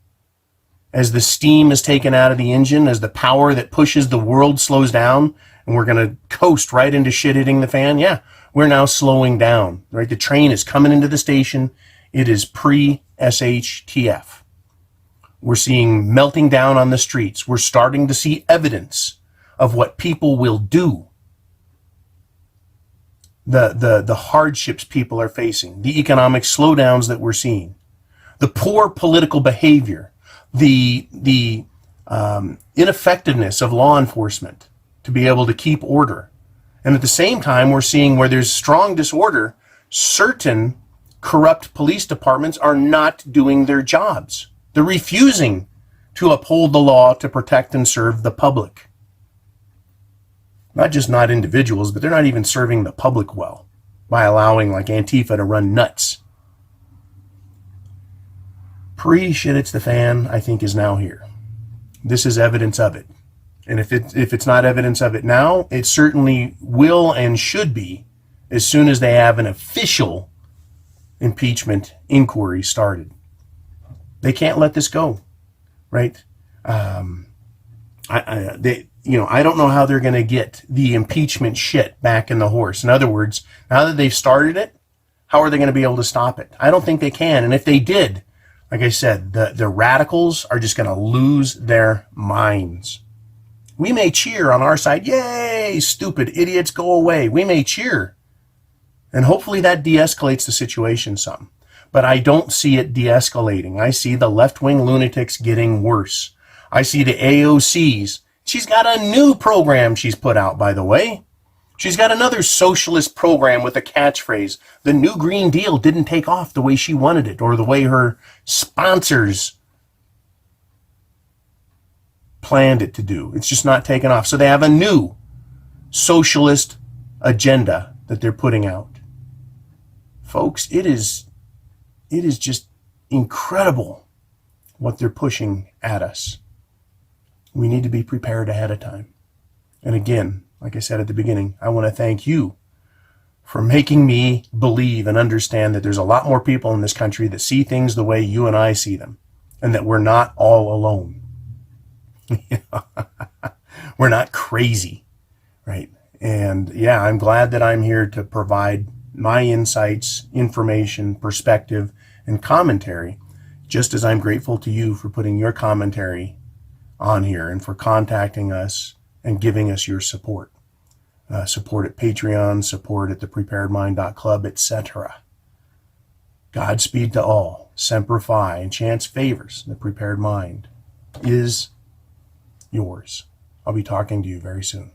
as the steam is taken out of the engine, as the power that pushes the world slows down, and we're going to coast right into shit hitting the fan. Yeah, we're now slowing down, right? The train is coming into the station. It is pre-SHTF. We're seeing melting down on the streets. We're starting to see evidence of what people will do. The hardships people are facing, the economic slowdowns that we're seeing, the poor political behavior, the ineffectiveness of law enforcement to be able to keep order. And at the same time, we're seeing where there's strong disorder, certain corrupt police departments are not doing their jobs. They're refusing to uphold the law to protect and serve the public. Not just not individuals, but they're not even serving the public well by allowing like Antifa to run nuts. Pre-shit it's the fan, I think, is now here. This is evidence of it. And if it's not evidence of it now, it certainly will and should be as soon as they have an official impeachment inquiry started. They can't let this go, right? I don't know how they're going to get the impeachment shit back in the horse. In other words, now that they've started it, how are they going to be able to stop it? I don't think they can. And if they did, like I said, the radicals are just going to lose their minds. We may cheer on our side, yay, stupid idiots, go away. We may cheer. And hopefully that de-escalates the situation some. But I don't see it de-escalating. I see the left-wing lunatics getting worse. I see the AOCs. She's got a new program she's put out, by the way. She's got another socialist program with a catchphrase. The New Green Deal didn't take off the way she wanted it or the way her sponsors planned it to do. It's just not taken off. So they have a new socialist agenda that they're putting out. Folks, it is just incredible what they're pushing at us. We need to be prepared ahead of time. And again, like I said at the beginning, I want to thank you for making me believe and understand that there's a lot more people in this country that see things the way you and I see them, and that we're not all alone. We're not crazy, right? And yeah, I'm glad that I'm here to provide my insights, information, perspective, and commentary, just as I'm grateful to you for putting your commentary on here and for contacting us and giving us your support. Support at Patreon, support at thepreparedmind.club, etc. Godspeed to all. Semper Fi, and chance favors. The Prepared Mind is yours. I'll be talking to you very soon.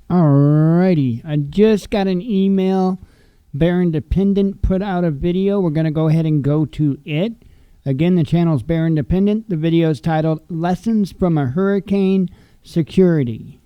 Alrighty, I just got an email. Bear Independent put out a video. We're going to go ahead and go to it. Again, the channel's Bear Independent. The video is titled Lessons from a Hurricane Security.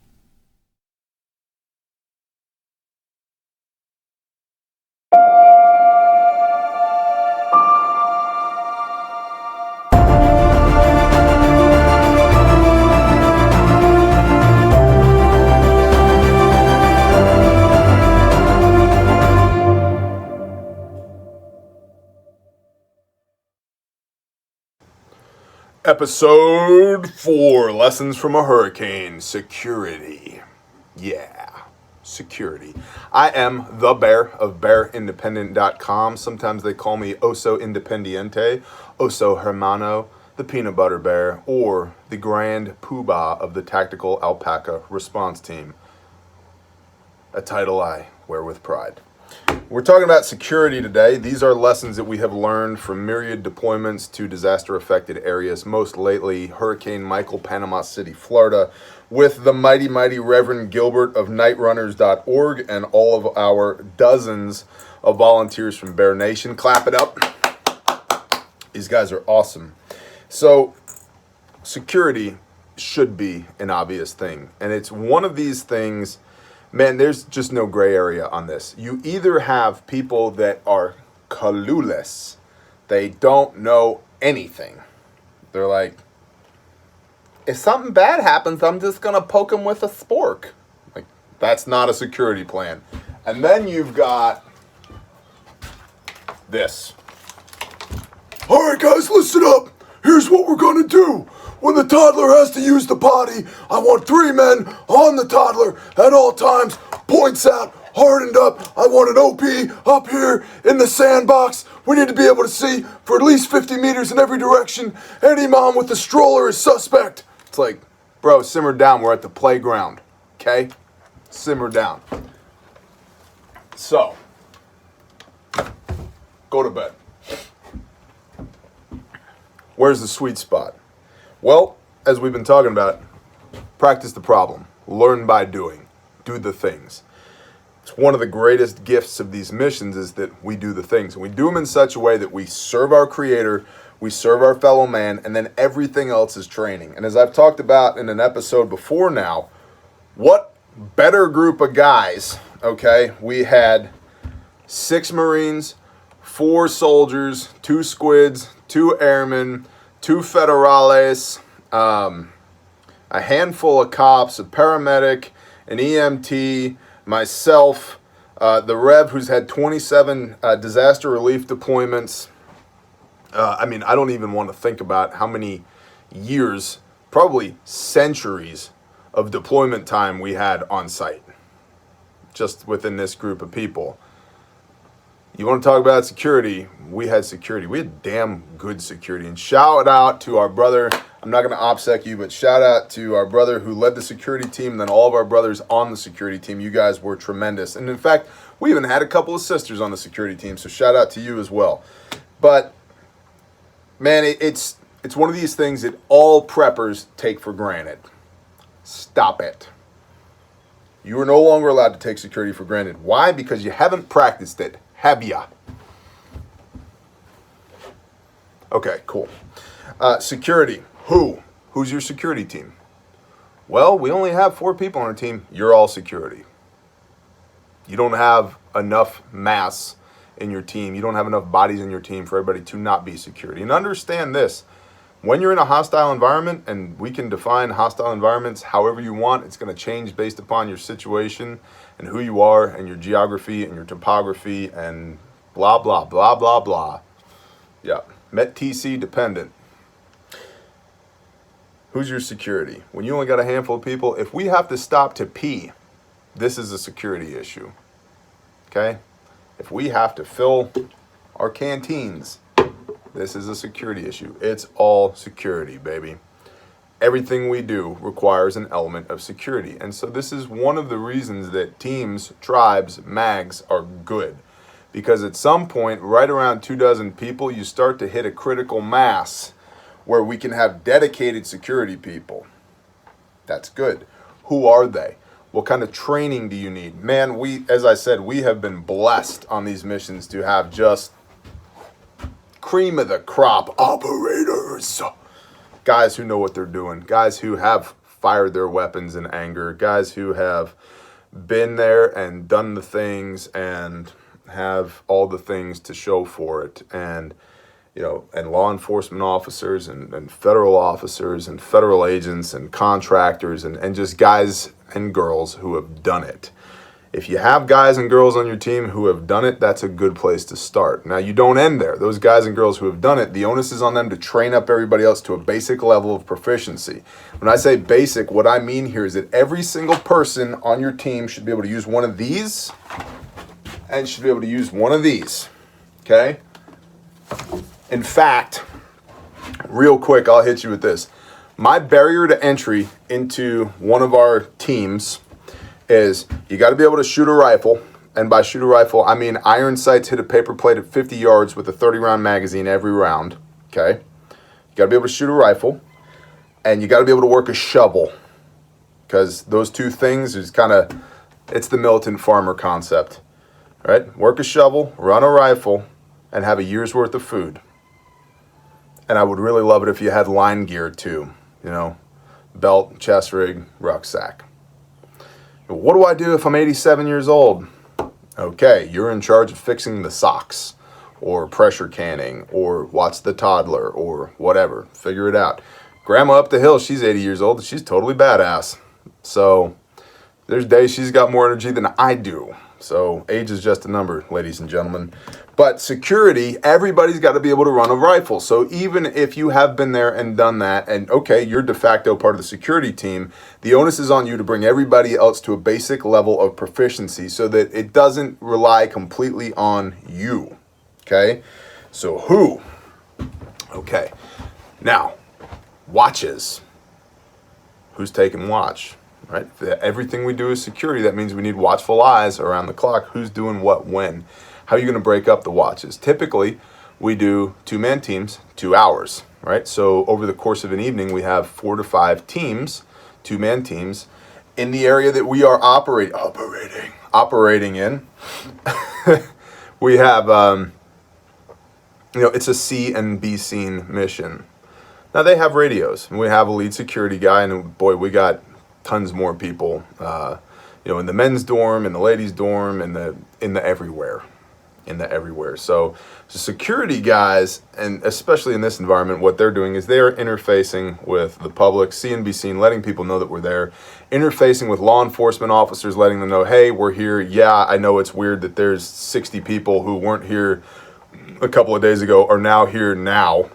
Episode 4, Lessons from a Hurricane, Security. Yeah, security. I am the Bear of BearIndependent.com. Sometimes they call me Oso Independiente, Oso Hermano, the Peanut Butter Bear, or the Grand Poobah of the Tactical Alpaca Response Team. A title I wear with pride. We're talking about security today. These are lessons that we have learned from myriad deployments to disaster-affected areas, most lately Hurricane Michael, Panama City, Florida, with the mighty Reverend Gilbert of nightrunners.org and all of our dozens of volunteers from Bear Nation. Clap it up. These guys are awesome. So, security should be an obvious thing, and it's one of these things Man, there's just no gray area on this. You either have people that are clueless, they don't know anything. They're like, if something bad happens, I'm just going to poke them with a spork. Like, that's not a security plan. And then you've got this. All right, guys, listen up. Here's what we're going to do. When the toddler has to use the potty, I want 3 men on the toddler at all times, points out, hardened up. I want an OP up here in the sandbox. We need to be able to see for at least 50 meters in every direction. Any mom with a stroller is suspect. It's like, bro, simmer down. We're at the playground, okay? Simmer down. So, go to bed. Where's the sweet spot? Well, as we've been talking about, practice the problem. Learn by doing. Do the things. It's one of the greatest gifts of these missions is that we do the things. And we do them in such a way that we serve our Creator, we serve our fellow man, and then everything else is training. And as I've talked about in an episode before now, what better group of guys, okay? We had 6 Marines, 4 soldiers, 2 squids, 2 airmen, 2 federales, a handful of cops, a paramedic, an EMT, myself, the Rev who's had 27 disaster relief deployments. I mean, I don't even want to think about how many years, probably centuries of deployment time we had on site, just within this group of people. You want to talk about security? We had security. We had damn good security. And shout out to our brother. I'm not going to OPSEC you, but shout out to our brother who led the security team, and then all of our brothers on the security team. You guys were tremendous. And in fact, we even had a couple of sisters on the security team, so shout out to you as well. But, man, it's one of these things that all preppers take for granted. Stop it. You are no longer allowed to take security for granted. Why? Because you haven't practiced it. Have ya? Okay, cool. Security. Who's your security team? Well, we only have 4 people on our team. You're all security. You don't have enough mass in your team. You don't have enough bodies in your team for everybody to not be security. And understand this. When you're in a hostile environment, and we can define hostile environments however you want, it's going to change based upon your situation and who you are and your geography and your topography and blah, blah, blah, blah, blah. Yeah, MET-TC dependent. Who's your security? When you only got a handful of people, if we have to stop to pee, this is a security issue, okay? If we have to fill our canteens, this is a security issue. It's all security, baby. Everything we do requires an element of security. And so this is one of the reasons that teams, tribes, mags are good. Because at some point, right around 24 people, you start to hit a critical mass where we can have dedicated security people. That's good. Who are they? What kind of training do you need? Man, as I said, we have been blessed on these missions to have just cream of the crop operators. Guys who know what they're doing. Guys who have fired their weapons in anger. Guys who have been there and done the things and have all the things to show for it. And, you know, and law enforcement officers and federal officers and federal agents and contractors and just guys and girls who have done it. If you have guys and girls on your team who have done it, that's a good place to start. Now, you don't end there. Those guys and girls who have done it, the onus is on them to train up everybody else to a basic level of proficiency. When I say basic, what I mean here is that every single person on your team should be able to use one of these and should be able to use one of these, okay? In fact, real quick, I'll hit you with this. My barrier to entry into one of our teams is you got to be able to shoot a rifle. And by shoot a rifle, I mean iron sights hit a paper plate at 50 yards with a 30-round magazine every round, okay? You got to be able to shoot a rifle, and you got to be able to work a shovel, because those two things is kind of, it's the militant farmer concept, right? Work a shovel, run a rifle, and have a year's worth of food. And I would really love it if you had line gear too, you know, belt, chest rig, rucksack. What do I do if I'm 87 years old? Okay, you're in charge of fixing the socks or pressure canning or watch the toddler or whatever. Figure it out. Grandma up the hill, she's 80 years old and she's totally badass. So there's days she's got more energy than I do. So age is just a number, ladies and gentlemen. But security, everybody's got to be able to run a rifle. So even if you have been there and done that, and okay, you're de facto part of the security team, the onus is on you to bring everybody else to a basic level of proficiency so that it doesn't rely completely on you. Okay? So who? Okay. Now, watches. Who's taking watch? Right? Everything we do is security. That means we need watchful eyes around the clock. Who's doing what when? How are you going to break up the watches? Typically, we do 2-man teams, 2 hours, right? So over the course of an evening, we have 4 to 5 teams, 2-man teams, in the area that we are operating in. We have, it's a C and B scene mission. Now they have radios, and we have a lead security guy, and boy, we got tons more people, in the men's dorm, in the ladies' dorm, in the everywhere. So security guys, and especially in this environment, what they're doing is they're interfacing with the public, seeing, be seen, letting people know that we're there, interfacing with law enforcement officers, letting them know, hey, we're here. Yeah, I know it's weird that there's 60 people who weren't here a couple of days ago are now here now,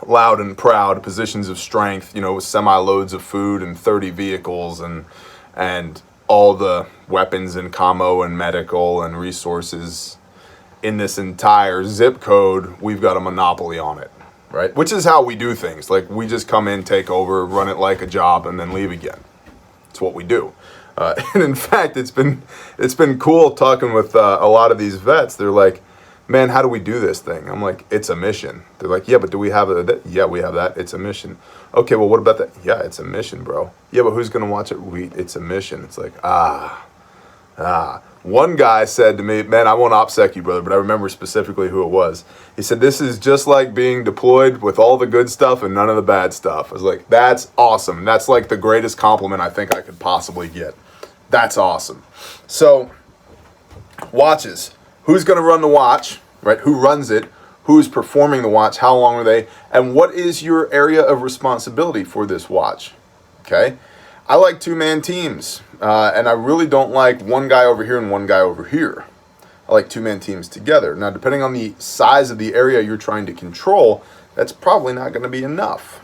loud and proud, positions of strength, with semi-loads of food and 30 vehicles and all the weapons and commo and medical and resources in this entire zip code. We've got a monopoly on it, right? Which is how we do things. Like, we just come in, take over, run it like a job, and then leave again. It's what we do. And in fact, it's been cool talking with a lot of these vets. They're like, man, how do we do this thing? I'm like, it's a mission. They're like, yeah, but do we have that? Yeah, we have that. It's a mission. Okay, well, what about that? Yeah, it's a mission, bro. Yeah, but who's going to watch it? It's a mission. It's like, One guy said to me, man, I won't OPSEC you, brother, but I remember specifically who it was. He said, this is just like being deployed with all the good stuff and none of the bad stuff. I was like, that's awesome. That's like the greatest compliment I think I could possibly get. That's awesome. So, watches. Who's going to run the watch, right? Who runs it? Who's performing the watch? How long are they? And what is your area of responsibility for this watch? Okay? I like 2-man teams, and I really don't like one guy over here and one guy over here. I like 2-man teams together. Now, depending on the size of the area you're trying to control, that's probably not going to be enough.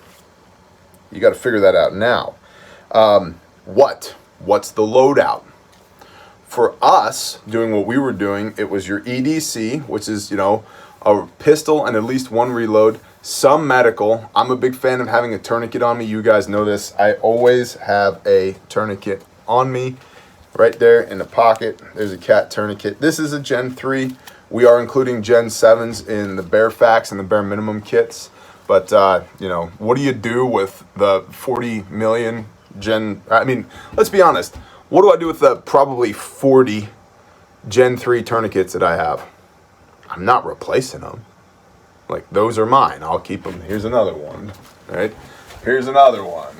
You got to figure that out now. What's the loadout? For us, doing what we were doing, it was your EDC, which is, a pistol and at least 1 reload, some medical. I'm a big fan of having a tourniquet on me. You guys know this. I always have a tourniquet on me right there in the pocket. There's a cat tourniquet. This is a Gen 3. We are including Gen 7s in the bare facts and the bare minimum kits. But, what do you do with the 40 million let's be honest. What do I do with the probably 40 Gen 3 tourniquets that I have? I'm not replacing them. Like, those are mine. I'll keep them. Here's another one, right? Here's another one.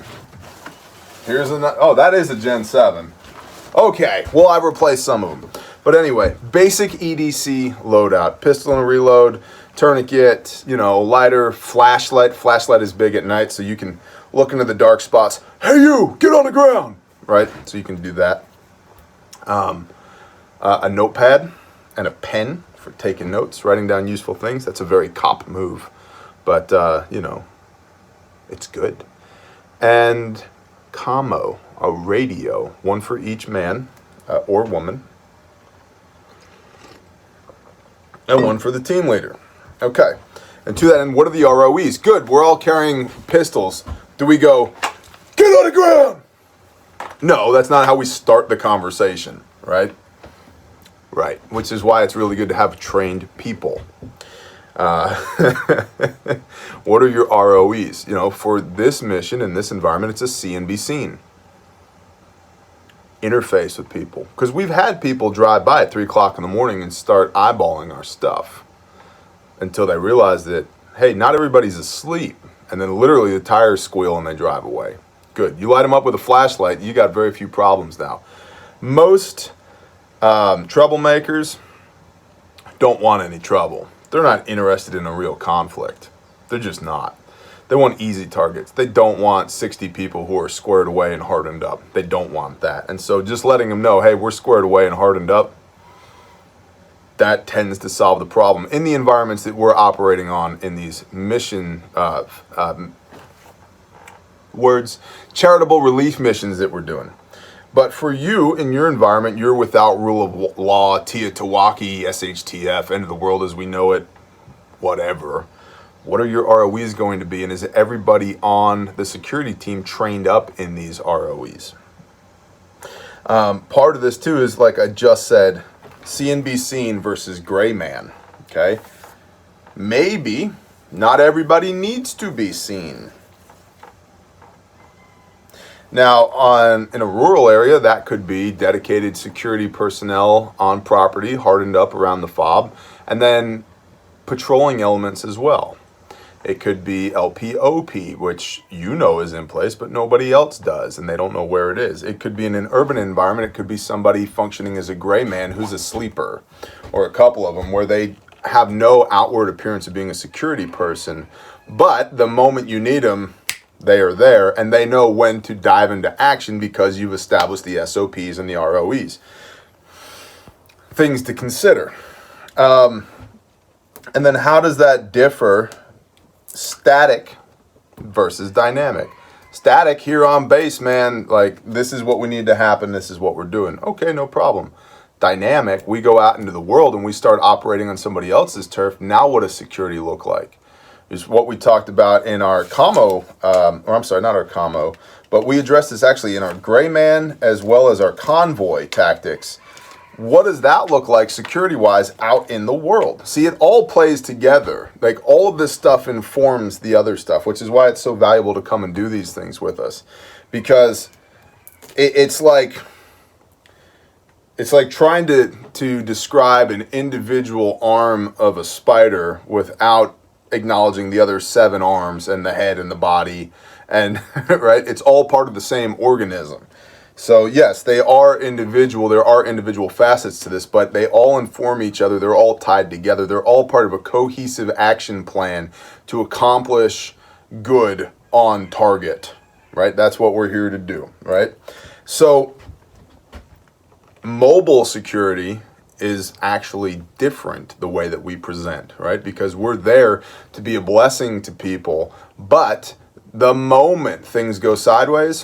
Here's another. Oh, that is a Gen 7. Okay, well, I replaced some of them. But anyway, basic EDC loadout. Pistol and reload, tourniquet, lighter, flashlight. Flashlight is big at night, so you can look into the dark spots. Hey, you, get on the ground, right? So you can do that. A notepad and a pen for taking notes, writing down useful things. That's a very cop move, but it's good. And commo, a radio, 1 for each man or woman, and 1 for the team leader. Okay, and to that end, what are the ROEs? Good, we're all carrying pistols. Do we go, get on the ground? No, that's not how we start the conversation, right? Right, which is why it's really good to have trained people. What are your ROEs? For this mission in this environment, it's a see and be seen. Interface with people. Because we've had people drive by at 3 o'clock in the morning and start eyeballing our stuff until they realize that, hey, not everybody's asleep. And then literally the tires squeal and they drive away. Good. You light them up with a flashlight, you got very few problems now. Most troublemakers don't want any trouble. They're not interested in a real conflict. They're just not. They want easy targets. They don't want 60 people who are squared away and hardened up. They don't want that. And so just letting them know, hey, we're squared away and hardened up, that tends to solve the problem in the environments that we're operating on in these mission charitable relief missions that we're doing. But for you, in your environment, you're without rule of law, Teotawaki, SHTF, end of the world as we know it, whatever. What are your ROEs going to be? And is everybody on the security team trained up in these ROEs? Part of this, too, is, like I just said, see and be seen versus gray man, okay? Maybe not everybody needs to be seen. Now, in a rural area, that could be dedicated security personnel on property, hardened up around the fob, and then patrolling elements as well. It could be LPOP, which you know is in place, but nobody else does, and they don't know where it is. It could be in an urban environment. It could be somebody functioning as a gray man who's a sleeper, or a couple of them, where they have no outward appearance of being a security person, but the moment you need them, they are there, and they know when to dive into action because you've established the SOPs and the ROEs. Things to consider. And then how does that differ? Static versus dynamic. Static, here on base, man, like, this is what we need to happen, this is what we're doing. Okay, no problem. Dynamic, we go out into the world and we start operating on somebody else's turf. Now what does security look like? Is what we talked about in our commo, or I'm sorry, not our commo, but we addressed this actually in our gray man as well as our convoy tactics. What does that look like security-wise out in the world? See, it all plays together. Like, all of this stuff informs the other stuff, which is why it's so valuable to come and do these things with us. Because it's like trying to describe an individual arm of a spider without acknowledging the other 7 arms and the head and the body. And, right, it's all part of the same organism. So yes, they are individual. There are individual facets to this, but they all inform each other. They're all tied together. They're all part of a cohesive action plan to accomplish good on target, right? That's what we're here to do, right? So mobile security is actually different the way that we present, right? Because we're there to be a blessing to people, but the moment things go sideways,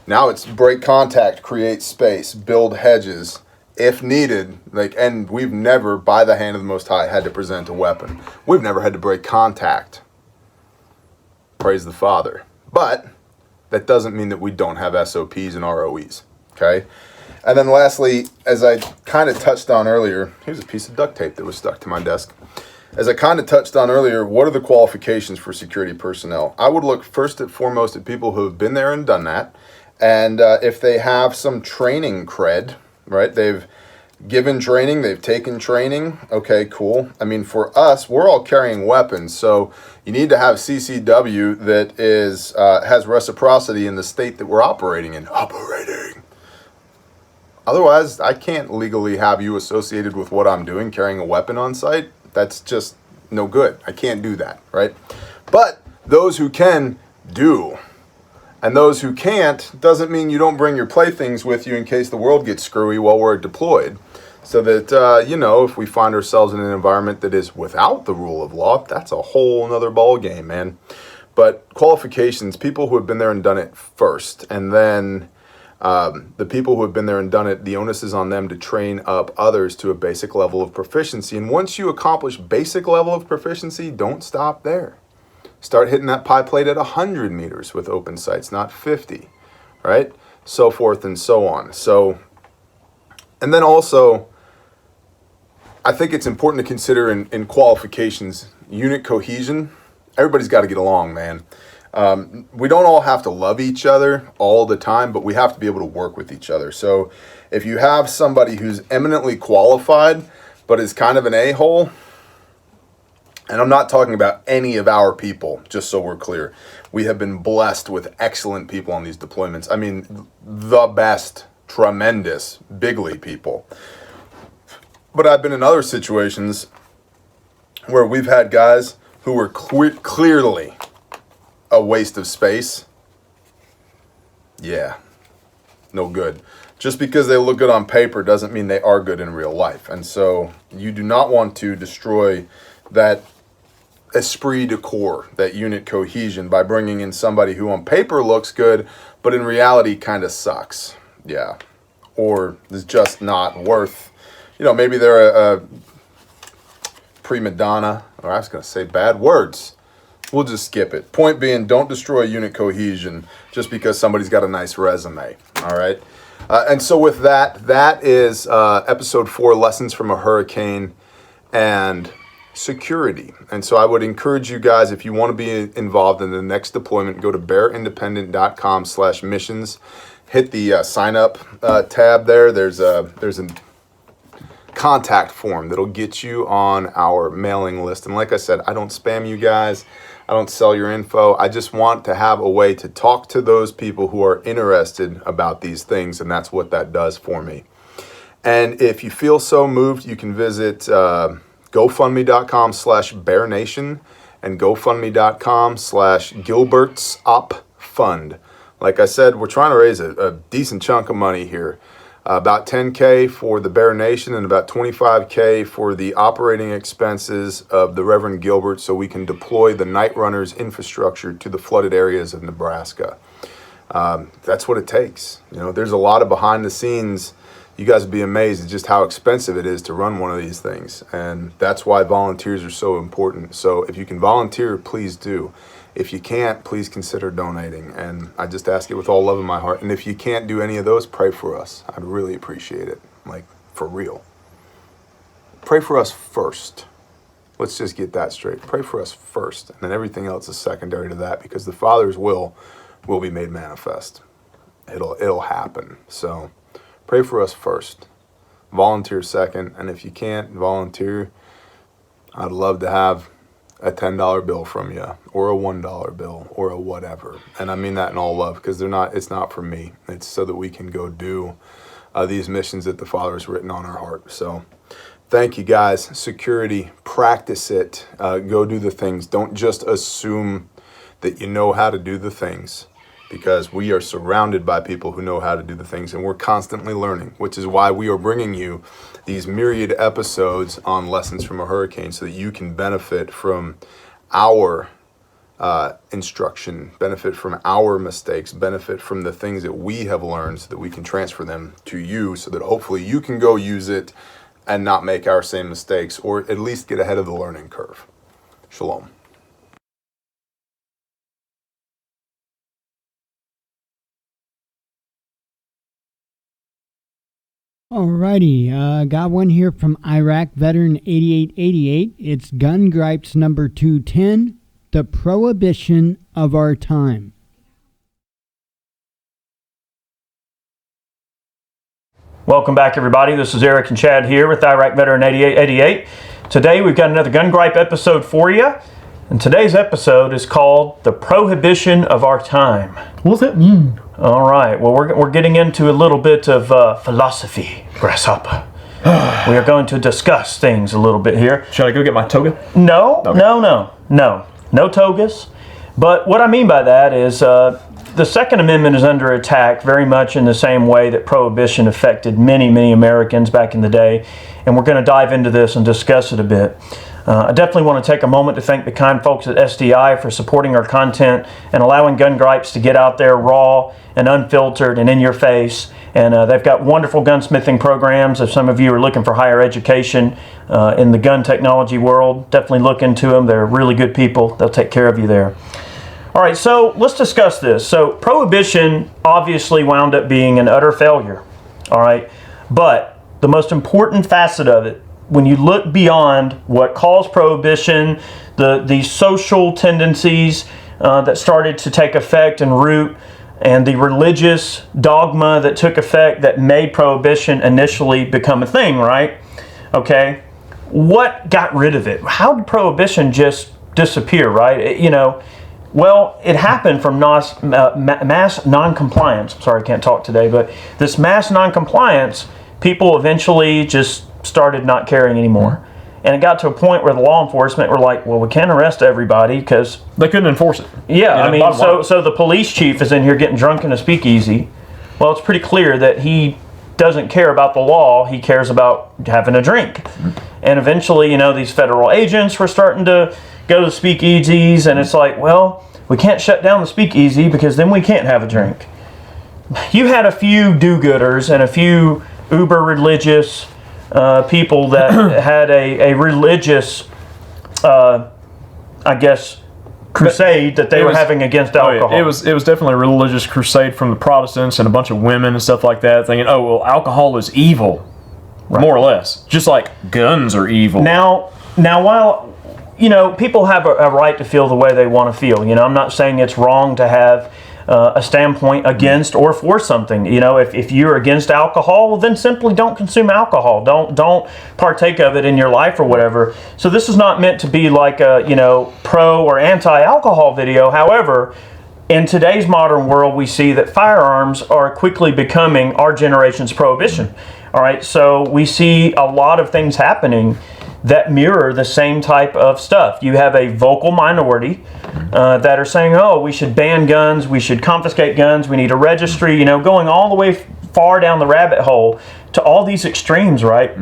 now it's break contact, create space, build hedges, if needed. Like, and we've never, by the hand of the Most High, had to present a weapon. We've never had to break contact. Praise the Father. But that doesn't mean that we don't have SOPs and ROEs, okay? And then lastly, as I kind of touched on earlier, here's a piece of duct tape that was stuck to my desk. As I kind of touched on earlier, what are the qualifications for security personnel? I would look first and foremost at people who have been there and done that. And if they have some training cred, right? They've given training, they've taken training. Okay, cool. I mean, for us, we're all carrying weapons. So you need to have CCW that is has reciprocity in the state that we're operating in. Otherwise, I can't legally have you associated with what I'm doing, carrying a weapon on site. That's just no good. I can't do that, right? But those who can, do. And those who can't, doesn't mean you don't bring your playthings with you in case the world gets screwy while we're deployed. So that, you know, if we find ourselves in an environment that is without the rule of law, that's a whole nother ball game, man. But qualifications, people who have been there and done it first. And then the people who have been there and done it, the onus is on them to train up others to a basic level of proficiency. And once you accomplish basic level of proficiency, don't stop there. Start hitting that pie plate at 100 meters with open sights, not 50, right? So forth and so on. So, and then also, I think it's important to consider in qualifications, unit cohesion. Everybody's got to get along, man. We don't all have to love each other all the time, but we have to be able to work with each other. So if you have somebody who's eminently qualified, but is kind of an a-hole, and I'm not talking about any of our people, just so we're clear. We have been blessed with excellent people on these deployments. I mean, the best tremendous big league people. But I've been in other situations where we've had guys who were clearly a waste of space. Yeah, no good. Just because they look good on paper doesn't mean they are good in real life. And so you do not want to destroy that esprit de corps, that unit cohesion, by bringing in somebody who on paper looks good, but in reality kind of sucks. Yeah. Or is just not worth, maybe they're a prima donna, or I was going to say bad words. We'll just skip it. Point being, don't destroy unit cohesion just because somebody's got a nice resume. All right. And so with that is episode 4, Lessons from a Hurricane and Security. And so I would encourage you guys, if you want to be involved in the next deployment, go to bearindependent.com/missions. Hit the sign up tab there. There's a contact form that'll get you on our mailing list. And like I said, I don't spam you guys. I don't sell your info. I just want to have a way to talk to those people who are interested about these things, and that's what that does for me. And if you feel so moved, you can visit GoFundMe.com/BearNation and GoFundMe.com/GilbertsOpFund. Like I said, we're trying to raise a decent chunk of money here. About $10K for the Bear Nation and about $25K for the operating expenses of the Reverend Gilbert, so we can deploy the Night Runners infrastructure to the flooded areas of Nebraska. That's what it takes. There's a lot of behind the scenes. You guys would be amazed at just how expensive it is to run one of these things. And that's why volunteers are so important. So if you can volunteer, please do. If you can't, please consider donating. And I just ask it with all love in my heart. And if you can't do any of those, pray for us. I'd really appreciate it. Like, for real. Pray for us first. Let's just get that straight. Pray for us first. And then everything else is secondary to that, because the Father's will be made manifest. It'll happen. So pray for us first. Volunteer second. And if you can't volunteer, I'd love to have a $10 bill from you, or a $1 bill, or a whatever. And I mean that in all love, because it's not for me. It's so that we can go do these missions that the Father has written on our heart. So thank you guys. Security, practice it. Go do the things. Don't just assume that you know how to do the things, because we are surrounded by people who know how to do the things, and we're constantly learning, which is why we are bringing you these myriad episodes on Lessons from a Hurricane, so that you can benefit from our instruction, benefit from our mistakes, benefit from the things that we have learned, so that we can transfer them to you, so that hopefully you can go use it and not make our same mistakes, or at least get ahead of the learning curve. Shalom. Alrighty, got one here from Iraq veteran 8888. It's Gun Gripes number 210, The Prohibition of Our Time. Welcome back, everybody. This is Eric and Chad here with Iraq veteran 8888. Today we've got another Gun Gripe episode for you. And today's episode is called The Prohibition of Our Time. What does that mean? All right. Well, we're getting into a little bit of philosophy, Grasshopper. We are going to discuss things a little bit here. Should I go get my toga? No, Okay. no togas. But what I mean by that is the Second Amendment is under attack very much in the same way that Prohibition affected many, many Americans back in the day. And we're going to dive into this and discuss it a bit. I definitely want to take a moment to thank the kind folks at SDI for supporting our content and allowing Gun Gripes to get out there raw and unfiltered and in your face. And they've got wonderful gunsmithing programs. If some of you are looking for higher education in the gun technology world, definitely look into them. They're really good people. They'll take care of you there. All right, so let's discuss this. So Prohibition obviously wound up being an utter failure. All right, but the most important facet of it, when you look beyond what caused Prohibition, the social tendencies that started to take effect and root, and the religious dogma that took effect that made Prohibition initially become a thing, right? Okay, what got rid of it? How did Prohibition just disappear, right? Well, it happened from mass non-compliance. Sorry, I can't talk today, but this mass non-compliance, people eventually just started not caring anymore. And it got to a point where the law enforcement were like, well, we can't arrest everybody because they couldn't enforce it. Yeah, I mean, so the police chief is in here getting drunk in a speakeasy. Well, it's pretty clear that he doesn't care about the law. He cares about having a drink. And eventually, these federal agents were starting to go to speakeasies, and it's like, well, we can't shut down the speakeasy because then we can't have a drink. You had a few do-gooders and a few uber religious people that had a religious, crusade that they were having against alcohol. It was definitely a religious crusade from the Protestants and a bunch of women and stuff like that, thinking, oh, well, alcohol is evil, more or less. Just like guns are evil. Now while, people have a right to feel the way they want to feel. I'm not saying it's wrong to have a standpoint against or for something. If you're against alcohol, well, then simply don't consume alcohol. Don't partake of it in your life or whatever. So this is not meant to be like a pro or anti-alcohol video. However, in today's modern world, we see that firearms are quickly becoming our generation's prohibition. All right, so we see a lot of things happening that mirror the same type of stuff. You have a vocal minority that are saying, oh, we should ban guns, we should confiscate guns, we need a registry, going all the way far down the rabbit hole to all these extremes, right?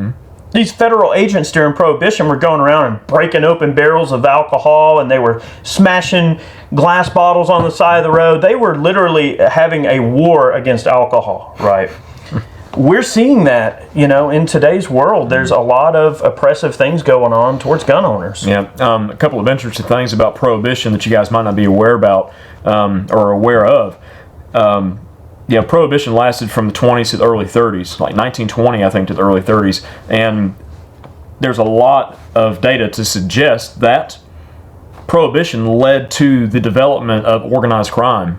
These federal agents during Prohibition were going around and breaking open barrels of alcohol, and they were smashing glass bottles on the side of the road. They were literally having a war against alcohol, right? We're seeing that, in today's world. There's a lot of oppressive things going on towards gun owners. Yeah, a couple of interesting things about Prohibition that you guys might not be aware about or aware of. Prohibition lasted from the 20s to the early 30s, like 1920, I think, to the early 30s. And there's a lot of data to suggest that Prohibition led to the development of organized crime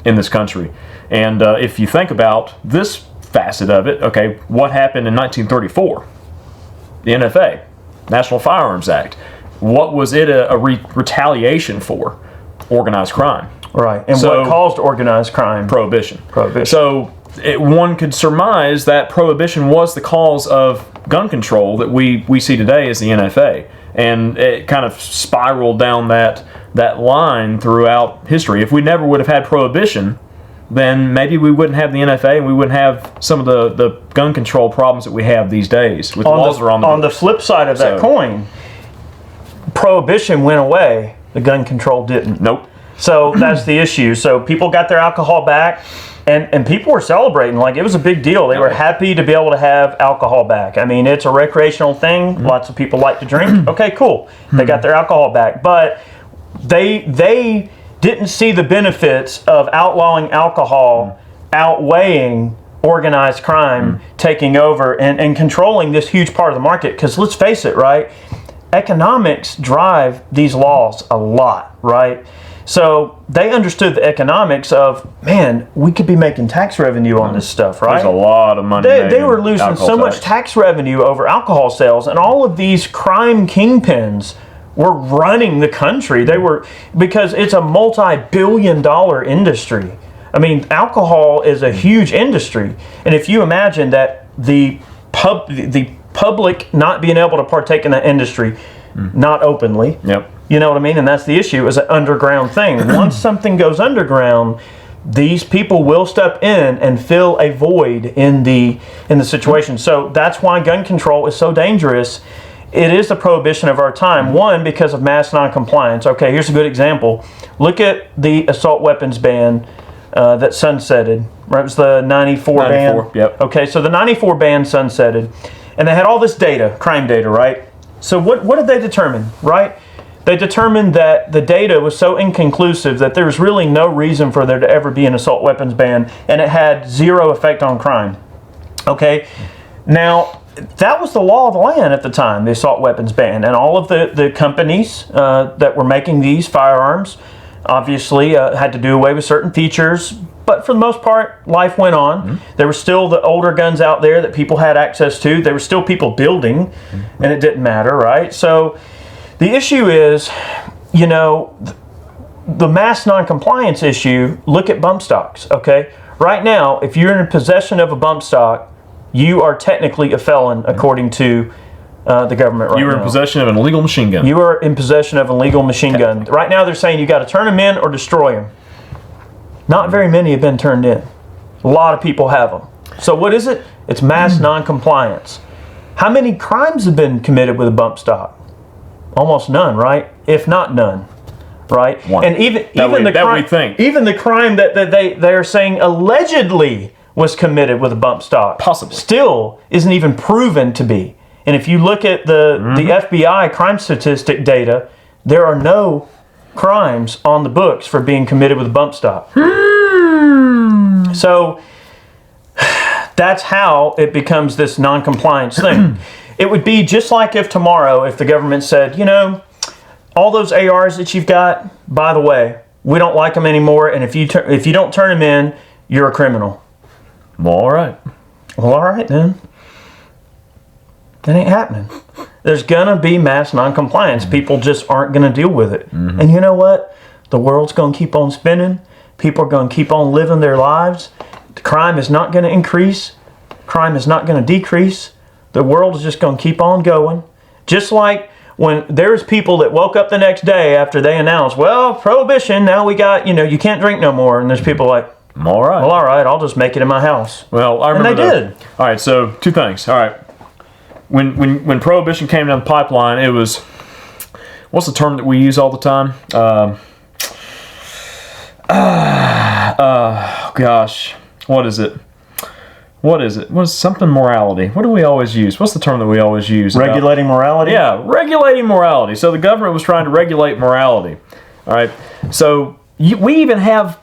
in this country. And if you think about this facet of it, okay, what happened in 1934? The NFA, National Firearms Act. What was it a retaliation for? Organized crime. Right, and what caused organized crime? Prohibition. So one could surmise that Prohibition was the cause of gun control that we see today as the NFA. And it kind of spiraled down that line throughout history. If we never would have had Prohibition, then maybe we wouldn't have the NFA and we wouldn't have some of the gun control problems that we have these days with laws that are on the books. On the flip side of that coin, Prohibition went away, the gun control didn't. Nope. So that's the issue. So people got their alcohol back, and people were celebrating. Like, it was a big deal. They were happy to be able to have alcohol back. I mean, it's a recreational thing. Lots of people like to drink. Okay, cool. They got their alcohol back. But they didn't see the benefits of outlawing alcohol outweighing organized crime taking over and controlling this huge part of the market. Because let's face it, right? Economics drive these laws a lot, right? So they understood the economics of, man, we could be making tax revenue on this stuff, right? There's a lot of money. They were losing so much tax revenue over alcohol sales, and all of these crime kingpins were running the country. They were, because it's a multi-billion-dollar industry. I mean, alcohol is a huge industry, and if you imagine that the public not being able to partake in that industry, not openly. Yep. You know what I mean? And that's the issue. It's an underground thing. Once something goes underground, these people will step in and fill a void in the situation. So that's why gun control is so dangerous. It is the prohibition of our time. One, because of mass noncompliance. Okay, here's a good example. Look at the assault weapons ban that sunsetted. Right, it was the 94 ban. Yep. Okay, so the 94 ban sunsetted, and they had all this data, crime data, right? So what did they determine, right? They determined that the data was so inconclusive that there was really no reason for there to ever be an assault weapons ban, and it had zero effect on crime. Okay, now that was the law of the land at the time, the assault weapons ban, and all of the companies that were making these firearms obviously had to do away with certain features, but for the most part, life went on. There were still the older guns out there that people had access to. There were still people building, and it didn't matter, right? So the issue is, the mass noncompliance issue, look at bump stocks, okay? Right now, if you're in possession of a bump stock, you are technically a felon according to the government right now. You were in possession of an illegal machine gun. You are in possession of an illegal machine gun. Right now they're saying you got to turn them in or destroy them. Not very many have been turned in. A lot of people have them. So what is it? It's mass noncompliance. How many crimes have been committed with a bump stock? Almost none, right? If not none, right? One. And even the crime that they're saying allegedly was committed with a bump stock, possibly, still isn't even proven to be. And if you look at the FBI crime statistic data, there are no crimes on the books for being committed with a bump stock. So that's how it becomes this non-compliance thing. It would be just like if tomorrow, if the government said, you know, all those ARs that you've got, by the way, we don't like them anymore, and if you don't turn them in, you're a criminal. Well, all right. Well, all right then. That ain't happening. There's gonna be mass non-compliance. People just aren't gonna deal with it. And you know what? The world's gonna keep on spinning. People are gonna keep on living their lives. The crime is not gonna increase. Crime is not gonna decrease. The world is just gonna keep on going. Just like when there's people that woke up the next day after they announced, well, prohibition, now we got, you know, you can't drink no more. And there's people like, all right. Well, all right, I'll just make it in my house. Well, I remember and they did. All right, so two things. All right. When prohibition came down the pipeline, it was, what's the term that we use all the time? Gosh, what is it? What's something morality? What do we always use? What's the term that we always use? Regulating morality? Yeah, regulating morality. So the government was trying to regulate morality. All right. So we even have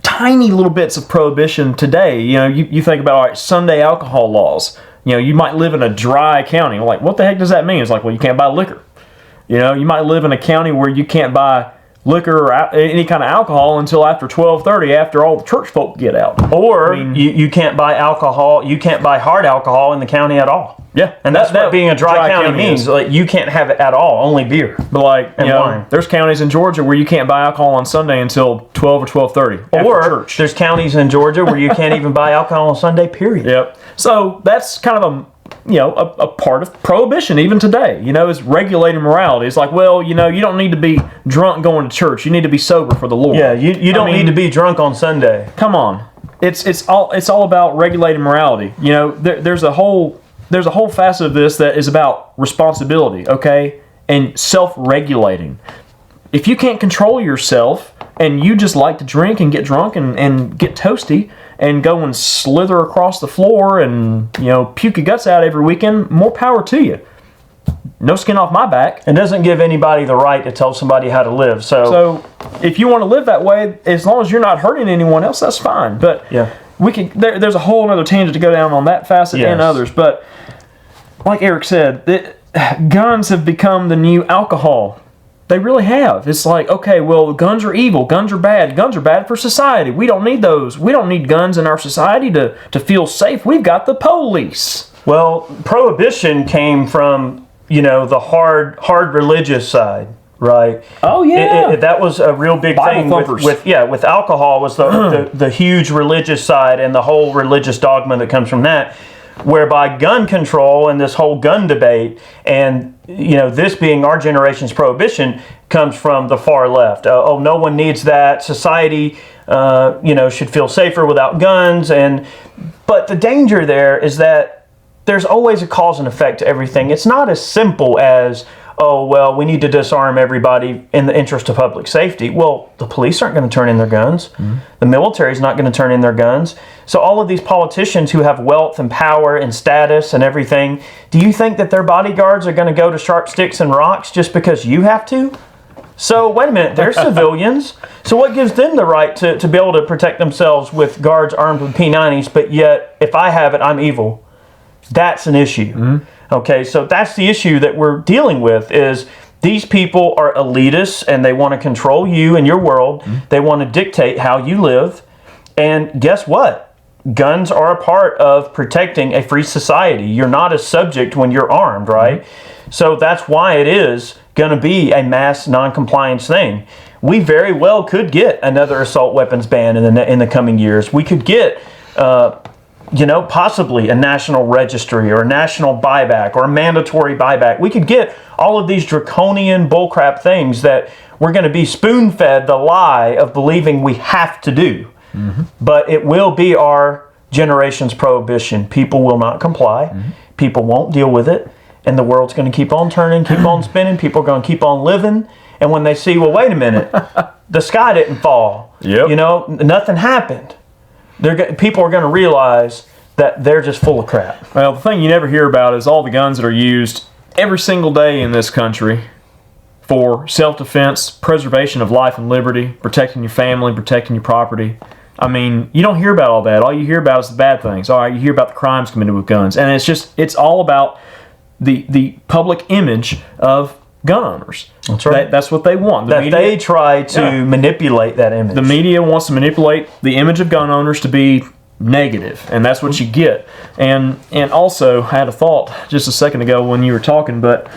tiny little bits of prohibition today. You know, you think about, all right, Sunday alcohol laws. You know, you might live in a dry county. Like, what the heck does that mean? It's like, well, you can't buy liquor. You know, you might live in a county where you can't buy liquor or any kind of alcohol until after 12:30, after all the church folk get out. Or you can't buy alcohol, you can't buy hard alcohol in the county at all. Yeah. And that's what being a dry county means. Like, you can't have it at all, only beer. But like, and wine. There's counties in Georgia where you can't buy alcohol on Sunday until 12 or 12:30 Or church. There's counties in Georgia where you can't even buy alcohol on Sunday, period. Yep. So that's kind of a part of prohibition even today, is regulating morality. It's like, well, you don't need to be drunk going to church. You need to be sober for the Lord. Yeah, you don't need to be drunk on Sunday. Come on. It's all about regulating morality. There's a whole facet of this that is about responsibility, okay? And self-regulating. If you can't control yourself and you just like to drink and get drunk and get toasty and go and slither across the floor and, puke your guts out every weekend, more power to you. No skin off my back. It doesn't give anybody the right to tell somebody how to live. So if you want to live that way, as long as you're not hurting anyone else, that's fine. But yeah, we can. There's a whole other tangent to go down on that facet and others. But like Eric said, guns have become the new alcohol. They really have. It's like, okay, well, guns are evil. Guns are bad. Guns are bad for society. We don't need those. We don't need guns in our society to feel safe. We've got the police. Well, prohibition came from, the hard religious side, right? Oh, yeah. That was a real big thing with alcohol was the huge religious side and the whole religious dogma that comes from that. Whereby gun control and this whole gun debate and, this being our generation's prohibition comes from the far left. No one needs that. Society, should feel safer without guns. But the danger there is that there's always a cause and effect to everything. It's not as simple as, we need to disarm everybody in the interest of public safety. Well, the police aren't going to turn in their guns. Mm-hmm. The military's not going to turn in their guns. So all of these politicians who have wealth and power and status and everything, do you think that their bodyguards are going to go to sharp sticks and rocks just because you have to? So wait a minute, they're civilians. So what gives them the right to be able to protect themselves with guards armed with P90s, but yet if I have it, I'm evil? That's an issue. Mm-hmm. Okay, so that's the issue that we're dealing with is these people are elitists and they want to control you and your world. Mm-hmm. They want to dictate how you live. And guess what? Guns are a part of protecting a free society. You're not a subject when you're armed, right? Mm-hmm. So that's why it is going to be a mass non-compliance thing. We very well could get another assault weapons ban in the coming years. We could get, possibly a national registry or a national buyback or a mandatory buyback. We could get all of these draconian bullcrap things that we're going to be spoon-fed the lie of believing we have to do. Mm-hmm. But it will be our generation's prohibition. People will not comply. Mm-hmm. People won't deal with it. And the world's going to keep on turning, keep on spinning. People are going to keep on living. And when they see, well, wait a minute, the sky didn't fall. Yep. Nothing happened. People are going to realize that they're just full of crap. Well, the thing you never hear about is all the guns that are used every single day in this country for self-defense, preservation of life and liberty, protecting your family, protecting your property. I mean, you don't hear about all that. All you hear about is the bad things. All right, you hear about the crimes committed with guns. And it's all about the public image of gun owners. That's right. That's what they want. They try to manipulate that image. The media wants to manipulate the image of gun owners to be negative, and that's what you get. And also, I had a thought just a second ago when you were talking, but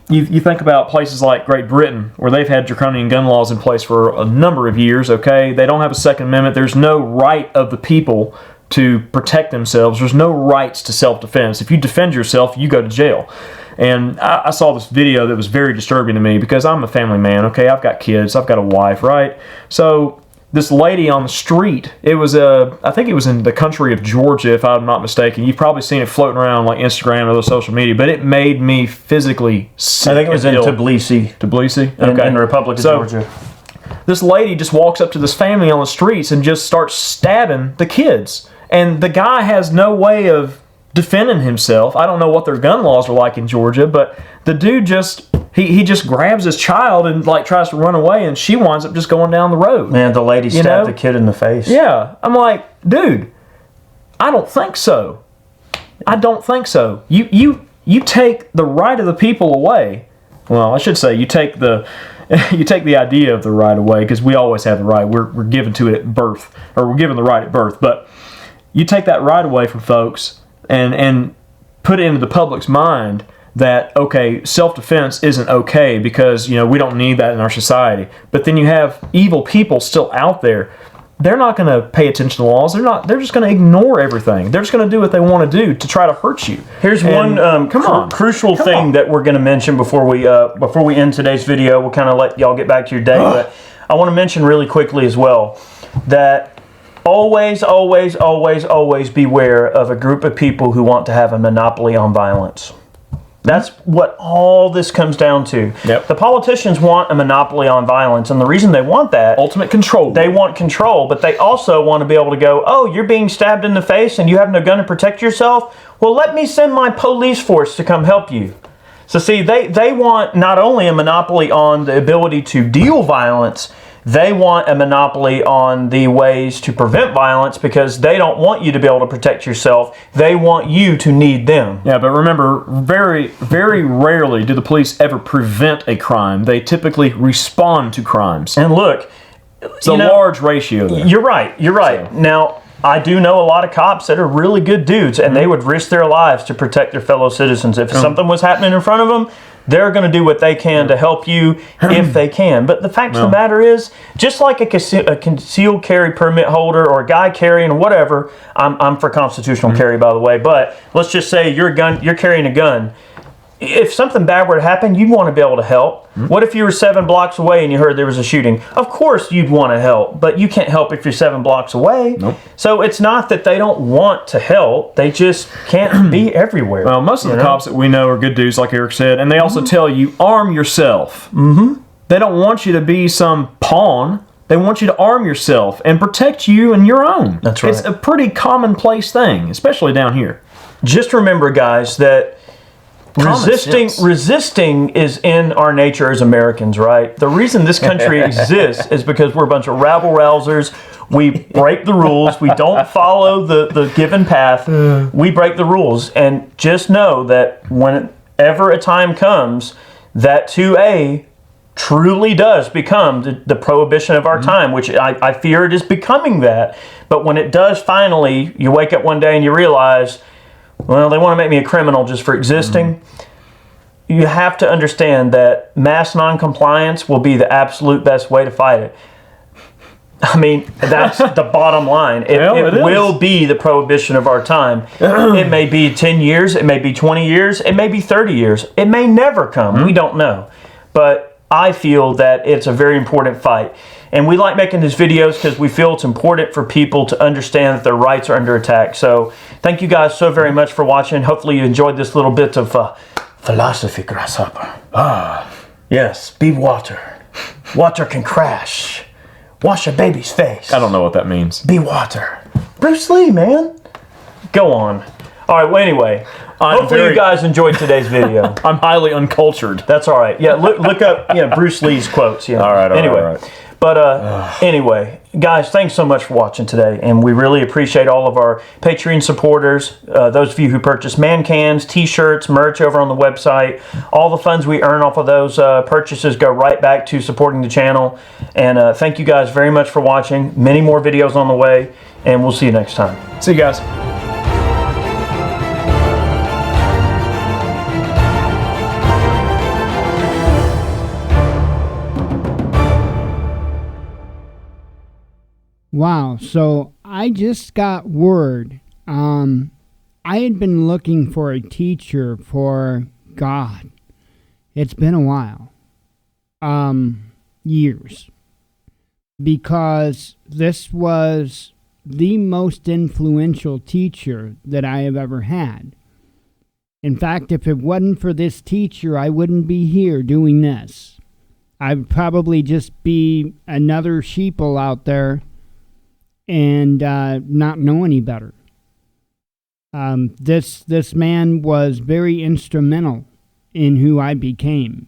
you think about places like Great Britain, where they've had draconian gun laws in place for a number of years, okay? They don't have a Second Amendment. There's no right of the people to protect themselves. There's no rights to self-defense. If you defend yourself, you go to jail. And I saw this video that was very disturbing to me because I'm a family man, okay? I've got kids, I've got a wife, right? So this lady on the street, I think it was in the country of Georgia, if I'm not mistaken. You've probably seen it floating around like Instagram or other social media, but it made me physically sick. I think it was in Tbilisi. Tbilisi? Okay. In the Republic of Georgia. This lady just walks up to this family on the streets and just starts stabbing the kids. And the guy has no way of defending himself. I don't know what their gun laws are like in Georgia, but the dude he just grabs his child and like tries to run away, and she winds up just going down the road. Man, the lady stabbed the kid in the face. Yeah. I'm like, dude, I don't think so. I don't think so. You take the right of the people away. Well, I should say you take the idea of the right away, because we always have the right. We're given to it at birth, or we're given the right at birth. But you take that right away from folks and put it into the public's mind that, okay, self-defense isn't okay because, we don't need that in our society. But then you have evil people still out there. They're not going to pay attention to the laws. They're just going to ignore everything. They're just going to do what they want to do to try to hurt you. Here's one crucial thing that we're going to mention before we end today's video. We'll kind of let y'all get back to your day, but I want to mention really quickly as well that always, always, always, always beware of a group of people who want to have a monopoly on violence. That's what all this comes down to. Yep. The politicians want a monopoly on violence, and the reason they want that... ultimate control. They want control, but they also want to be able to go, oh, you're being stabbed in the face and you have no gun to protect yourself? Well, let me send my police force to come help you. So see, they want not only a monopoly on the ability to deal violence, they want a monopoly on the ways to prevent violence, because they don't want you to be able to protect yourself. They want you to need them. Yeah, but remember, very, very rarely do the police ever prevent a crime. They typically respond to crimes. And look, it's a large ratio there. You're right. So. Now, I do know a lot of cops that are really good dudes, and they would risk their lives to protect their fellow citizens. If something was happening in front of them, they're going to do what they can to help you if they can. But the fact of the matter is, just like a concealed carry permit holder or a guy carrying whatever, I'm for constitutional carry, by the way, but let's just say you're carrying a gun. If something bad were to happen, you'd want to be able to help. What if you were 7 blocks away and you heard there was a shooting? Of course you'd want to help, but you can't help if you're 7 blocks away. Nope. So it's not that they don't want to help, they just can't be everywhere. Well, most of the cops that we know are good dudes, like Eric said, and they also tell you, arm yourself. Mm-hmm. They don't want you to be some pawn. They want you to arm yourself and protect you and your own. That's right. It's a pretty commonplace thing, especially down here. Just remember, guys, that resisting is in our nature as Americans, right? The reason this country exists is because we're a bunch of rabble-rousers. We break the rules. We don't follow the given path. We break the rules. And just know that whenever a time comes that 2A truly does become the prohibition of our time, which I fear it is becoming that. But when it does finally, you wake up one day and you realize, well, they want to make me a criminal just for existing. you have to understand that mass non-compliance will be the absolute best way to fight it. I mean, that's the bottom line. It will be the prohibition of our time. It may be 10 years, it may be 20 years, it may be 30 years. It may never come. We don't know. But I feel that it's a very important fight. And we like making these videos because we feel it's important for people to understand that their rights are under attack. So thank you guys so very much for watching. Hopefully you enjoyed this little bit of philosophy, Grasshopper. Yes, be water. Water can crash. Wash a baby's face. I don't know what that means. Be water. Bruce Lee, man. Go on. All right, well, anyway. Hopefully you guys enjoyed today's video. I'm highly uncultured. That's all right. Yeah, look up Bruce Lee's quotes. Yeah. All right, anyway. all right. But anyway, guys, thanks so much for watching today. And we really appreciate all of our Patreon supporters, those of you who purchase man cans, t-shirts, merch over on the website. All the funds we earn off of those purchases go right back to supporting the channel. And thank you guys very much for watching. Many more videos on the way, and we'll see you next time. See you guys. Wow, so I just got word. I had been looking for a teacher for, God, it's been a while. Years. Because this was the most influential teacher that I have ever had. In fact, if it wasn't for this teacher, I wouldn't be here doing this. I'd probably just be another sheeple out there and not know any better. This man was very instrumental in who I became.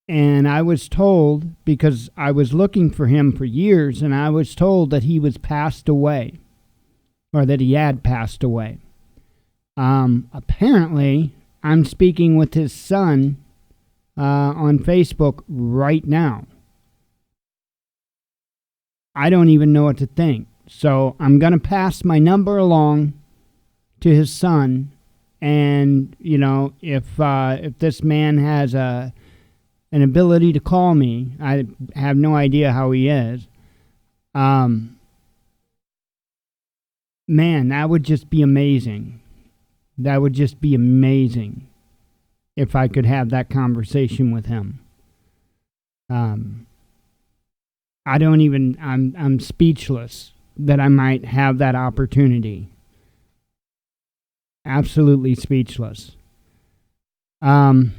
And I was told, because I was looking for him for years, and I was told that he was passed away, or that he had passed away. Apparently, I'm speaking with his son on Facebook right now. I don't even know what to think. So I'm going to pass my number along to his son. And, you know, if this man has an ability to call me, I have no idea how he is. Man, that would just be amazing. That would just be amazing if I could have that conversation with him. I'm speechless that I might have that opportunity. Absolutely speechless. Okay,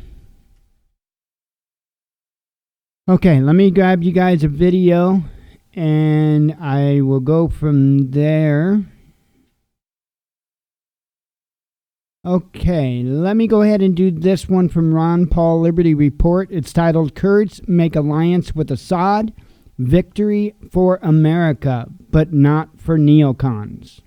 let me grab you guys a video and I will go from there. Okay, let me go ahead and do this one from Ron Paul Liberty Report. It's titled, Kurds Make Alliance with Assad. Victory for America, but not for neocons.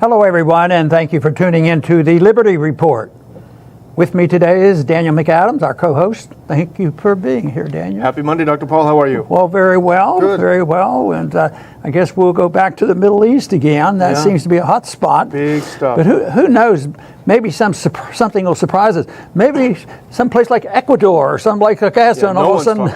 Hello, everyone, and thank you for tuning in to the Liberty Report. With me today is Daniel McAdams, our co-host. Thank you for being here, Daniel. Happy Monday, Dr. Paul. How are you? Well, very well. Good. Very well. And I guess we'll go back to the Middle East again. That seems to be a hot spot. Big stuff. But who knows? Maybe something will surprise us. Maybe some place like Ecuador or some like Pakistan all of a sudden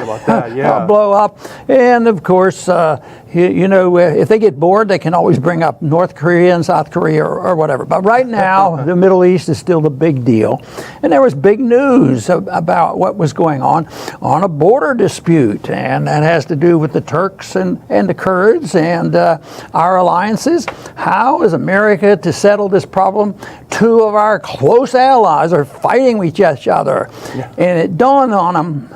blow up. And of course, if they get bored, they can always bring up North Korea and South Korea or whatever. But right now, the Middle East is still the big deal. And there was big news about what was going on a border dispute. And that has to do with the Turks and the Kurds and our alliances. How is America to settle this problem? Two of our close allies are fighting with each other. And it dawned on them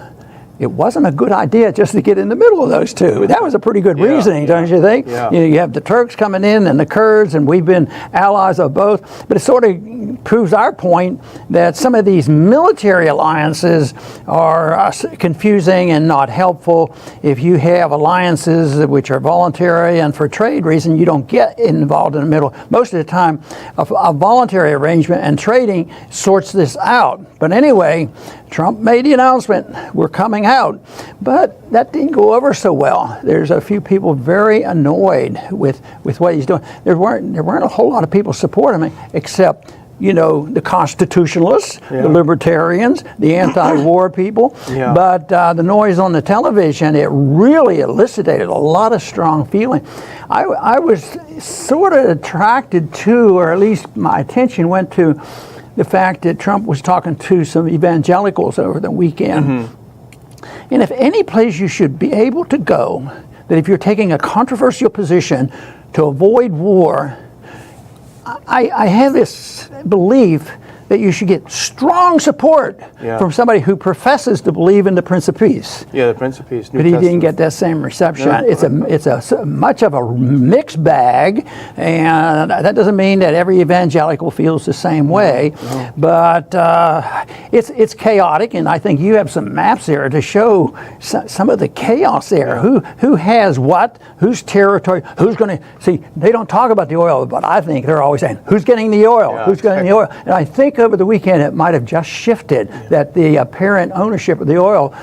it wasn't a good idea just to get in the middle of those two. That was a pretty good reasoning, don't you think? Yeah. You have the Turks coming in and the Kurds, and we've been allies of both. But it sort of proves our point that some of these military alliances are confusing and not helpful. If you have alliances which are voluntary and for trade reason, you don't get involved in the middle. Most of the time, a voluntary arrangement and trading sorts this out. But anyway, Trump made the announcement, we're coming out, but that didn't go over so well. There's a few people very annoyed with what he's doing. There weren't a whole lot of people supporting him, except the constitutionalists, the libertarians, the anti-war people. Yeah. But the noise on the television, it really elicited a lot of strong feeling. I was sort of attracted to, or at least my attention went to, the fact that Trump was talking to some evangelicals over the weekend. And if any place you should be able to go, that if you're taking a controversial position to avoid war, I have this belief that you should get strong support from somebody who professes to believe in the Prince of Peace. Yeah, the Prince of Peace. But he didn't get that same reception. No. It's a much of a mixed bag, and that doesn't mean that every evangelical feels the same way. No. But it's chaotic, and I think you have some maps there to show some of the chaos there. Who has what? Whose territory? Who's going to see? They don't talk about the oil, but I think they're always saying, "Who's getting the oil? Yeah, Who's getting the oil?" And I think over the weekend it might have just shifted that the apparent ownership of the oil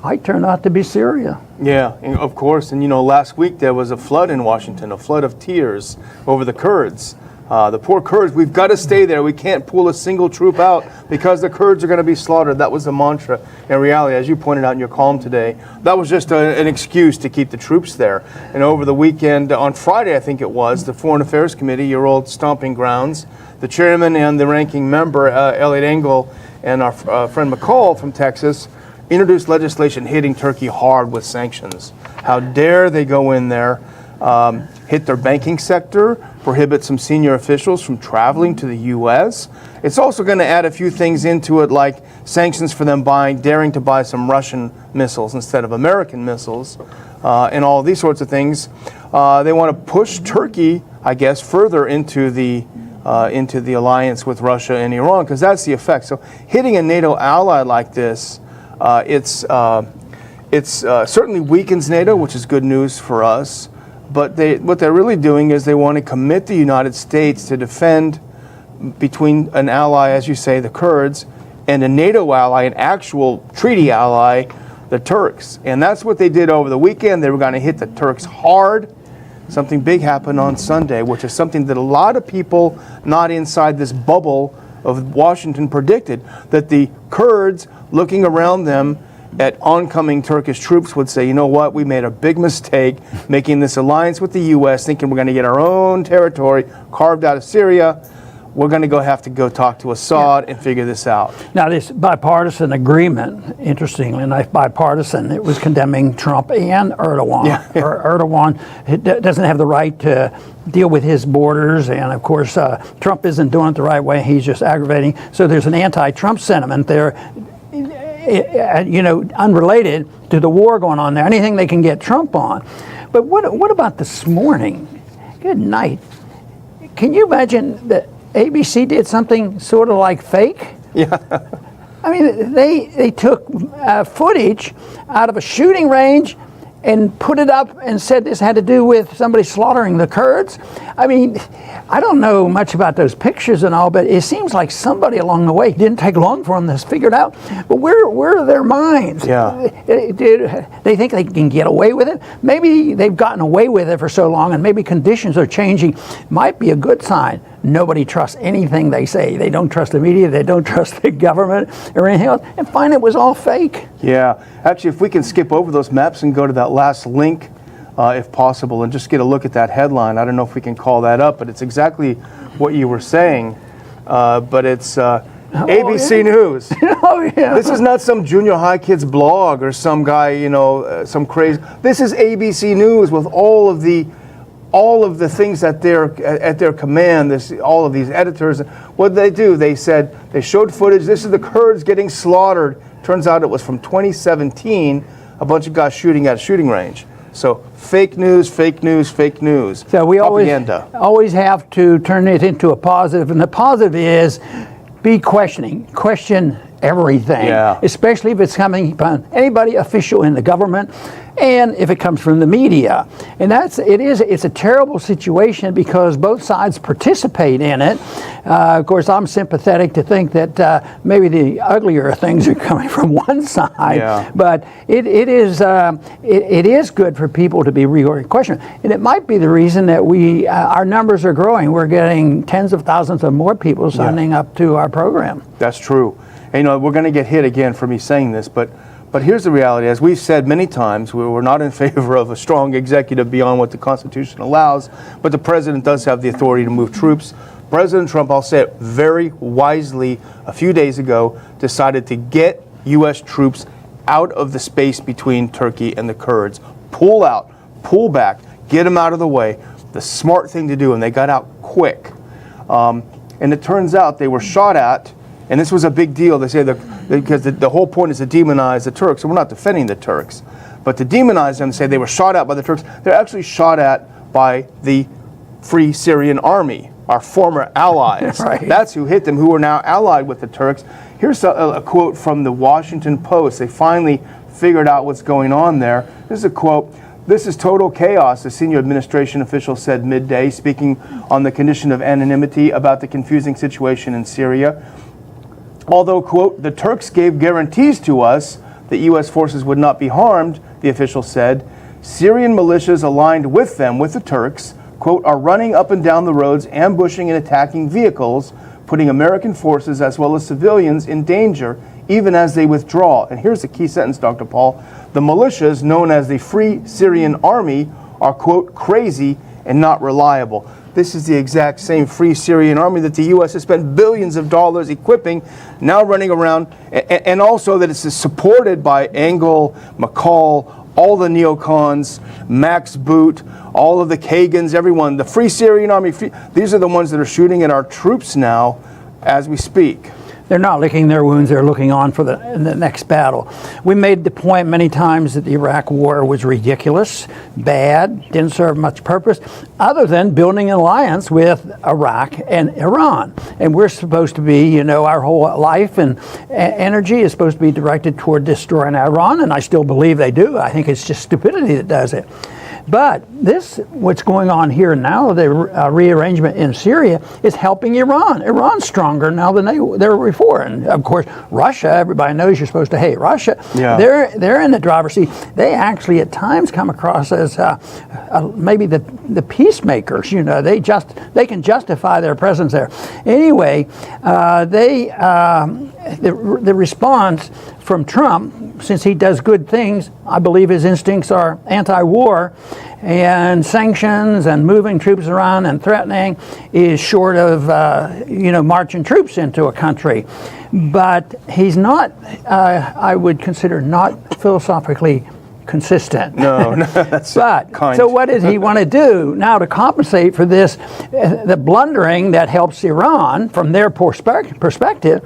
might turn out to be Syria. Yeah, and of course. And last week there was a flood in Washington, a flood of tears over the Kurds. The poor Kurds, we've got to stay there. We can't pull a single troop out because the Kurds are going to be slaughtered. That was the mantra. In reality, as you pointed out in your column today, that was just an excuse to keep the troops there. And over the weekend, on Friday, I think it was, the Foreign Affairs Committee, your old stomping grounds, the chairman and the ranking member, Elliot Engel, and our friend McCall from Texas, introduced legislation hitting Turkey hard with sanctions. How dare they go in there, hit their banking sector, prohibit some senior officials from traveling to the U.S. It's also going to add a few things into it, like sanctions for them daring to buy some Russian missiles instead of American missiles, and all these sorts of things. They want to push Turkey, I guess, further into the alliance with Russia and Iran, because that's the effect. So hitting a NATO ally like this, it's certainly weakens NATO, which is good news for us. But what they're really doing is they want to commit the United States to defend between an ally, as you say, the Kurds, and a NATO ally, an actual treaty ally, the Turks. And that's what they did over the weekend. They were going to hit the Turks hard. Something big happened on Sunday, which is something that a lot of people not inside this bubble of Washington predicted, that the Kurds, looking around them at oncoming Turkish troops, would say, you know what, we made a big mistake making this alliance with the U.S., thinking we're going to get our own territory carved out of Syria. We're going to have to go talk to Assad and figure this out. Now, this bipartisan agreement, interestingly enough, bipartisan, it was condemning Trump and Erdogan. Erdogan doesn't have the right to deal with his borders, and of course, Trump isn't doing it the right way. He's just aggravating. So there's an anti-Trump sentiment there, unrelated to the war going on there. Anything they can get Trump on. But what about this morning? Good night. Can you imagine that ABC did something sort of like fake? Yeah. I mean, they took footage out of a shooting range and put it up and said this had to do with somebody slaughtering the Kurds. I mean, I don't know much about those pictures and all, but it seems like somebody along the way, it didn't take long for them to figure it out, but where are their minds? Yeah. They think they can get away with it? Maybe they've gotten away with it for so long, and maybe conditions are changing. Might be a good sign. Nobody trusts anything they say. They don't trust the media, they don't trust the government or anything else, and find it was all fake. Yeah. Actually, if we can skip over those maps and go to that last link, if possible, and just get a look at that headline. I don't know if we can call that up, but it's exactly what you were saying. But it's ABC News. Oh, yeah. This is not some junior high kid's blog or some guy, some crazy. This is ABC News with all of the things at their command. All of these editors. What did they do? They said they showed footage. This is the Kurds getting slaughtered Turns out it was from 2017, a bunch of guys shooting at a shooting range. So fake news, fake news, fake news. So we propaganda. always have to turn it into a positive, and the positive is be questioning. Question everything, especially if it's coming from anybody official in the government, and if it comes from the media. And it's a terrible situation because both sides participate in it. Of course, I'm sympathetic to think that maybe the uglier things are coming from one side, but it is good for people to be questioning. And it might be the reason that our numbers are growing. We're getting tens of thousands of more people signing up to our program. That's true. And, we're going to get hit again for me saying this, but here's the reality. As we've said many times, we're not in favor of a strong executive beyond what the Constitution allows, but the president does have the authority to move troops. President Trump, I'll say it very wisely, a few days ago, decided to get U.S. troops out of the space between Turkey and the Kurds. Pull out, pull back, get them out of the way. The smart thing to do, and they got out quick. And it turns out they were shot at. And this was a big deal. They say because the whole point is to demonize the Turks. And we're not defending the Turks, but to demonize them and say they were shot at by the Turks. They're actually shot at by the Free Syrian Army, our former allies. Right. That's who hit them, who are now allied with the Turks. Here's a quote from the Washington Post. They finally figured out what's going on there. This is a quote. "This is total chaos," a senior administration official said midday, speaking on the condition of anonymity about the confusing situation in Syria. Although, quote, "the Turks gave guarantees to us that U.S. forces would not be harmed," the official said, "Syrian militias aligned with them, with the Turks, quote, are running up and down the roads, ambushing and attacking vehicles, putting American forces as well as civilians in danger, even as they withdraw." And here's the key sentence, Dr. Paul. "The militias, known as the Free Syrian Army, are, quote, crazy and not reliable." This is the exact same Free Syrian Army that the U.S. has spent billions of dollars equipping, now running around, and also that it's supported by Engel, McCall, all the neocons, Max Boot, all of the Kagans, everyone. The Free Syrian Army, these are the ones that are shooting at our troops now as we speak. They're not licking their wounds. They're looking on for the next battle. We made the point many times that the Iraq War was ridiculous, bad, didn't serve much purpose, other than building an alliance with Iraq and Iran. And we're supposed to be, our whole life and energy is supposed to be directed toward destroying Iran, and I still believe they do. I think it's just stupidity that does it. But what's going on here now, the rearrangement in Syria, is helping Iran. Iran's stronger now than they were before. And of course, Russia, everybody knows you're supposed to hate Russia. Yeah. They're in the driver's seat. They actually at times come across as maybe the peacemakers. They can justify their presence there. Anyway, the response from Trump, since he does good things, I believe his instincts are anti-war, and sanctions and moving troops around and threatening is short of, marching troops into a country. But he's not, I would consider, not philosophically consistent. No, that's kind. So what does he want to do now to compensate for this? The blundering that helps Iran from their perspective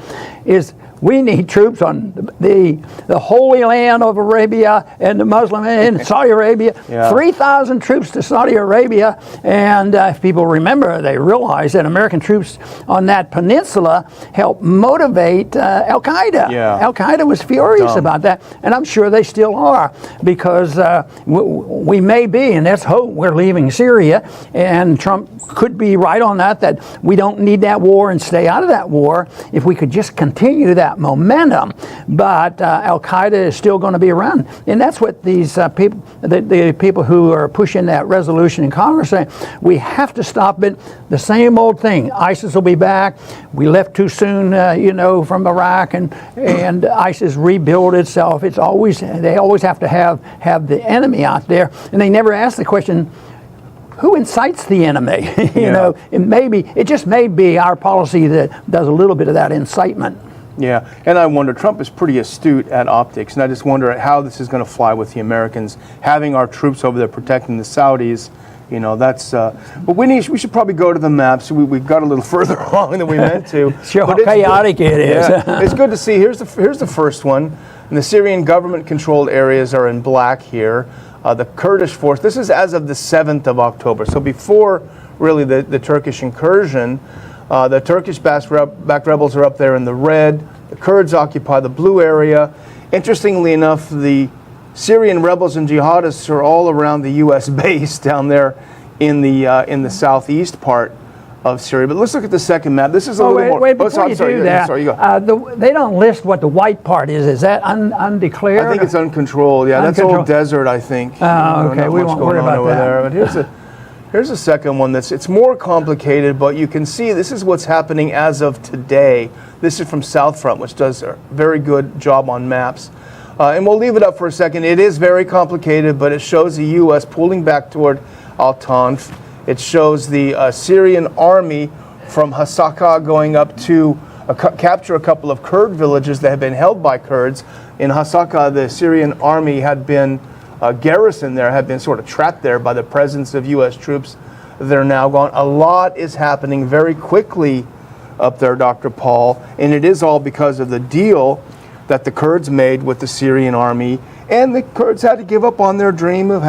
is we need troops on the Holy Land of Arabia and the Muslim in Saudi Arabia. 3,000 troops to Saudi Arabia. And if people remember, they realize that American troops on that peninsula helped motivate Al-Qaeda. Al-Qaeda was furious about that. And I'm sure they still are, because we may be, and let's hope we're leaving Syria. And Trump could be right on that we don't need that war and stay out of that war if we could just continue that momentum. But Al-Qaeda is still going to be around, and that's what these people, the people who are pushing that resolution in Congress, say we have to stop it. The same old thing. ISIS will be back. We left too soon, from Iraq, and ISIS rebuild itself. They always have to have the enemy out there, and they never ask the question, who incites the enemy? It just may be our policy that does a little bit of that incitement. Yeah, and I wonder, Trump is pretty astute at optics, and I just wonder how this is going to fly with the Americans, having our troops over there protecting the Saudis You know, that's, but we should probably go to the maps. We've got a little further along than we meant to. Sure, how chaotic it is. Yeah, it's good to see. Here's the first one. And the Syrian government-controlled areas are in black here. The Kurdish force, this is as of the 7th of October, so before really the Turkish incursion. The Turkish-backed rebels are up there in the red. The Kurds occupy the blue area. Interestingly enough, the Syrian rebels and jihadists are all around the U.S. base down there in the southeast part of Syria. But let's look at the second map. This is a little more. Wait, before you do that, sorry, you go. They don't list what the white part is. Is that undeclared? I think it's uncontrolled. Yeah, that's all desert, I think. Okay, we won't worry about that. There. But here's a second one it's more complicated, but you can see this is what's happening as of today. This is from Southfront, which does a very good job on maps. And we'll leave it up for a second. It is very complicated, but it shows the U.S. pulling back toward Al-Tanf. It shows the Syrian army from Hasaka going up to capture a couple of Kurd villages that had been held by Kurds. In Hasaka, the Syrian army had been garrisoned there, had been sort of trapped there by the presence of U.S. troops. They're now gone. A lot is happening very quickly up there, Dr. Paul, and it is all because of the deal that the Kurds made with the Syrian army, and the Kurds had to give up on their dream of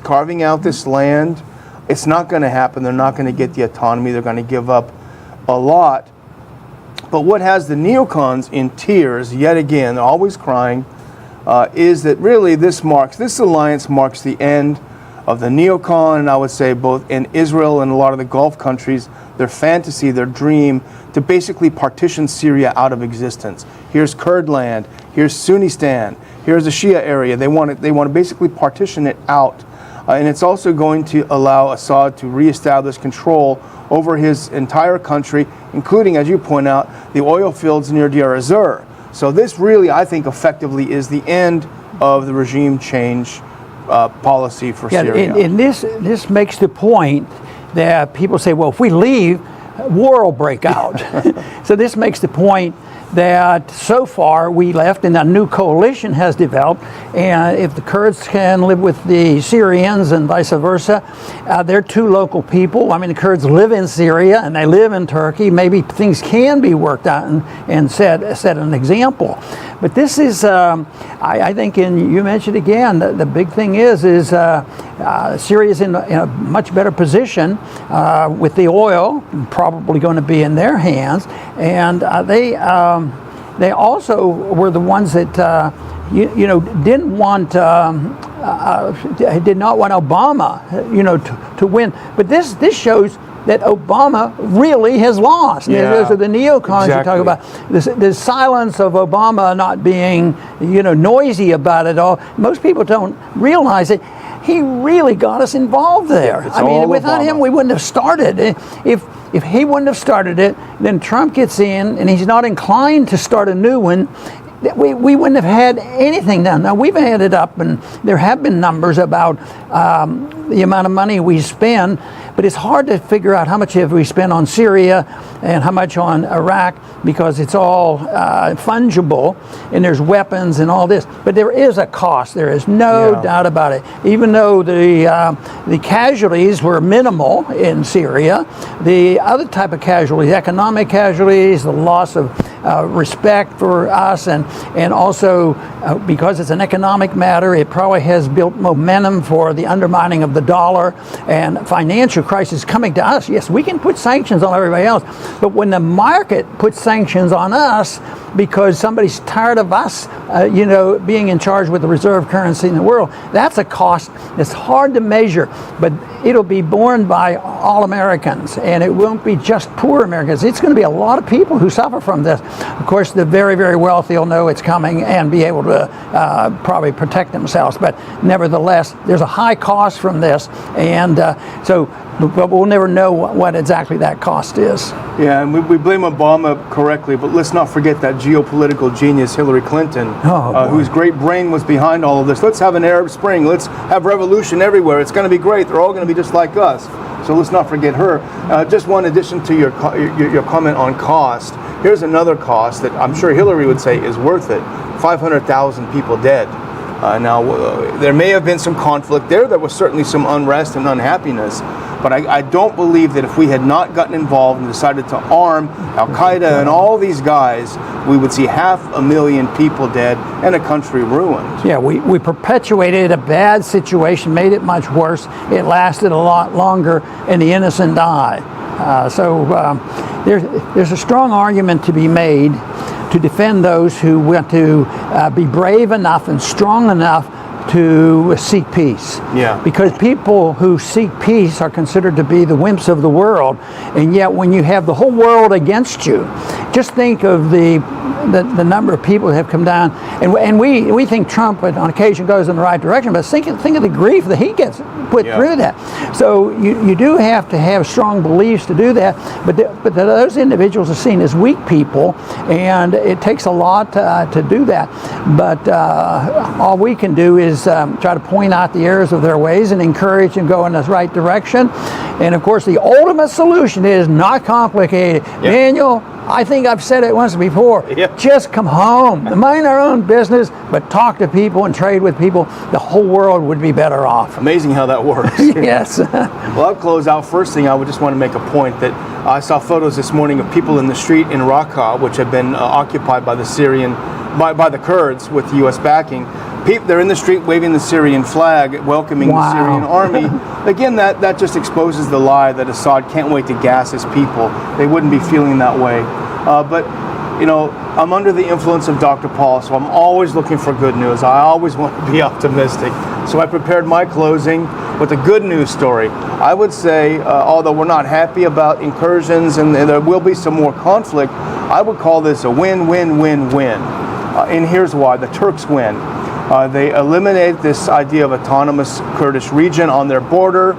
carving out this land. It's not going to happen. They're not going to get the autonomy. They're going to give up a lot. But what has the neocons in tears, yet again, they're always crying, is that really this alliance marks the end of the neocon, and I would say both in Israel and a lot of the Gulf countries, their fantasy, their dream to basically partition Syria out of existence. Here's Kurd land, here's Sunnistan, here's the Shia area. They want to basically partition it out. And it's also going to allow Assad to reestablish control over his entire country, including, as you point out, the oil fields near Deir ez-Zor. So this really, I think, effectively is the end of the regime change policy for Syria. And this makes the point that people say, well, if we leave, war will break out. So this makes the point that so far we left and a new coalition has developed, and if the Kurds can live with the Syrians and vice versa, they're two local people. I mean, the Kurds live in Syria and they live in Turkey. Maybe things can be worked out and set an example. But this is, I think, and you mentioned again, the big thing is Syria is in a much better position with the oil, probably going to be in their hands, and they also were the ones that didn't want did not want Obama to win. But this shows that Obama really has lost. Yeah, those are the neocons exactly. you talk about. The silence of Obama not being noisy about it all. Most people don't realize it. He really got us involved there. It's I mean, without Obama. him, we wouldn't have started. If he wouldn't have started it, then Trump gets in and he's not inclined to start a new one, we wouldn't have had anything done. Now, we've added up, and there have been numbers about the amount of money we spend, but it's hard to figure out how much have we spent on Syria and how much on Iraq, because it's all fungible, and there's weapons and all this. But there is a cost. There is no doubt about it. Even though the casualties were minimal in Syria, the other type of casualties, economic casualties, the loss of respect for us, and also because it's an economic matter, it probably has built momentum for the undermining of the dollar and financial crisis coming to us. Yes, we can put sanctions on everybody else, but when the market puts sanctions on us because somebody's tired of us, being in charge with the reserve currency in the world, that's a cost that's hard to measure, but it'll be borne by all Americans, and it won't be just poor Americans. It's going to be a lot of people who suffer from this. Of course, the very, very wealthy will know it's coming and be able to probably protect themselves, but nevertheless, there's a high cost from this, and but we'll never know what exactly that cost is. Yeah, and we blame Obama correctly, but let's not forget that geopolitical genius Hillary Clinton, whose great brain was behind all of this. Let's have an Arab Spring. Let's have revolution everywhere. It's going to be great. They're all going to be just like us. So let's not forget her. Just one addition to your comment on cost. Here's another cost that I'm sure Hillary would say is worth it. 500,000 people dead. Now, there may have been some conflict there. There was certainly some unrest and unhappiness. But I don't believe that if we had not gotten involved and decided to arm Al-Qaeda and all these guys, we would see 500,000 people dead and a country ruined. Yeah, we perpetuated a bad situation, made it much worse. It lasted a lot longer, and the innocent died. There's a strong argument to be made to defend those who want to be brave enough and strong enough to seek peace. Yeah. Because people who seek peace are considered to be the wimps of the world, and yet when you have the whole world against you, just think of the number of people that have come down, and we think Trump on occasion goes in the right direction, but think of the grief that he gets put through that. So you do have to have strong beliefs to do that, but those individuals are seen as weak people, and it takes a lot to do that. But all we can do is try to point out the errors of their ways and encourage them to go in the right direction. And of course, the ultimate solution is not complicated. Daniel, I think I've said it once before. Just come home, mind our own business, but talk to people and trade with people. The whole world would be better off. Amazing how that works. Yes. Well, I'll close out. First thing, I would just want to make a point that I saw photos this morning of people in the street in Raqqa, which have been occupied by the by the Kurds with U.S. backing. They're in the street waving the Syrian flag, welcoming the Syrian army. Again, that just exposes the lie that Assad can't wait to gas his people. They wouldn't be feeling that way. But, you know, I'm under the influence of Dr. Paul, so I'm always looking for good news. I always want to be optimistic. So I prepared my closing with a good news story. I would say, although we're not happy about incursions and there will be some more conflict, I would call this a win-win-win-win. And here's why. The Turks win. They eliminate this idea of autonomous Kurdish region on their border,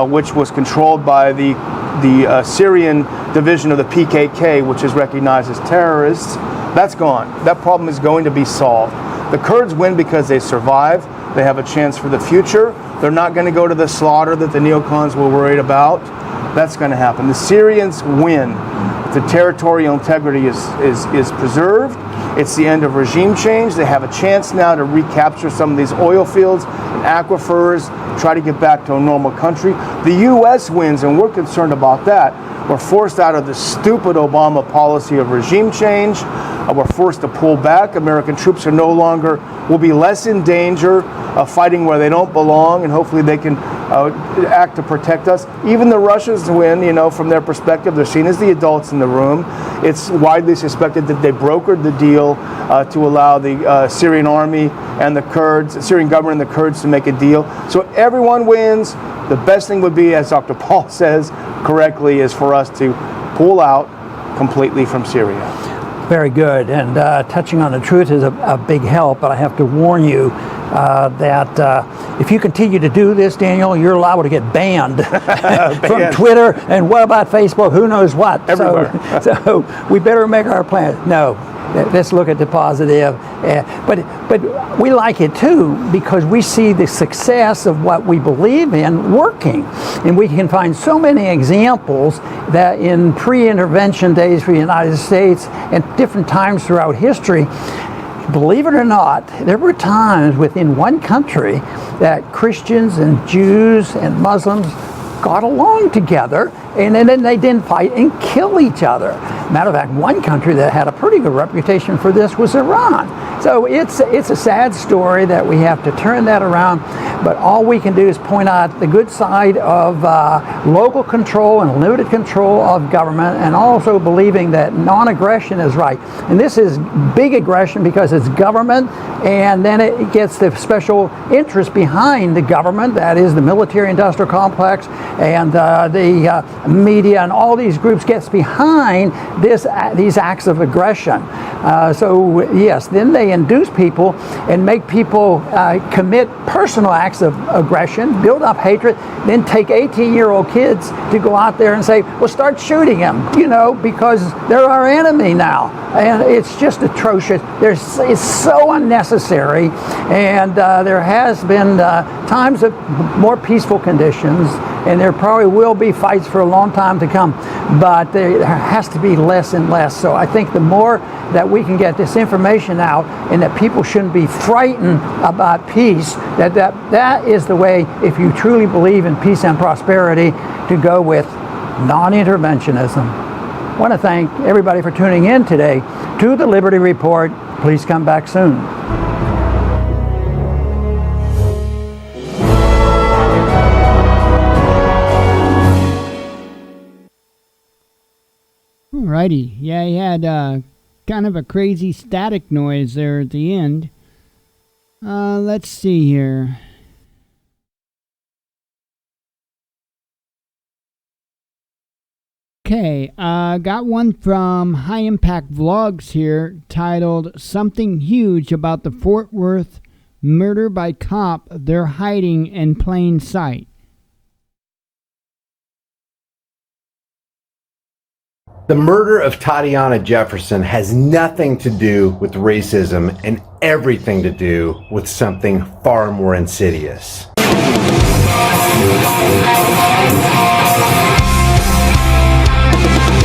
which was controlled by the Syrian division of the PKK, which is recognized as terrorists. That's gone. That problem is going to be solved. The Kurds win because they survive. They have a chance for the future. They're not going to go to the slaughter that the neocons were worried about. That's going to happen. The Syrians win. The territorial integrity is preserved. It's the end of regime change. They have a chance now to recapture some of these oil fields and aquifers, try to get back to a normal country. The U.S. wins, and we're concerned about that. We're forced out of the stupid Obama policy of regime change. We're forced to pull back. American troops will be less in danger of fighting where they don't belong, and hopefully they can act to protect us. Even the Russians win, you know, from their perspective. They're seen as the adults in the room. It's widely suspected that they brokered the deal to allow the Syrian army and the Kurds, Syrian government and the Kurds to make a deal. So everyone wins. The best thing would be, as Dr. Paul says correctly, is for us to pull out completely from Syria. Very good. And touching on the truth is a big help, but I have to warn you that if you continue to do this, Daniel, you're liable to get banned from Twitter, and what about Facebook? Who knows what? Everywhere. So we better make our plans. No, let's look at the positive. But we like it too because we see the success of what we believe in working. And we can find so many examples that in pre-intervention days for the United States and different times throughout history, believe it or not, there were times within one country that Christians and Jews and Muslims got along together, and then they didn't fight and kill each other. Matter of fact, one country that had a pretty good reputation for this was Iran. So it's a sad story that we have to turn that around, but all we can do is point out the good side of local control and limited control of government, and also believing that non-aggression is right. And this is big aggression because it's government, and then it gets the special interest behind the government, that is the military-industrial complex, and the media and all these groups gets behind these acts of aggression. So yes, then they induce people and make people commit personal acts of aggression, build up hatred, then take 18-year-old kids to go out there and say, well, start shooting them, you know, because they're our enemy now. And it's just atrocious. It's so unnecessary. And there has been times of more peaceful conditions, and there probably will be fights for a long time to come, but there has to be less and less. So I think the more that we can get this information out, and that people shouldn't be frightened about peace, that is the way, if you truly believe in peace and prosperity, to go with non-interventionism. I want to thank everybody for tuning in today to the Liberty Report. Please come back soon. Alrighty. Yeah, he had kind of a crazy static noise there at the end. Let's see here. Okay, got one from High Impact Vlogs here titled Something Huge About the Fort Worth Murder by Cop They're Hiding in Plain Sight. The murder of Tatiana Jefferson has nothing to do with racism and everything to do with something far more insidious.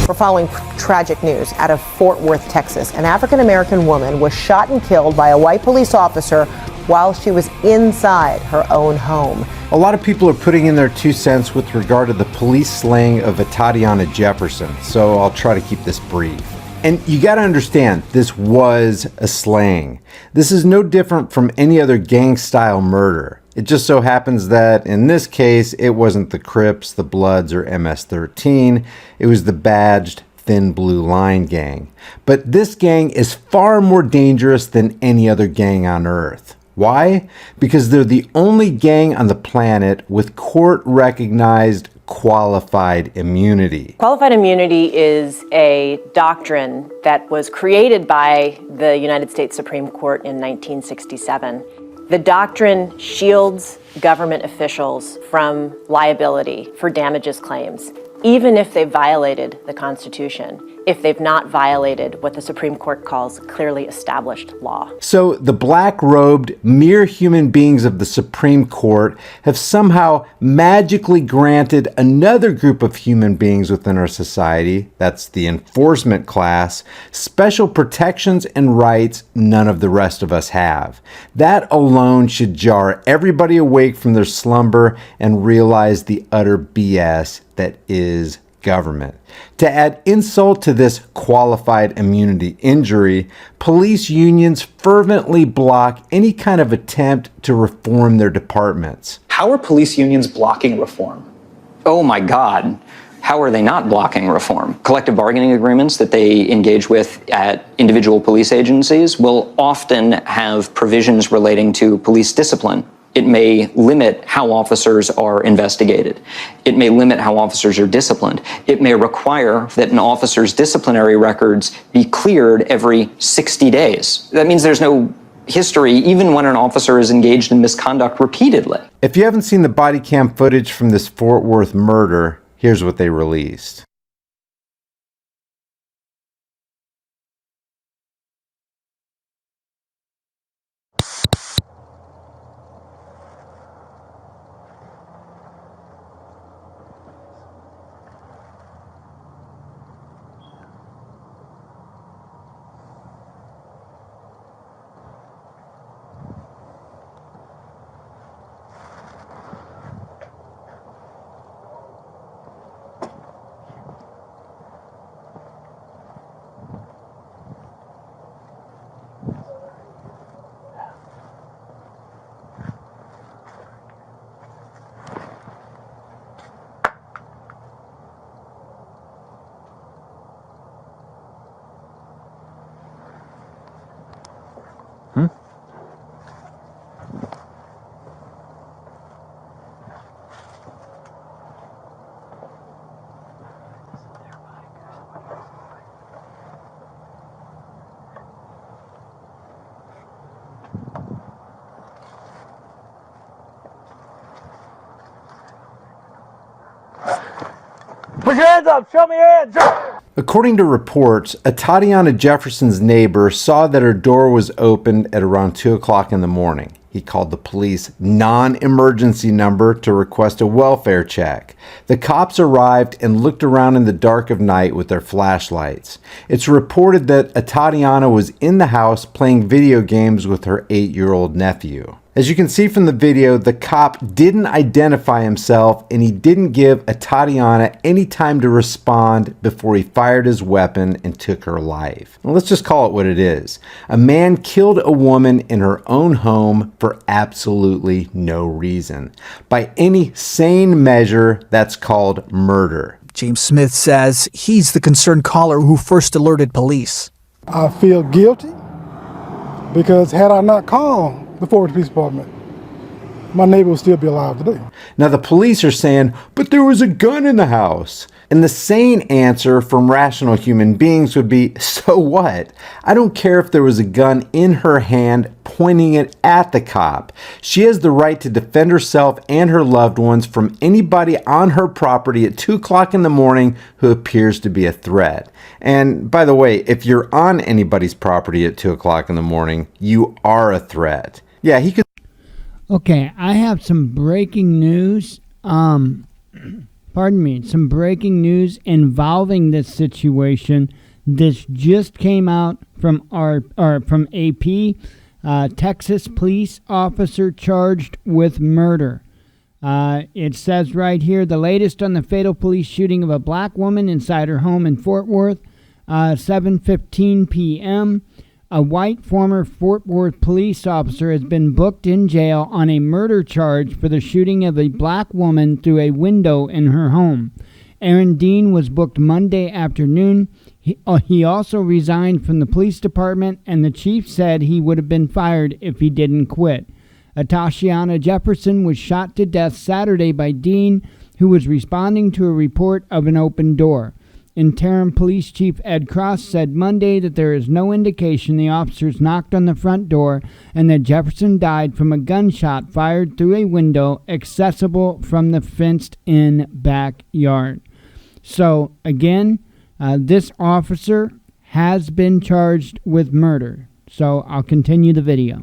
We're following tragic news out of Fort Worth, Texas. An African-American woman was shot and killed by a white police officer while she was inside her own home. A lot of people are putting in their 2 cents with regard to the police slaying of a Tatiana Jefferson, so I'll try to keep this brief. And you gotta understand, this was a slaying. This is no different from any other gang-style murder. It just so happens that, in this case, it wasn't the Crips, the Bloods, or MS-13. It was the badged Thin Blue Line gang. But this gang is far more dangerous than any other gang on Earth. Why? Because they're the only gang on the planet with court-recognized qualified immunity. Qualified immunity is a doctrine that was created by the United States Supreme Court in 1967. The doctrine shields government officials from liability for damages claims, even if they've violated the Constitution, if they've not violated what the Supreme Court calls clearly established law. So the black-robed, mere human beings of the Supreme Court have somehow magically granted another group of human beings within our society, that's the enforcement class, special protections and rights none of the rest of us have. That alone should jar everybody awake from their slumber and realize the utter BS that is government. To add insult to this qualified immunity injury, police unions fervently block any kind of attempt to reform their departments. How are police unions blocking reform? Oh my God. How are they not blocking reform? Collective bargaining agreements that they engage with at individual police agencies will often have provisions relating to police discipline. It may limit how officers are investigated. It may limit how officers are disciplined. It may require that an officer's disciplinary records be cleared every 60 days. That means there's no history even when an officer is engaged in misconduct repeatedly. If you haven't seen the body cam footage from this Fort Worth murder, here's what they released. Put your hands up! Show me your hands! According to reports, a Tatiana Jefferson's neighbor saw that her door was opened at around 2 o'clock in the morning. He called the police non-emergency number to request a welfare check. The cops arrived and looked around in the dark of night with their flashlights. It's reported that Tatiana was in the house playing video games with her 8-year-old nephew. As you can see from the video, the cop didn't identify himself and he didn't give Tatiana any time to respond before he fired his weapon and took her life. Now, let's just call it what it is. A man killed a woman in her own home for absolutely no reason. By any sane measure, that's called murder. James Smith says he's the concerned caller who first alerted police. I feel guilty because had I not called before the police department, my neighbor would still be alive today. Now the police are saying, but there was a gun in the house. And the sane answer from rational human beings would be, so what? I don't care if there was a gun in her hand pointing it at the cop. She has the right to defend herself and her loved ones from anybody on her property at 2 o'clock in the morning who appears to be a threat. And by the way, if you're on anybody's property at 2 o'clock in the morning, you are a threat. Yeah, he could. Okay, I have some breaking news. Some breaking news involving this situation. This just came out from from AP. Texas police officer charged with murder. It says right here, the latest on the fatal police shooting of a black woman inside her home in Fort Worth, 7:15 p.m. A white former Fort Worth police officer has been booked in jail on a murder charge for the shooting of a black woman through a window in her home. Aaron Dean was booked Monday afternoon. He also resigned from the police department, and the chief said he would have been fired if he didn't quit. Tatiana Jefferson was shot to death Saturday by Dean, who was responding to a report of an open door. Interim Police Chief Ed Cross said Monday that there is no indication the officers knocked on the front door and that Jefferson died from a gunshot fired through a window accessible from the fenced-in backyard. So, again, this officer has been charged with murder. So, I'll continue the video.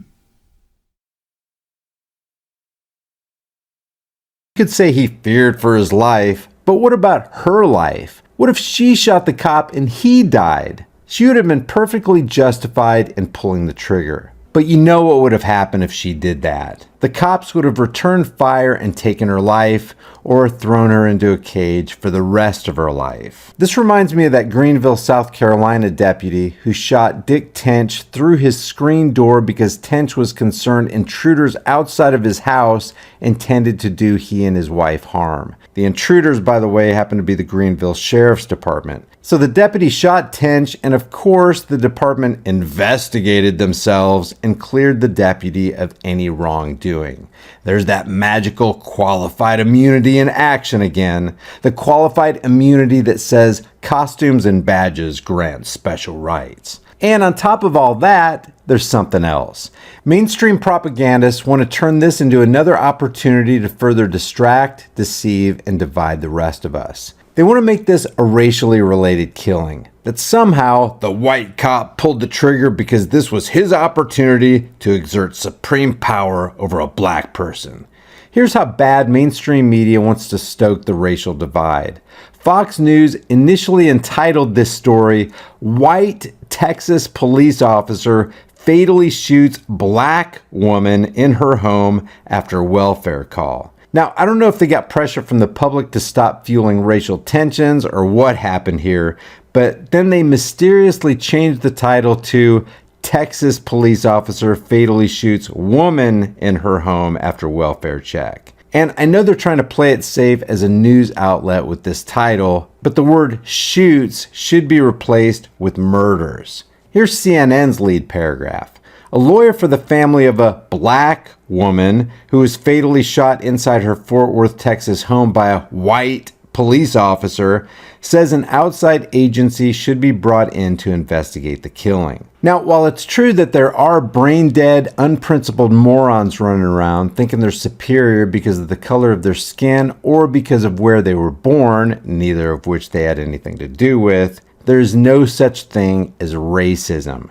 You could say he feared for his life, but what about her life? What if she shot the cop and he died? She would have been perfectly justified in pulling the trigger. But you know what would have happened if she did that. The cops would have returned fire and taken her life, or thrown her into a cage for the rest of her life. This reminds me of that Greenville, South Carolina deputy who shot Dick Tench through his screen door because Tench was concerned intruders outside of his house intended to do he and his wife harm. The intruders, by the way, happened to be the Greenville Sheriff's Department. So the deputy shot Tench, and of course the department investigated themselves and cleared the deputy of any wrongdoing. There's that magical qualified immunity in action again. The qualified immunity that says costumes and badges grant special rights. And on top of all that, there's something else. Mainstream propagandists want to turn this into another opportunity to further distract, deceive, and divide the rest of us. They want to make this a racially related killing. That somehow the white cop pulled the trigger because this was his opportunity to exert supreme power over a black person. Here's how bad mainstream media wants to stoke the racial divide. Fox News initially entitled this story, "White Texas Police Officer Fatally Shoots Black Woman in Her Home After Welfare Call." Now, I don't know if they got pressure from the public to stop fueling racial tensions or what happened here, but then they mysteriously changed the title to "Texas Police Officer Fatally Shoots Woman in Her Home After Welfare Check." And I know they're trying to play it safe as a news outlet with this title, but the word shoots should be replaced with murders. Here's CNN's lead paragraph. A lawyer for the family of a black woman who was fatally shot inside her Fort Worth, Texas home by a white police officer says an outside agency should be brought in to investigate the killing. Now, while it's true that there are brain-dead, unprincipled morons running around thinking they're superior because of the color of their skin or because of where they were born, neither of which they had anything to do with, there's no such thing as racism.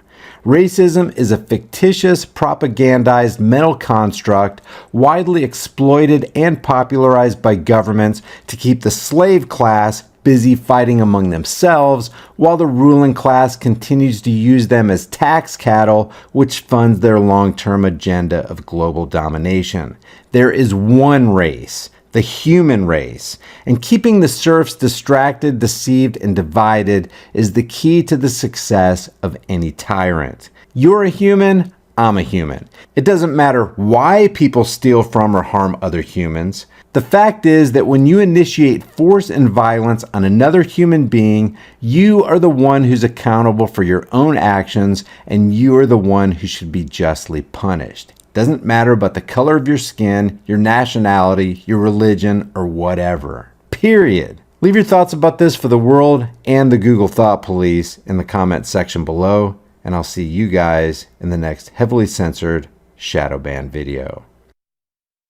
Racism is a fictitious, propagandized mental construct widely exploited and popularized by governments to keep the slave class busy fighting among themselves, while the ruling class continues to use them as tax cattle, which funds their long-term agenda of global domination. There is one race, the human race, and keeping the serfs distracted, deceived, and divided is the key to the success of any tyrant. You're a human, I'm a human. It doesn't matter why people steal from or harm other humans. The fact is that when you initiate force and violence on another human being, you are the one who's accountable for your own actions, and you are the one who should be justly punished. It doesn't matter about the color of your skin, your nationality, your religion, or whatever. Period. Leave your thoughts about this for the world and the Google Thought Police in the comments section below, and I'll see you guys in the next heavily censored shadow ban video.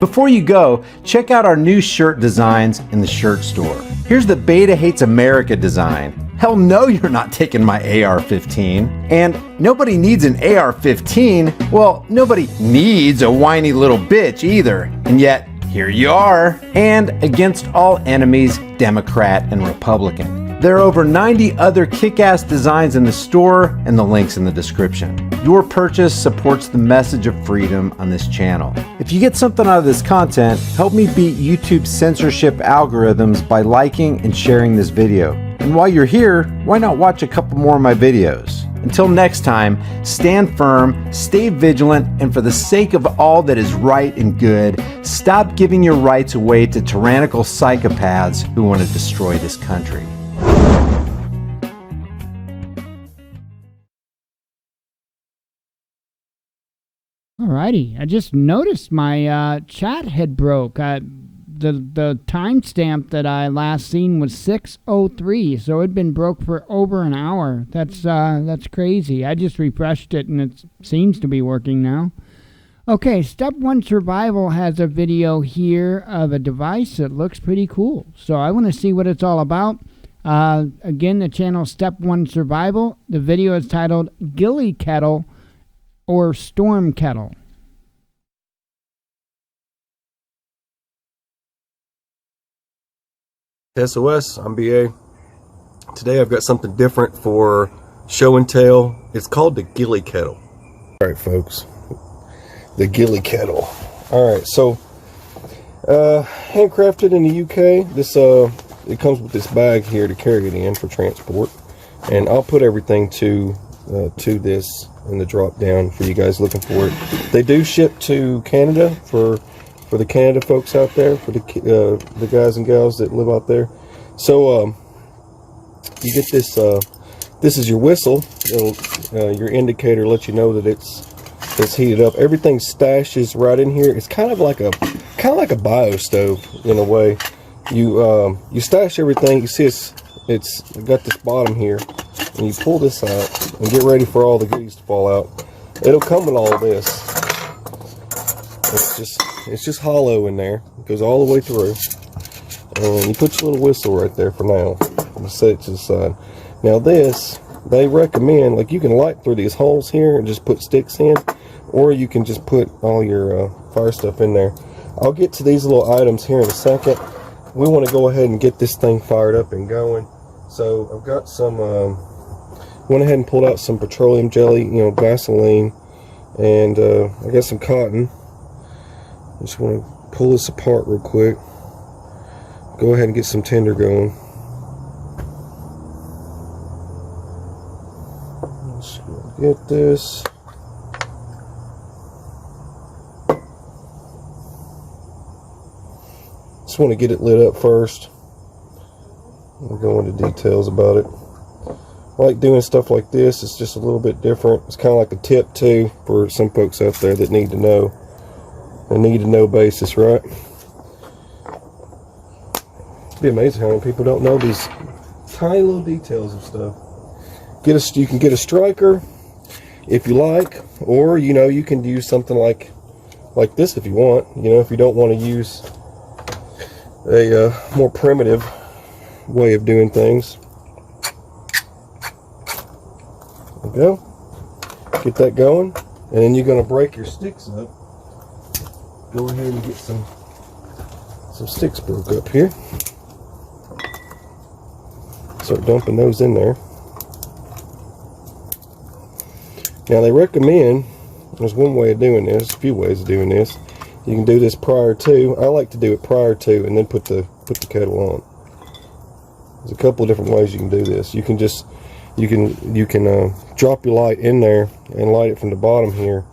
Before you go, check out our new shirt designs in the shirt store. Here's the Beta Hates America design. Hell no, you're not taking my AR-15. And nobody needs an AR-15. Well, nobody needs a whiny little bitch either. And yet, here you are. And against all enemies, Democrat and Republican. There are over 90 other kick-ass designs in the store, and the link's in the description. Your purchase supports the message of freedom on this channel. If you get something out of this content, help me beat YouTube's censorship algorithms by liking and sharing this video. And while you're here, why not watch a couple more of my videos? Until next time, stand firm, stay vigilant, and for the sake of all that is right and good, stop giving your rights away to tyrannical psychopaths who want to destroy this country. Alrighty, I just noticed my chat had broke. The timestamp that I last seen was 6:03, so it'd been broke for over an hour. That's crazy. I just refreshed it and it seems to be working now. Okay, Step 1 Survival has a video here of a device that looks pretty cool. So I want to see what it's all about. Again, the channel Step 1 Survival. The video is titled Ghillie Kettle or Storm Kettle. SOS, I'm BA. Today I've got something different for show and tell. It's called the Ghillie Kettle. Alright folks, the Ghillie Kettle. Alright, so handcrafted in the UK. This it comes with this bag here to carry it in for transport, and I'll put everything to this in the drop down for you guys looking for it. They do ship to Canada for the Canada folks out there, for the guys and gals that live out there. So you get this. This is your whistle. Your indicator lets you know that it's heated up. Everything stashes right in here. It's kind of like a bio stove in a way. You stash everything. You see it's got this bottom here, and you pull this out and get ready for all the goodies to fall out. It'll come with all this. It's just hollow in there. It goes all the way through. And you put your little whistle right there for now. I'm gonna set it to the side. Now this, they recommend, like, you can light through these holes here and just put sticks in, or you can just put all your fire stuff in there. I'll get to these little items here in a second. We want to go ahead and get this thing fired up and going. So I've got some, went ahead and pulled out some petroleum jelly, Vaseline, and I got some cotton. Just want to pull this apart real quick. Go ahead and get some tinder going. Let's get this. Just want to get it lit up first. We'll go into details about it. I like doing stuff like this. It's just a little bit different. It's kind of like a tip too for some folks out there that need to know. A need-to-know basis, right? It'd be amazing how many people don't know these tiny little details of stuff. You can get a striker if you like, or you can use something like this if you want. If you don't want to use a more primitive way of doing things. There we go. Get that going, and then you're going to break your sticks up. Go ahead and get some sticks broke up here. Start dumping those in there. Now they recommend, there's one way of doing this, a few ways of doing this. You can do this prior to. I like to do it prior to and then put the kettle on. There's a couple of different ways you can do this. You can just you can drop your light in there and light it from the bottom here,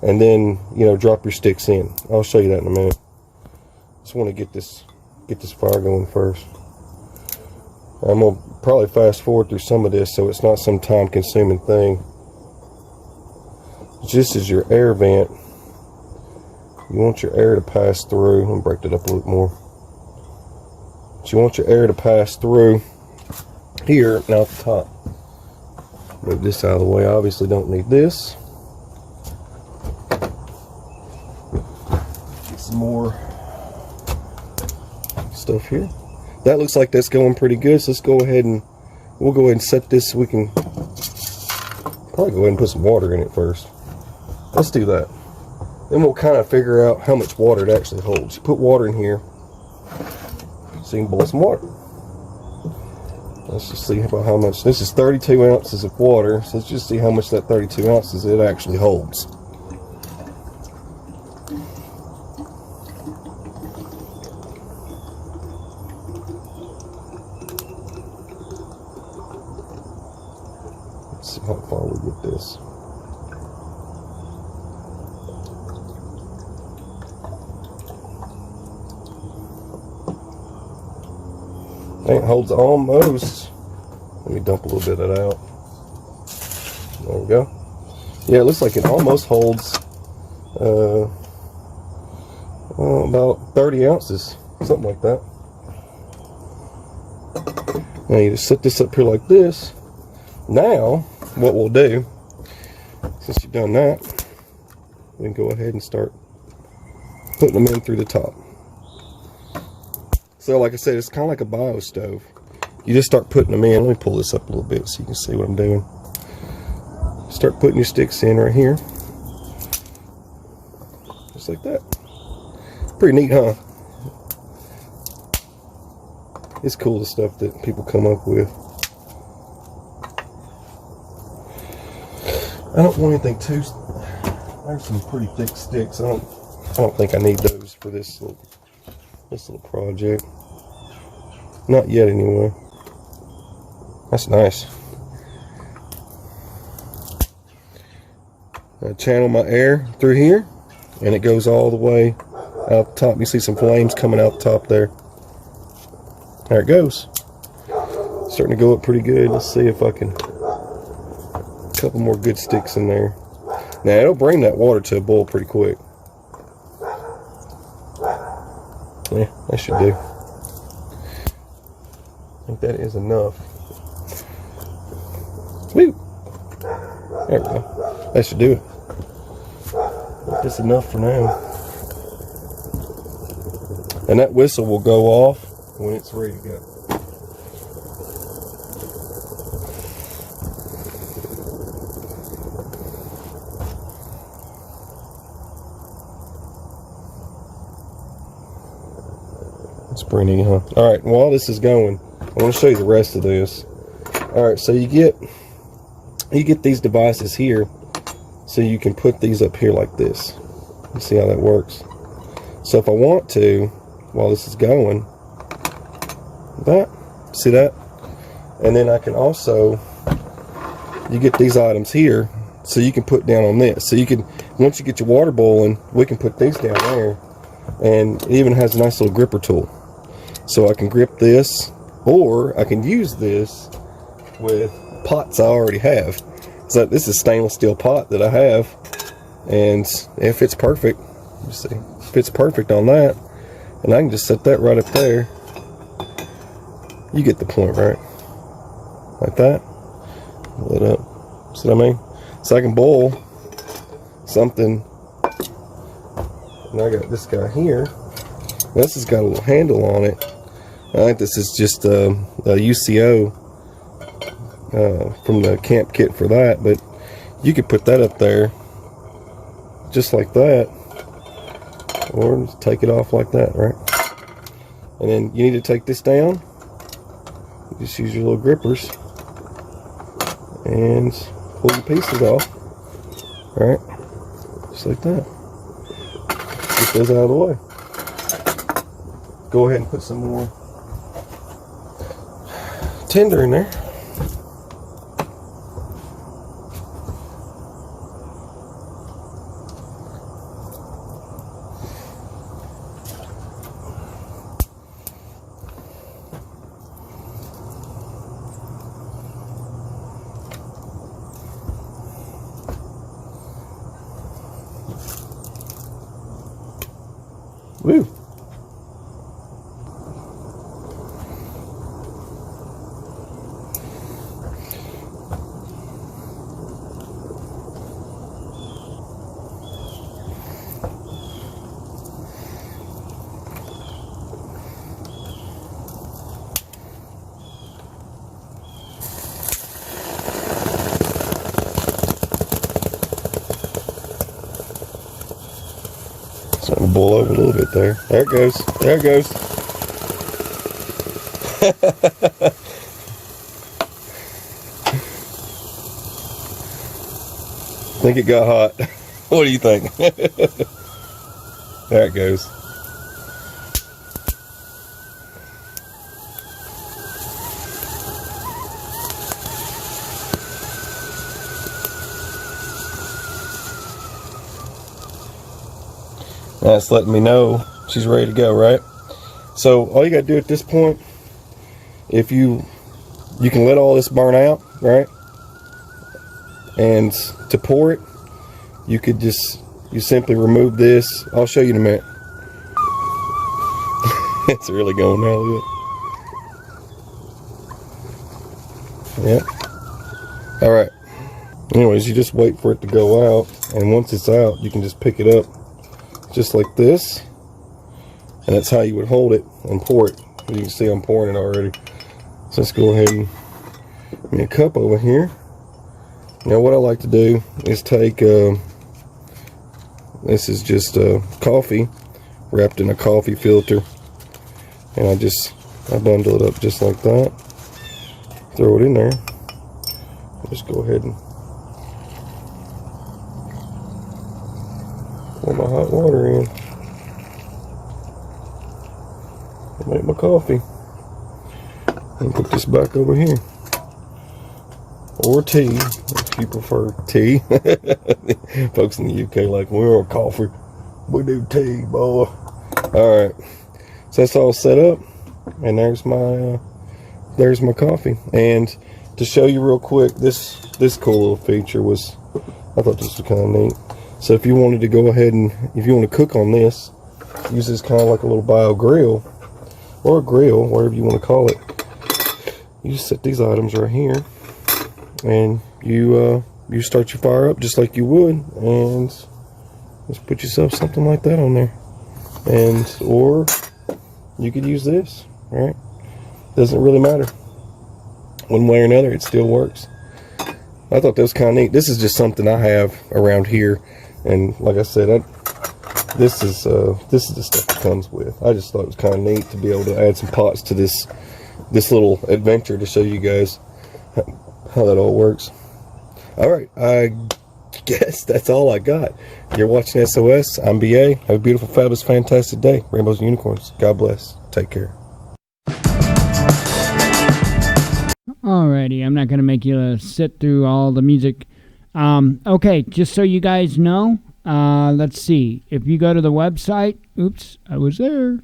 and then drop your sticks in. I'll show you that in a minute. Just want to get this fire going first. I'm gonna probably fast forward through some of this so it's not some time consuming thing. This is your air vent. You want your air to pass through. I'm gonna break it up a little more. So you want your air to pass through here and out the top. Move this out of the way. I obviously don't need this. Get some more stuff here. That looks like that's going pretty good. So let's go ahead and set this so we can probably go ahead and put some water in it first. Let's do that. Then we'll kind of figure out how much water it actually holds. You put water in here so you can boil some water. Let's just see about how much. This is 32 ounces of water, so let's just see how much that 32 ounces it actually holds. Let's see how far we get this. It holds almost. Let me dump a little bit of that out. There we go. Yeah, it looks like it almost holds about 30 ounces, something like that. Now you just set this up here like this. Now, what we'll do, since you've done that, we can go ahead and start putting them in through the top. So like I said, it's kind of like a bio stove. You just start putting them in. Let me pull this up a little bit so you can see what I'm doing. Start putting your sticks in right here. Just like that. Pretty neat, huh? It's cool, the stuff that people come up with. I don't want anything too... There's some pretty thick sticks. I don't think I need those for this little project. Not yet, anyway. That's nice. I channel my air through here, and it goes all the way out the top. You see some flames coming out the top there. There it goes. Starting to go up pretty good. Let's see if I can. A couple more good sticks in there. Now it'll bring that water to a boil pretty quick. Yeah, that should do. I think that is enough. Woo! There we go. That should do it. That's enough for now. And that whistle will go off when it's ready to go. It's pretty neat, huh? Alright, while this is going, I want to show you the rest of this. Alright, so you get these devices here, so you can put these up here like this. You see how that works? So if I want to, while this is going, see that? And then I can also, you get these items here, so you can put down on this. So you can, once you get your water boiling, we can put these down there, and it even has a nice little gripper tool. So I can grip this, or I can use this with pots I already have. So this is a stainless steel pot that I have, and if it's perfect, you see, if it's perfect on that, and I can just set that right up there. You get the point, right? Like that. Pull it up. See what I mean? So I can boil something. And I got this guy here. This has got a little handle on it. I think this is just a UCO from the camp kit for that, but you could put that up there just like that, or just take it off like that, right? And then you need to take this down. Just use your little grippers and pull your pieces off, right? Just like that. Get those out of the way. Go ahead and put some more tinder in there. Woo. Starting to boil over a little bit there. There it goes. There it goes. Think it got hot. What do you think? There it goes. That's letting me know she's ready to go, right? So all you gotta do at this point, if you can let all this burn out, right? And to pour it, you simply remove this. I'll show you in a minute. It's really going now, look. Yep. All right. Anyways, you just wait for it to go out, and once it's out, you can just pick it up just like this, and that's how you would hold it and pour it. You can see I'm pouring it already. So let's go ahead and give me a cup over here. Now what I like to do is take this is just coffee wrapped in a coffee filter, and I bundle it up just like that, throw it in there, just go ahead and pour my hot water in. Make my coffee. And put this back over here. Or tea, if you prefer tea. Folks in the UK like, we don't coffee. We do tea, boy. Alright. So that's all set up. And there's my coffee. And to show you real quick, this cool little feature was, I thought this was kind of neat. So if you wanted to go ahead and, if you want to cook on this, use this kind of like a little bio grill, or a grill, whatever you want to call it. You just set these items right here, and you start your fire up just like you would, and just put yourself something like that on there. And, or you could use this, right? Doesn't really matter. One way or another, it still works. I thought that was kind of neat. This is just something I have around here. And like I said, this is the stuff it comes with. I just thought it was kind of neat to be able to add some pots to this little adventure to show you guys how that all works. All right, I guess that's all I got. You're watching SOS. I'm BA. Have a beautiful, fabulous, fantastic day. Rainbows and unicorns. God bless. Take care. Alrighty, I'm not going to make you sit through all the music. Okay, just so you guys know, let's see. If you go to the website, oops, I was there. If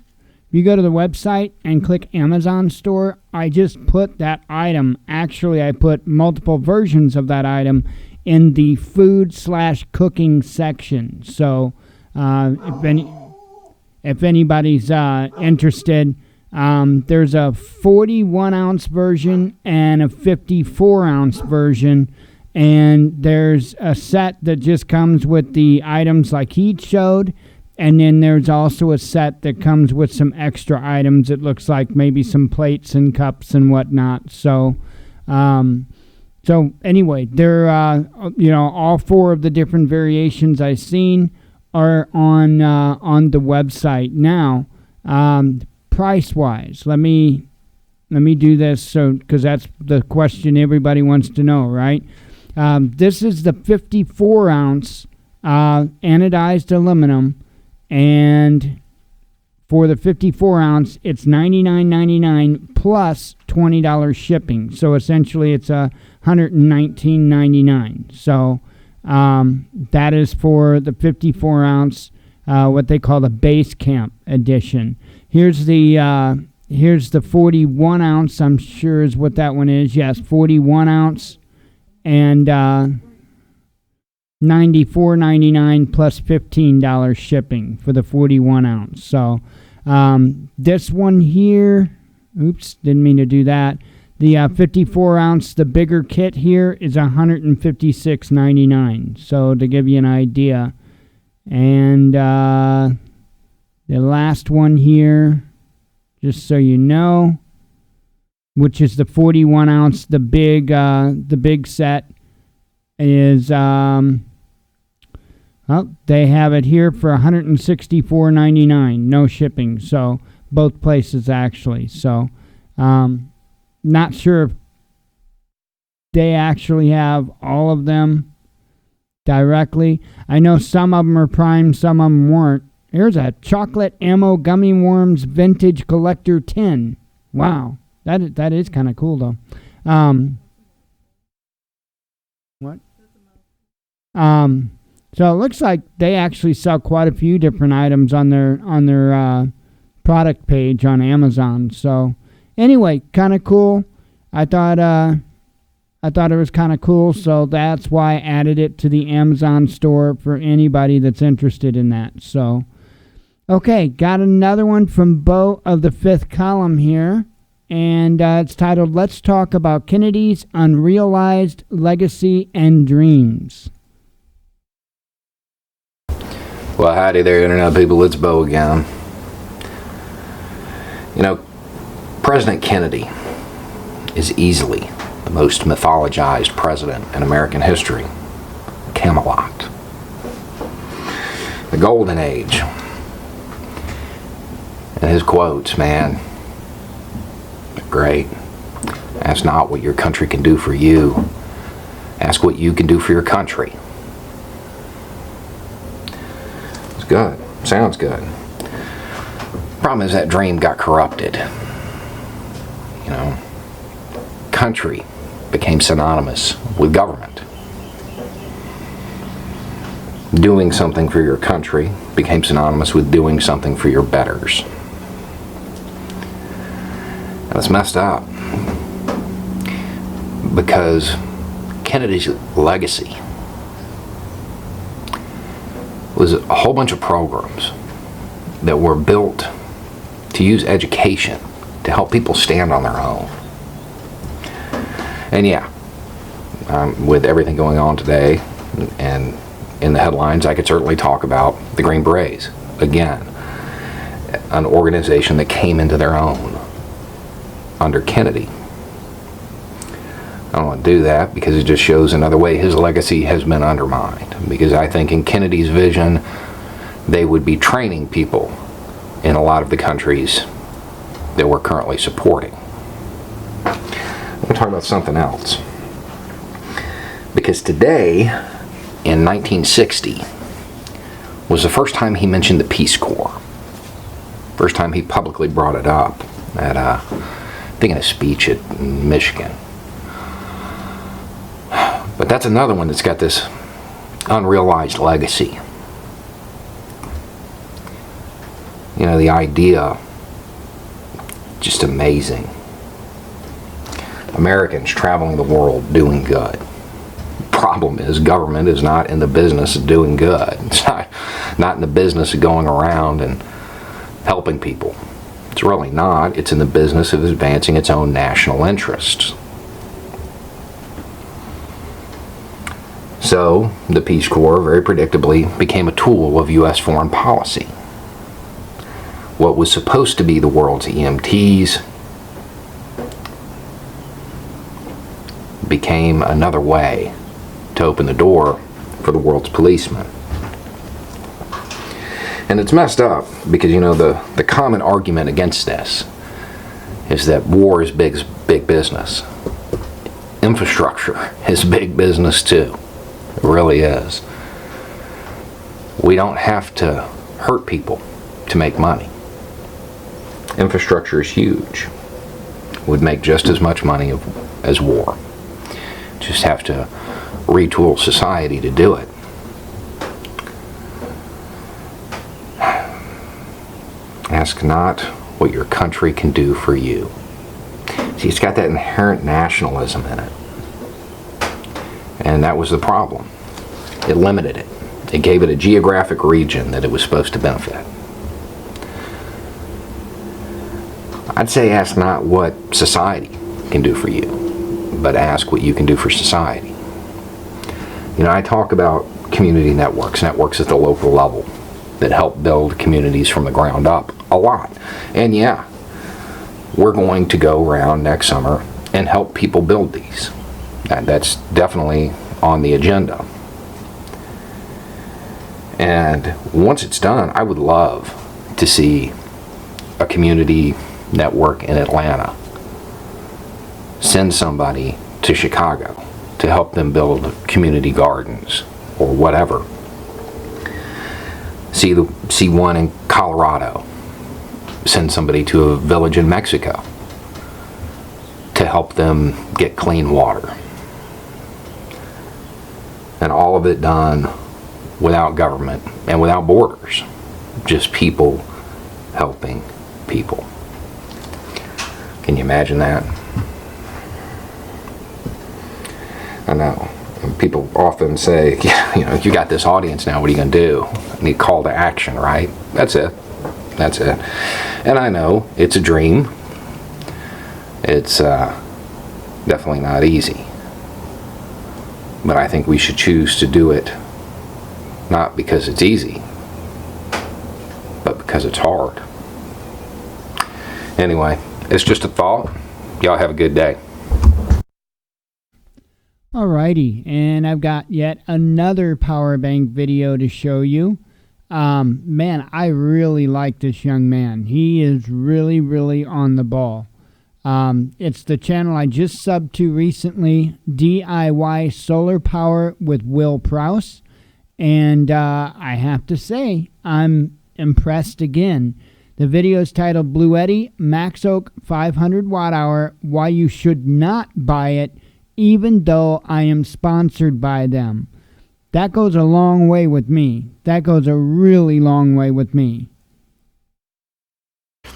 you go to the website and click Amazon store, I just put that item. Actually, I put multiple versions of that item in the food/cooking section. So, if anybody's interested, there's a 41-ounce version and a 54-ounce version, and there's a set that just comes with the items like he showed, and then there's also a set that comes with some extra items. It looks like maybe some plates and cups and whatnot. So So anyway, they're all four of the different variations I've seen are on the website now. Price wise, let me do this because that's the question everybody wants to know, right? This is the 54 ounce anodized aluminum, and for the 54 ounce, it's $99.99 plus $20 shipping. So essentially, it's $119.99. So that is for the 54 ounce, what they call the base camp edition. Here's the 41 ounce. I'm sure is what that one is. Yes, 41 ounce, and $94.99 plus $15 shipping for the 41 ounce. So this one here, oops, didn't mean to do that. The 54 ounce, the bigger kit here is $156.99. So to give you an idea, and the last one here, just so you know, which is the 41 ounce, the big set is they have it here for $164.99, no shipping. So both places actually. So not sure if they actually have all of them directly. I know some of them are prime, some of them weren't. Here's a chocolate ammo gummy worms vintage collector tin. Wow, that is kind of cool though. What? So it looks like they actually sell quite a few different items on their product page on Amazon. So anyway, kind of cool. I thought it was kind of cool, so that's why I added it to the Amazon store for anybody that's interested in that. So, okay, got another one from Bo of the Fifth Column here, and it's titled, Let's Talk About Kennedy's Unrealized Legacy and Dreams. Well, howdy there, Internet people. It's Bo again. You know, President Kennedy is easily the most mythologized president in American history. Camelot. The Golden Age. And his quotes, man, they're great. Ask not what your country can do for you. Ask what you can do for your country. It's good. Sounds good. Problem is that dream got corrupted. You know, country became synonymous with government. Doing something for your country became synonymous with doing something for your betters. And it's messed up because Kennedy's legacy was a whole bunch of programs that were built to use education to help people stand on their own. And yeah, with everything going on today and in the headlines, I could certainly talk about the Green Berets. Again, an organization that came into their own under Kennedy. I don't want to do that because it just shows another way his legacy has been undermined. Because I think in Kennedy's vision, they would be training people in a lot of the countries that we're currently supporting. I'm going to talk about something else. Because today, in 1960, was the first time he mentioned the Peace Corps. First time he publicly brought it up at, I think, in a speech at Michigan. But that's another one that's got this unrealized legacy. You know, the idea, just amazing. Americans traveling the world doing good. Problem is, government is not in the business of doing good. It's not in the business of going around and helping people. It's really not. It's in the business of advancing its own national interests. So, the Peace Corps very predictably became a tool of U.S. foreign policy. What was supposed to be the world's EMTs became another way to open the door for the world's policemen. And it's messed up because, you know, the common argument against this is that war is big business. Infrastructure is big business too. It really is. We don't have to hurt people to make money. Infrastructure is huge. Would make just as much money as war. Just have to retool society to do it. Ask not what your country can do for you. See, it's got that inherent nationalism in it. And that was the problem. It limited it. It gave it a geographic region that it was supposed to benefit. I'd say ask not what society can do for you, but ask what you can do for society. You know, I talk about community networks at the local level that help build communities from the ground up a lot. And yeah, we're going to go around next summer and help people build these. That's definitely on the agenda. And once it's done, I would love to see a community network in Atlanta send somebody to Chicago to help them build community gardens or whatever. See one in Colorado send somebody to a village in Mexico to help them get clean water. And all of it done without government and without borders. Just people helping people. Can you imagine that? I know. People often say, you know, you got this audience now, what are you going to do? You need call to action, right? That's it. That's it. And I know it's a dream. It's definitely not easy. But I think we should choose to do it not because it's easy, but because it's hard. Anyway, it's just a thought. Y'all have a good day. Alrighty, and I've got yet another power bank video to show you. Man, I really like this young man. He is really, really on the ball. It's the channel I just subbed to recently, DIY Solar Power with Will Prowse. And I have to say, I'm impressed again. The video is titled Blue Eddy Max Oak 500 Watt Hour, Why You Should Not Buy It, Even Though I Am Sponsored by Them. That goes a long way with me. That goes a really long way with me.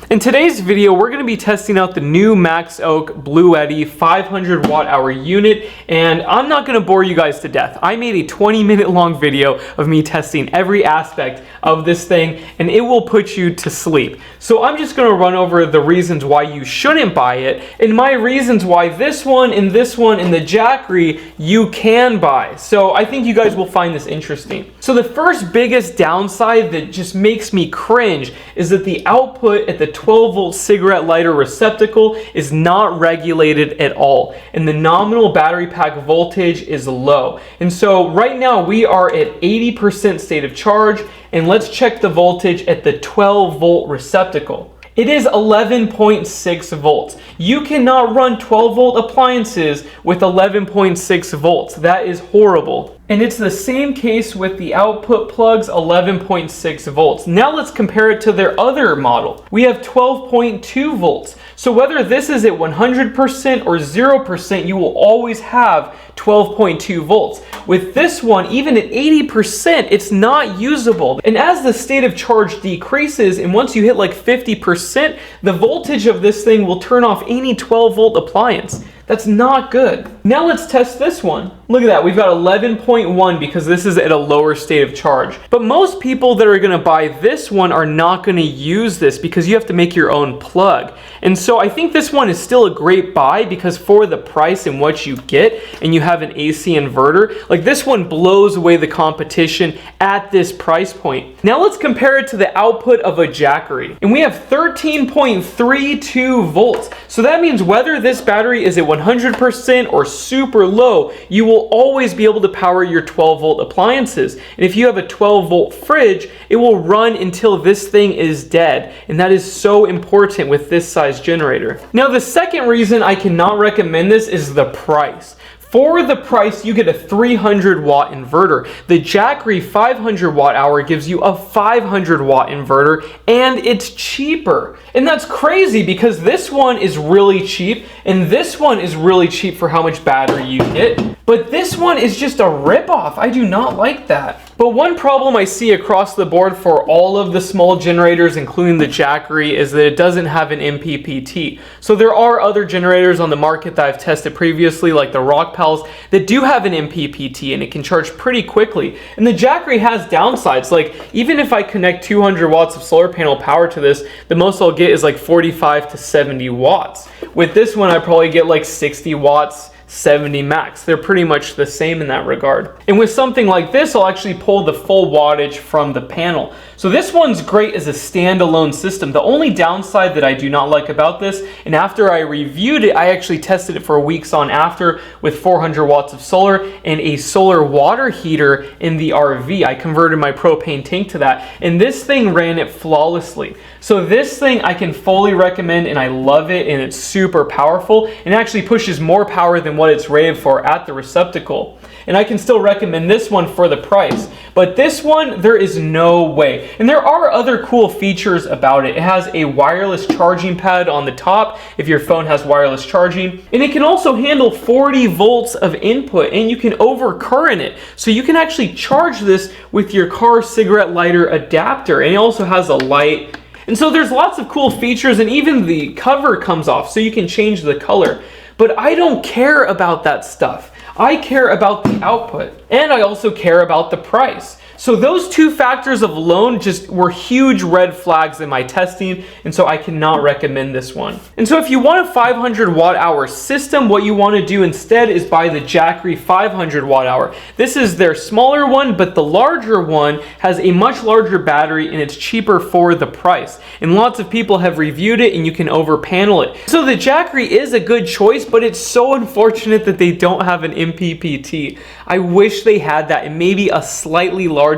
In today's video, we're going to be testing out the new Max Oak Blue Eddy 500 watt hour unit, and I'm not going to bore you guys to death. I made a 20-minute long video of me testing every aspect of this thing, and it will put you to sleep. So I'm just going to run over the reasons why you shouldn't buy it, and my reasons why this one and the Jackery you can buy. So I think you guys will find this interesting. So the first biggest downside that just makes me cringe is that the output at the 12-volt cigarette lighter receptacle is not regulated at all, and the nominal battery pack voltage is low. And so right now we are at 80% state of charge, and let's check the voltage at the 12-volt receptacle. It is 11.6 volts. You cannot run 12-volt appliances with 11.6 volts. That is horrible. And it's the same case with the output plugs, 11.6 volts. Now let's compare it to their other model. We have 12.2 volts. So whether this is at 100% or 0%, you will always have 12.2 volts. With this one, even at 80%, it's not usable. And as the state of charge decreases, and once you hit like 50%, the voltage of this thing will turn off any 12-volt appliance. That's not good. Now let's test this one. Look at that, we've got 11.1 because this is at a lower state of charge. But most people that are gonna buy this one are not gonna use this because you have to make your own plug. And so I think this one is still a great buy because for the price and what you get, and you have an AC inverter, like this one blows away the competition at this price point. Now let's compare it to the output of a Jackery. And we have 13.32 volts. So that means whether this battery is at 100% or super low, you will always be able to power your 12 volt appliances. And if you have a 12 volt fridge, it will run until this thing is dead. And that is so important with this size generator. Now, the second reason I cannot recommend this is the price. For the price, you get a 300 watt inverter. The Jackery 500 watt hour gives you a 500 watt inverter, and it's cheaper. And that's crazy because this one is really cheap, and this one is really cheap for how much battery you get. But this one is just a ripoff. I do not like that. But one problem I see across the board for all of the small generators, including the Jackery, is that it doesn't have an MPPT. So there are other generators on the market that I've tested previously, like the Rockpals, that do have an MPPT, and it can charge pretty quickly. And the Jackery has downsides. Like, even if I connect 200 watts of solar panel power to this, the most I'll get is like 45 to 70 watts. With this one, I probably get like 60 watts, 70 max. They're pretty much the same in that regard. And with something like this, I'll actually pull the full wattage from the panel. So this one's great as a standalone system. The only downside that I do not like about this, and after I reviewed it, I actually tested it for weeks on after with 400 watts of solar and a solar water heater in the RV. I converted my propane tank to that, and this thing ran it flawlessly. So this thing I can fully recommend, and I love it, and it's super powerful, and actually pushes more power than what it's rated for at the receptacle. And I can still recommend this one for the price. But this one, there is no way. And there are other cool features about it. It has a wireless charging pad on the top if your phone has wireless charging. And it can also handle 40 volts of input, and you can overcurrent it. So you can actually charge this with your car cigarette lighter adapter. And it also has a light. And so there's lots of cool features, and even the cover comes off so you can change the color. But I don't care about that stuff. I care about the output, and I also care about the price. So those two factors alone just were huge red flags in my testing, and so I cannot recommend this one. And so if you want a 500 watt hour system, what you want to do instead is buy the Jackery 500 watt hour. This is their smaller one, but the larger one has a much larger battery, and it's cheaper for the price. And lots of people have reviewed it, and you can over panel it. So the Jackery is a good choice, but it's so unfortunate that they don't have an MPPT. I wish they had that, and maybe a slightly larger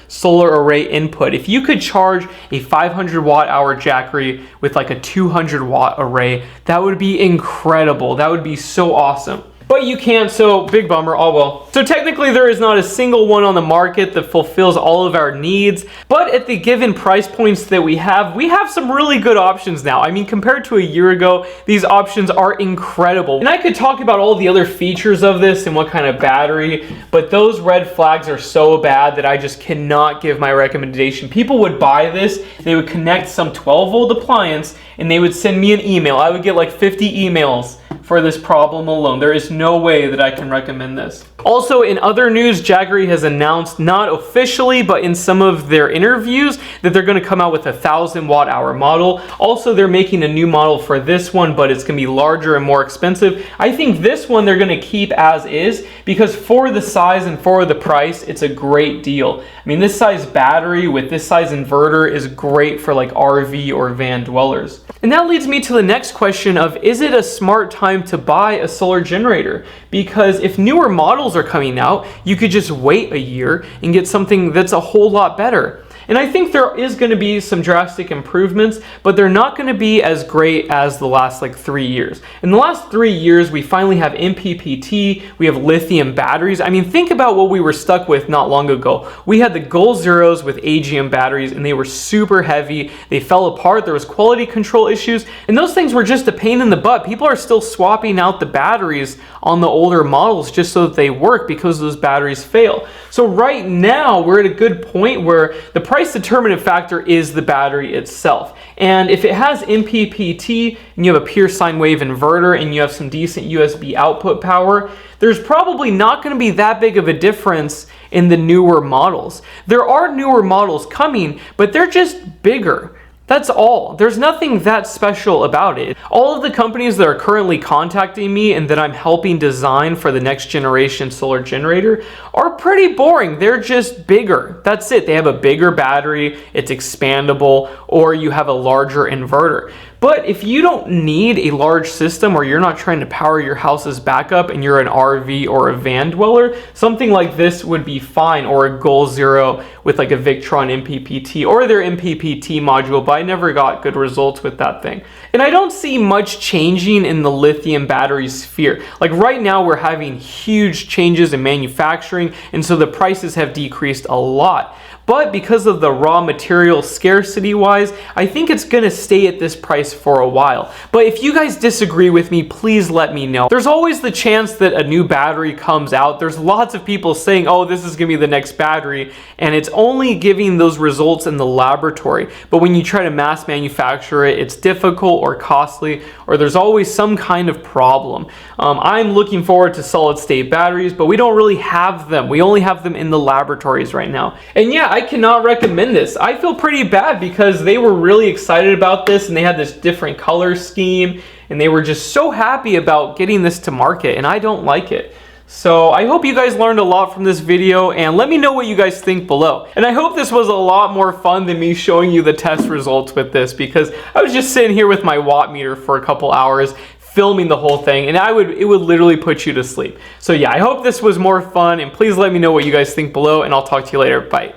solar array input. If you could charge a 500 watt hour Jackery with like a 200 watt array, that would be incredible. That would be so awesome. But you can't, so big bummer, oh well. So technically there is not a single one on the market that fulfills all of our needs, but at the given price points that we have some really good options now. I mean, compared to a year ago, these options are incredible. And I could talk about all the other features of this and what kind of battery, but those red flags are so bad that I just cannot give my recommendation. People would buy this, they would connect some 12 volt appliance, and they would send me an email. I would get like 50 emails for this problem alone. There is no way that I can recommend this. Also, in other news, Jackery has announced, not officially, but in some of their interviews, that they're going to come out with a 1,000 watt hour model. Also, they're making a new model for this one, but it's going to be larger and more expensive. I think this one they're going to keep as is, because for the size and for the price, it's a great deal. I mean, this size battery with this size inverter is great for like RV or van dwellers. And that leads me to the next question of, is it a smart time to buy a solar generator? Because if newer models are coming out, you could just wait a year and get something that's a whole lot better. And I think there is going to be some drastic improvements, but they're not going to be as great as the last like 3 years. In the last 3 years, we finally have MPPT, we have lithium batteries. I mean, think about what we were stuck with not long ago. We had the Goal Zeros with AGM batteries, and they were super heavy. They fell apart. There was quality control issues, and those things were just a pain in the butt. People are still swapping out the batteries on the older models just so that they work because those batteries fail. So right now, we're at a good point where the price determinant factor is the battery itself. And if it has MPPT and you have a pure sine wave inverter and you have some decent USB output power, there's probably not going to be that big of a difference in the newer models. There are newer models coming, but they're just bigger. That's all. There's nothing that special about it. All of the companies that are currently contacting me and that I'm helping design for the next generation solar generator are pretty boring. They're just bigger. That's it. They have a bigger battery, it's expandable, or you have a larger inverter. But if you don't need a large system, or you're not trying to power your house's backup and you're an RV or a van dweller, something like this would be fine, or a Goal Zero with like a Victron MPPT or their MPPT module, but I never got good results with that thing. And I don't see much changing in the lithium battery sphere. Like right now we're having huge changes in manufacturing, and so the prices have decreased a lot. But because of the raw material scarcity wise, I think it's gonna stay at this price for a while. But if you guys disagree with me, please let me know. There's always the chance that a new battery comes out. There's lots of people saying, oh, this is gonna be the next battery, and it's only giving those results in the laboratory. But when you try to mass manufacture it, it's difficult or costly, or there's always some kind of problem. I'm looking forward to solid state batteries, but we don't really have them. We only have them in the laboratories right now. And yeah, I cannot recommend this. I feel pretty bad because they were really excited about this, and they had this different color scheme, and they were just so happy about getting this to market, and I don't like it. So I hope you guys learned a lot from this video, and let me know what you guys think below. And I hope this was a lot more fun than me showing you the test results with this, because I was just sitting here with my watt meter for a couple hours filming the whole thing, and it would literally put you to sleep. So yeah, I hope this was more fun, and please let me know what you guys think below, and I'll talk to you later. Bye.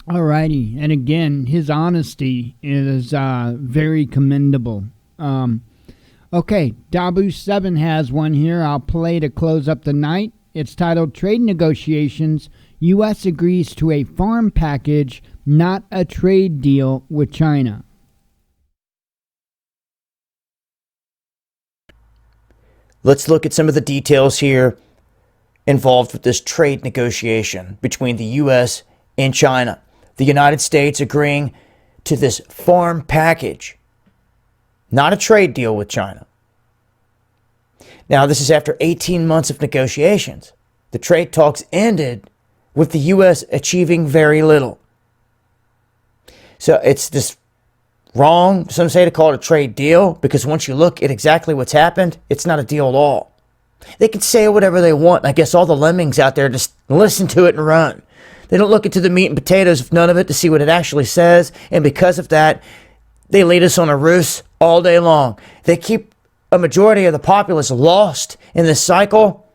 Alrighty, and again, his honesty is very commendable. Okay, Dabu7 has one here. I'll play to close up the night. It's titled Trade Negotiations. U.S. agrees to a farm package, not a trade deal with China. Let's look at some of the details here involved with this trade negotiation between the U.S. and China. The United States agreeing to this farm package, not a trade deal with China. Now, this is after 18 months of negotiations. The trade talks ended with the U.S. achieving very little. So it's this wrong, some say, to call it a trade deal, because once you look at exactly what's happened, it's not a deal at all. They can say whatever they want. I guess all the lemmings out there just listen to it and run. They don't look into the meat and potatoes of none of it to see what it actually says, and because of that, they lead us on a ruse all day long. They keep a majority of the populace lost in this cycle.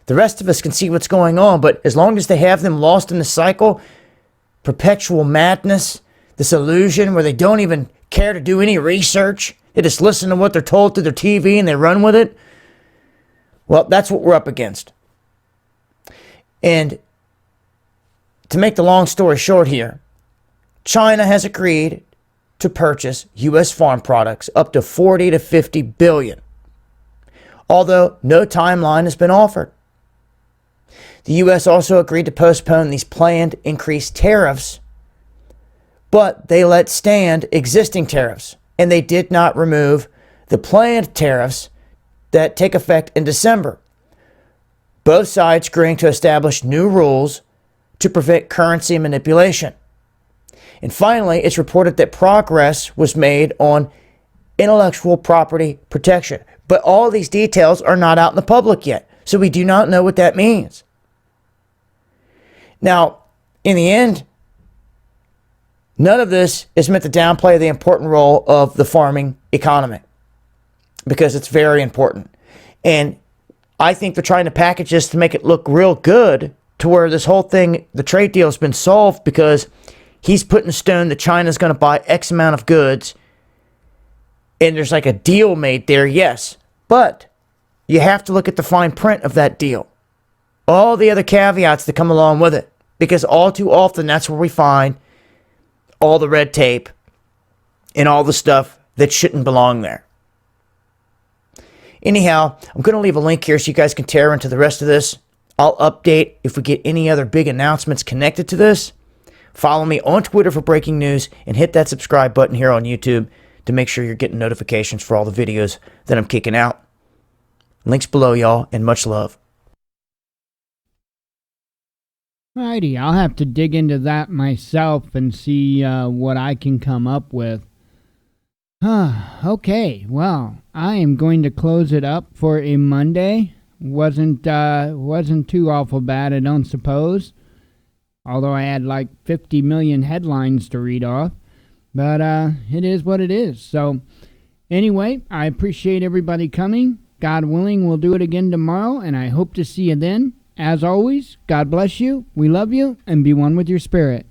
The rest of us can see what's going on, but as long as they have them lost in the cycle, perpetual madness, this illusion where they don't even care to do any research, they just listen to what they're told through their TV and they run with it. Well, that's what we're up against. And to make the long story short here, China has agreed to purchase U.S. farm products up to 40 to 50 billion, although no timeline has been offered. The U.S. also agreed to postpone these planned increased tariffs, but they let stand existing tariffs, and they did not remove the planned tariffs that take effect in December. Both sides agreeing to establish new rules to prevent currency manipulation. And finally, it's reported that progress was made on intellectual property protection. But all these details are not out in the public yet, so we do not know what that means. Now, in the end, none of this is meant to downplay the important role of the farming economy, because it's very important. And I think they're trying to package this to make it look real good, to where this whole thing, the trade deal, has been solved because he's put in stone that China's going to buy X amount of goods, and there's like a deal made there, yes. But you have to look at the fine print of that deal. All the other caveats that come along with it, because all too often that's where we find all the red tape and all the stuff that shouldn't belong there. Anyhow, I'm going to leave a link here so you guys can tear into the rest of this. I'll update if we get any other big announcements connected to this. Follow me on Twitter for breaking news, and hit that subscribe button here on YouTube to make sure you're getting notifications for all the videos that I'm kicking out. Links below, y'all, and much love. Alrighty, I'll have to dig into that myself and see what I can come up with. Okay, well, I am going to close it up for a Monday. Wasn't too awful bad, I don't suppose. Although I had like 50 million headlines to read off. But it is what it is. So anyway, I appreciate everybody coming. God willing, we'll do it again tomorrow, and I hope to see you then. As always, God bless you, we love you, and be one with your spirit.